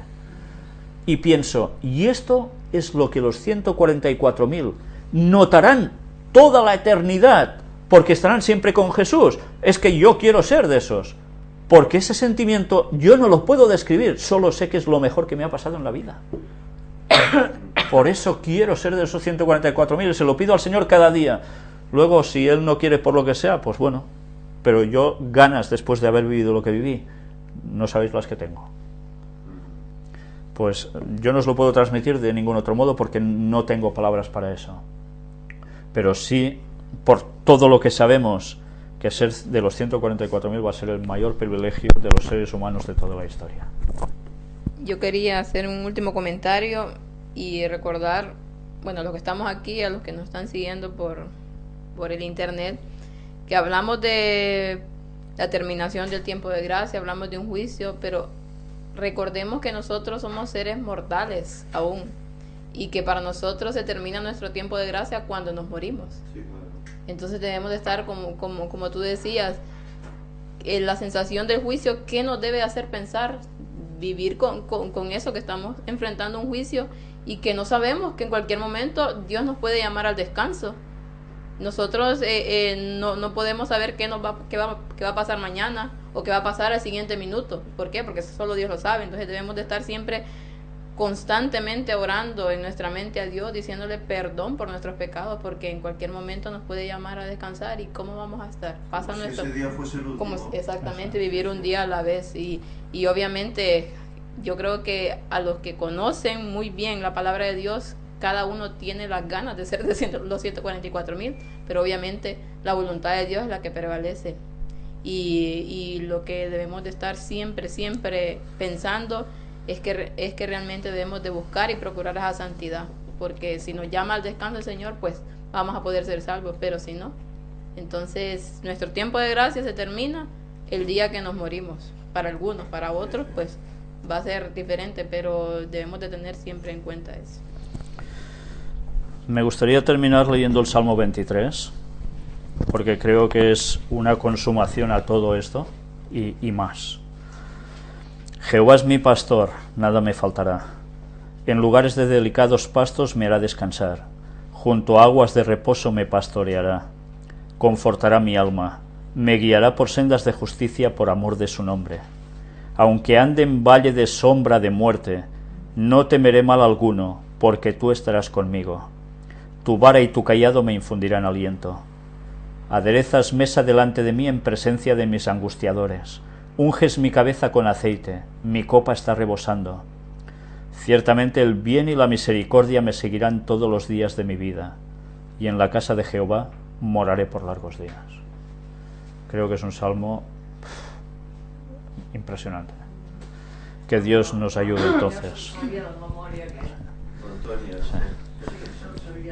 Speaker 1: Y pienso, y esto es lo que los 144.000 notarán toda la eternidad, porque estarán siempre con Jesús. Es que yo quiero ser de esos, porque ese sentimiento yo no lo puedo describir, solo sé que es lo mejor que me ha pasado en la vida. Por eso quiero ser de esos 144.000, se lo pido al Señor cada día. Luego, si Él no quiere por lo que sea, pues bueno, pero yo ganas después de haber vivido lo que viví, no sabéis las que tengo. Pues yo no os lo puedo transmitir de ningún otro modo porque no tengo palabras para eso. Pero sí, por todo lo que sabemos, que ser de los 144.000 va a ser el mayor privilegio de los seres humanos de toda la historia.
Speaker 8: Yo quería hacer un último comentario y recordar, bueno, a los que estamos aquí, a los que nos están siguiendo por el internet, que hablamos de la terminación del tiempo de gracia, hablamos de un juicio, pero recordemos que nosotros somos seres mortales aún, y que para nosotros se termina nuestro tiempo de gracia cuando nos morimos.
Speaker 5: Sí, claro.
Speaker 8: Entonces debemos de estar, como tú decías, en la sensación del juicio, ¿qué nos debe hacer pensar? Vivir con eso, que estamos enfrentando un juicio y que no sabemos que en cualquier momento Dios nos puede llamar al descanso. Nosotros no podemos saber qué va a pasar mañana o qué va a pasar al siguiente minuto. ¿Por qué? Porque solo Dios lo sabe. Entonces debemos de estar siempre constantemente orando en nuestra mente a Dios, diciéndole perdón por nuestros pecados, porque en cualquier momento nos puede llamar a descansar. ¿Y cómo vamos a estar? Pasa
Speaker 5: Si
Speaker 8: nuestro,
Speaker 5: ese día fuese el último.
Speaker 8: como exactamente, vivir un día a la vez. Y obviamente yo creo que a los que conocen muy bien la palabra de Dios, cada uno tiene las ganas de ser de los 144.000, pero obviamente la voluntad de Dios es la que prevalece. Y lo que debemos de estar siempre pensando es que realmente debemos de buscar y procurar esa santidad, porque si nos llama al descanso el Señor, pues vamos a poder ser salvos, pero si no, entonces nuestro tiempo de gracia se termina el día que nos morimos. Para algunos, para otros, pues va a ser diferente, pero debemos de tener siempre en cuenta eso.
Speaker 1: Me gustaría terminar leyendo el Salmo 23, porque creo que es una consumación a todo esto y más. Jehová es mi pastor, nada me faltará. En lugares de delicados pastos me hará descansar. Junto a aguas de reposo me pastoreará. Confortará mi alma. Me guiará por sendas de justicia por amor de su nombre. Aunque ande en valle de sombra de muerte, no temeré mal alguno, porque tú estarás conmigo. Tu vara y tu cayado me infundirán aliento. Aderezas mesa delante de mí en presencia de mis angustiadores. Unges mi cabeza con aceite, mi copa está rebosando. Ciertamente el bien y la misericordia me seguirán todos los días de mi vida, y en la casa de Jehová moraré por largos días. Creo que es un salmo impresionante. Que Dios nos ayude entonces.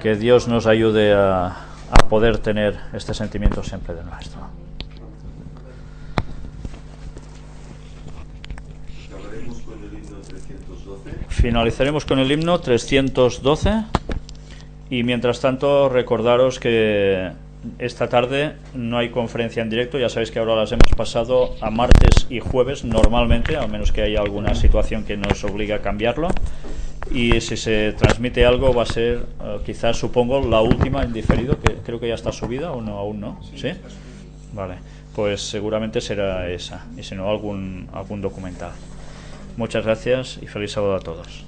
Speaker 1: Que Dios nos ayude a poder tener este sentimiento siempre de nuestro.
Speaker 5: Acabaremos con el himno 312.
Speaker 1: Finalizaremos con el himno 312 y mientras tanto recordaros que esta tarde no hay conferencia en directo, ya sabéis que ahora las hemos pasado a martes y jueves normalmente, a menos que haya alguna situación que nos obligue a cambiarlo. Y si se transmite algo va a ser, quizás supongo, la última en diferido, que creo que ya está subida o no, aún no. ¿Sí? Vale, pues seguramente será esa, y si no algún documental. Muchas gracias y feliz sábado a todos.